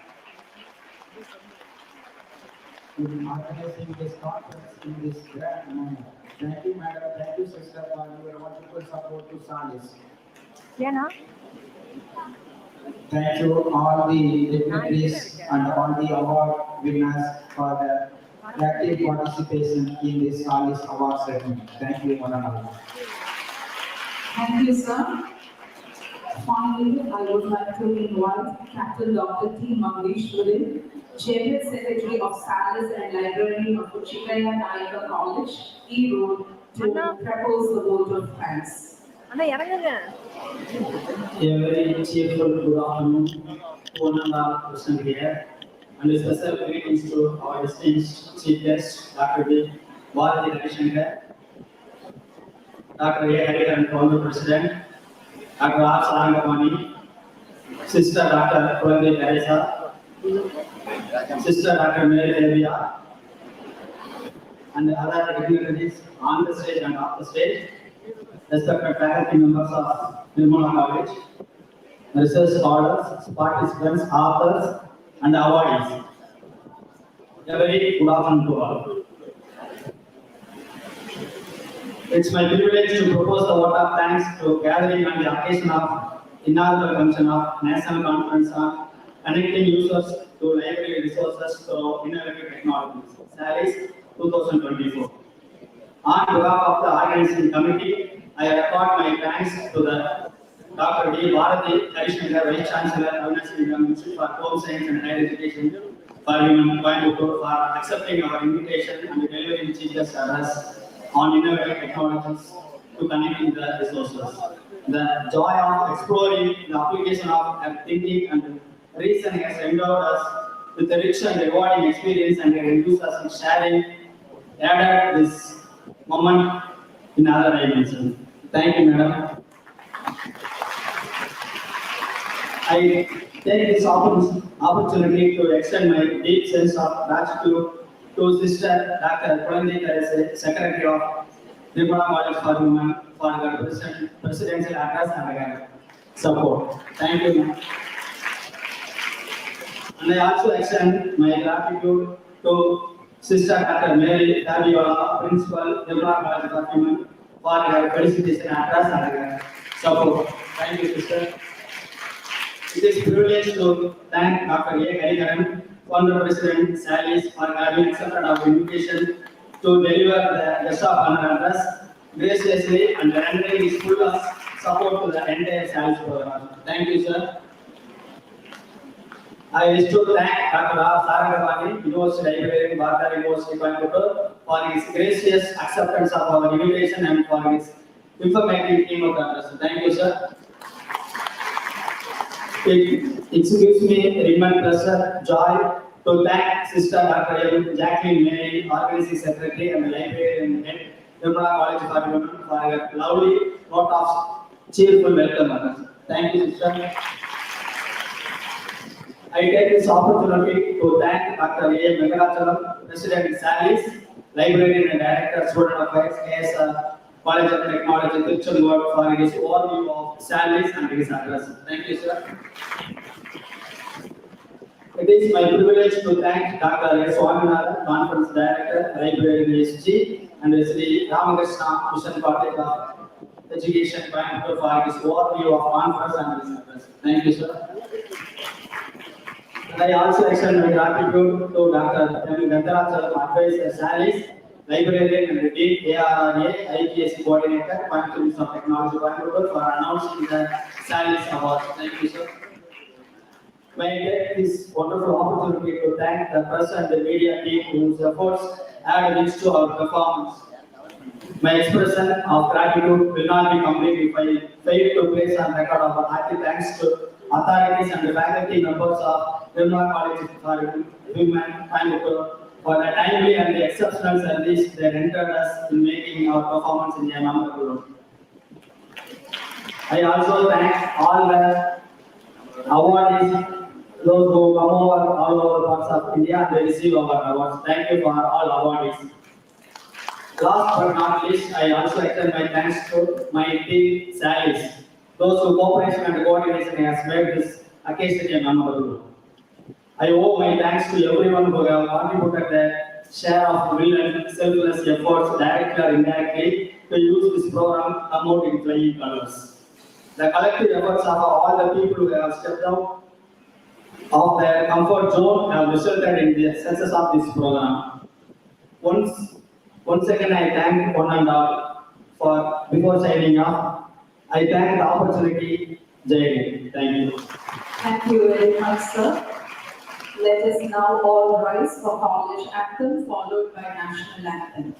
in organizing this conference in this grand manner. Thank you, madam. Thank you, sister, for your wonderful support to SALIS. Thank you all the dignitaries and all the award winners for their active participation in this SALIS award ceremony. Thank you, one and all. Thank you, sir. Finally, I would like to invite Captain Dr. T. Mangeshwaran, Chairman Secretary of SALIS and Librarian of Chennai College, E Road, to propose the vote of thanks. அண்ணா இறங்குங்க. A very cheerful good afternoon to one and all present here, and a special greetings to our distinguished chief guest, Dr. D. Bharati Harishankar, Dr. A. Hariharan, Founder President, Dr. R. Sarangamani, Sister Dr. Kulanthi Teresa, Sister Dr. Mary Devia, and other dignitaries on the stage and off the stage, respected faculty members of NIRMALA College, research scholars, participants, authors, and awardees. A very good afternoon to all. It's my privilege to propose the vote of thanks to gathering on the occasion of inaugural function of National Conference on Connecting Users to Library Resources through Innovative Technologies, SALIS 2024. On behalf of the organizing committee, I record my thanks to the Dr. D. Bharati Harishankar, Vice Chancellor, University for Home Science and Higher Education for Human Coimbatore, for accepting our invitation and delivering chief guest address on innovative technologies to connecting the resources. The joy of exploring the application of thinking and reasoning has endowed us with a rich and rewarding experience and enthusiasm sharing added this moment in other dimensions. Thank you, madam. I take this opportunity to extend my deep sense of gratitude to Sister Dr. Kulanthi Teresa, Secretary of NIRMALA College for Women, for her presidential address and her support. Thank you, ma'am. And I also extend my gratitude to Sister Dr. Mary Devia, Principal, NIRMALA College for Women, for her felicitation address and her support. Thank you, sister. It is a privilege to thank Dr. A. Hariharan, Founder President, SALIS, for having accepted our invitation to deliver the guest of honor address graciously and rendering his full support to the entire SALIS program. Thank you, sir. I wish to thank Dr. R. Sarangamani, University Librarian, Bharati University, Coimbatore, for his gracious acceptance of our invitation and for his informative team of address. Thank you, sir. It gives me immense pleasure, joy to thank Sister Dr. Jacqueline Mary, Organizing Secretary and Librarian at NIRMALA College for Women, for her lovely note of cheerful welcome. Thank you, sister. I take this opportunity to thank Dr. A. Venkatachalam, President SALIS, Librarian and Director, Student Affairs, KSR, College of Technology, Tiruchendur, for his overview of SALIS and his address. Thank you, sir. It is my privilege to thank Dr. S. Swaminathan, Conference Director, Librarian SG, and Sri Ramakrishna Mission College of Education, Coimbatore, for his overview of conference and his address. Thank you, sir. And I also extend my gratitude to Dr. M. Venkatachalam, Advisor, SALIS, Librarian and Dean, ARRA, IPSC Coordinator, Coimbatore Institute of Technology, Coimbatore, for announcing the SALIS Award. Thank you, sir. May I take this wonderful opportunity to thank the press and the media team whose efforts added rich to our performance. My expression of gratitude will not be complete if I fail to place on record our hearty thanks to authorities and the faculty members of NIRMALA College for Women, Coimbatore, for the timely and the exceptional service they rendered us in making our performance in a memorable way. I also thank all the awardees, those who come over all over parts of India and they receive our awards. Thank you for all awardees. Last but not least, I also extend my thanks to my team SALIS. Those who cooperation and coordination has made this occasion a memorable. I owe my thanks to everyone who have contributed their share of will and selfless efforts directly or indirectly to use this program come out in flying colors. The collective efforts of all the people who have stepped out of their comfort zone have resulted in the success of this program. Once again, I thank one and all for before signing off. I thank the opportunity. Jai Hind. Thank you. Thank you very much, sir. Let us now all rise for college anthem followed by national anthem.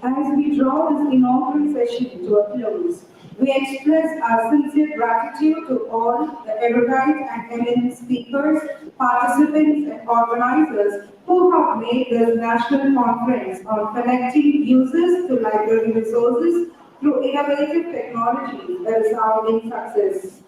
As we draw this inaugural session to a close, we express our sincere gratitude to all the erudite and eminent speakers, participants, and organizers who have made this national conference on connecting users to library resources through innovative technology a resounding success.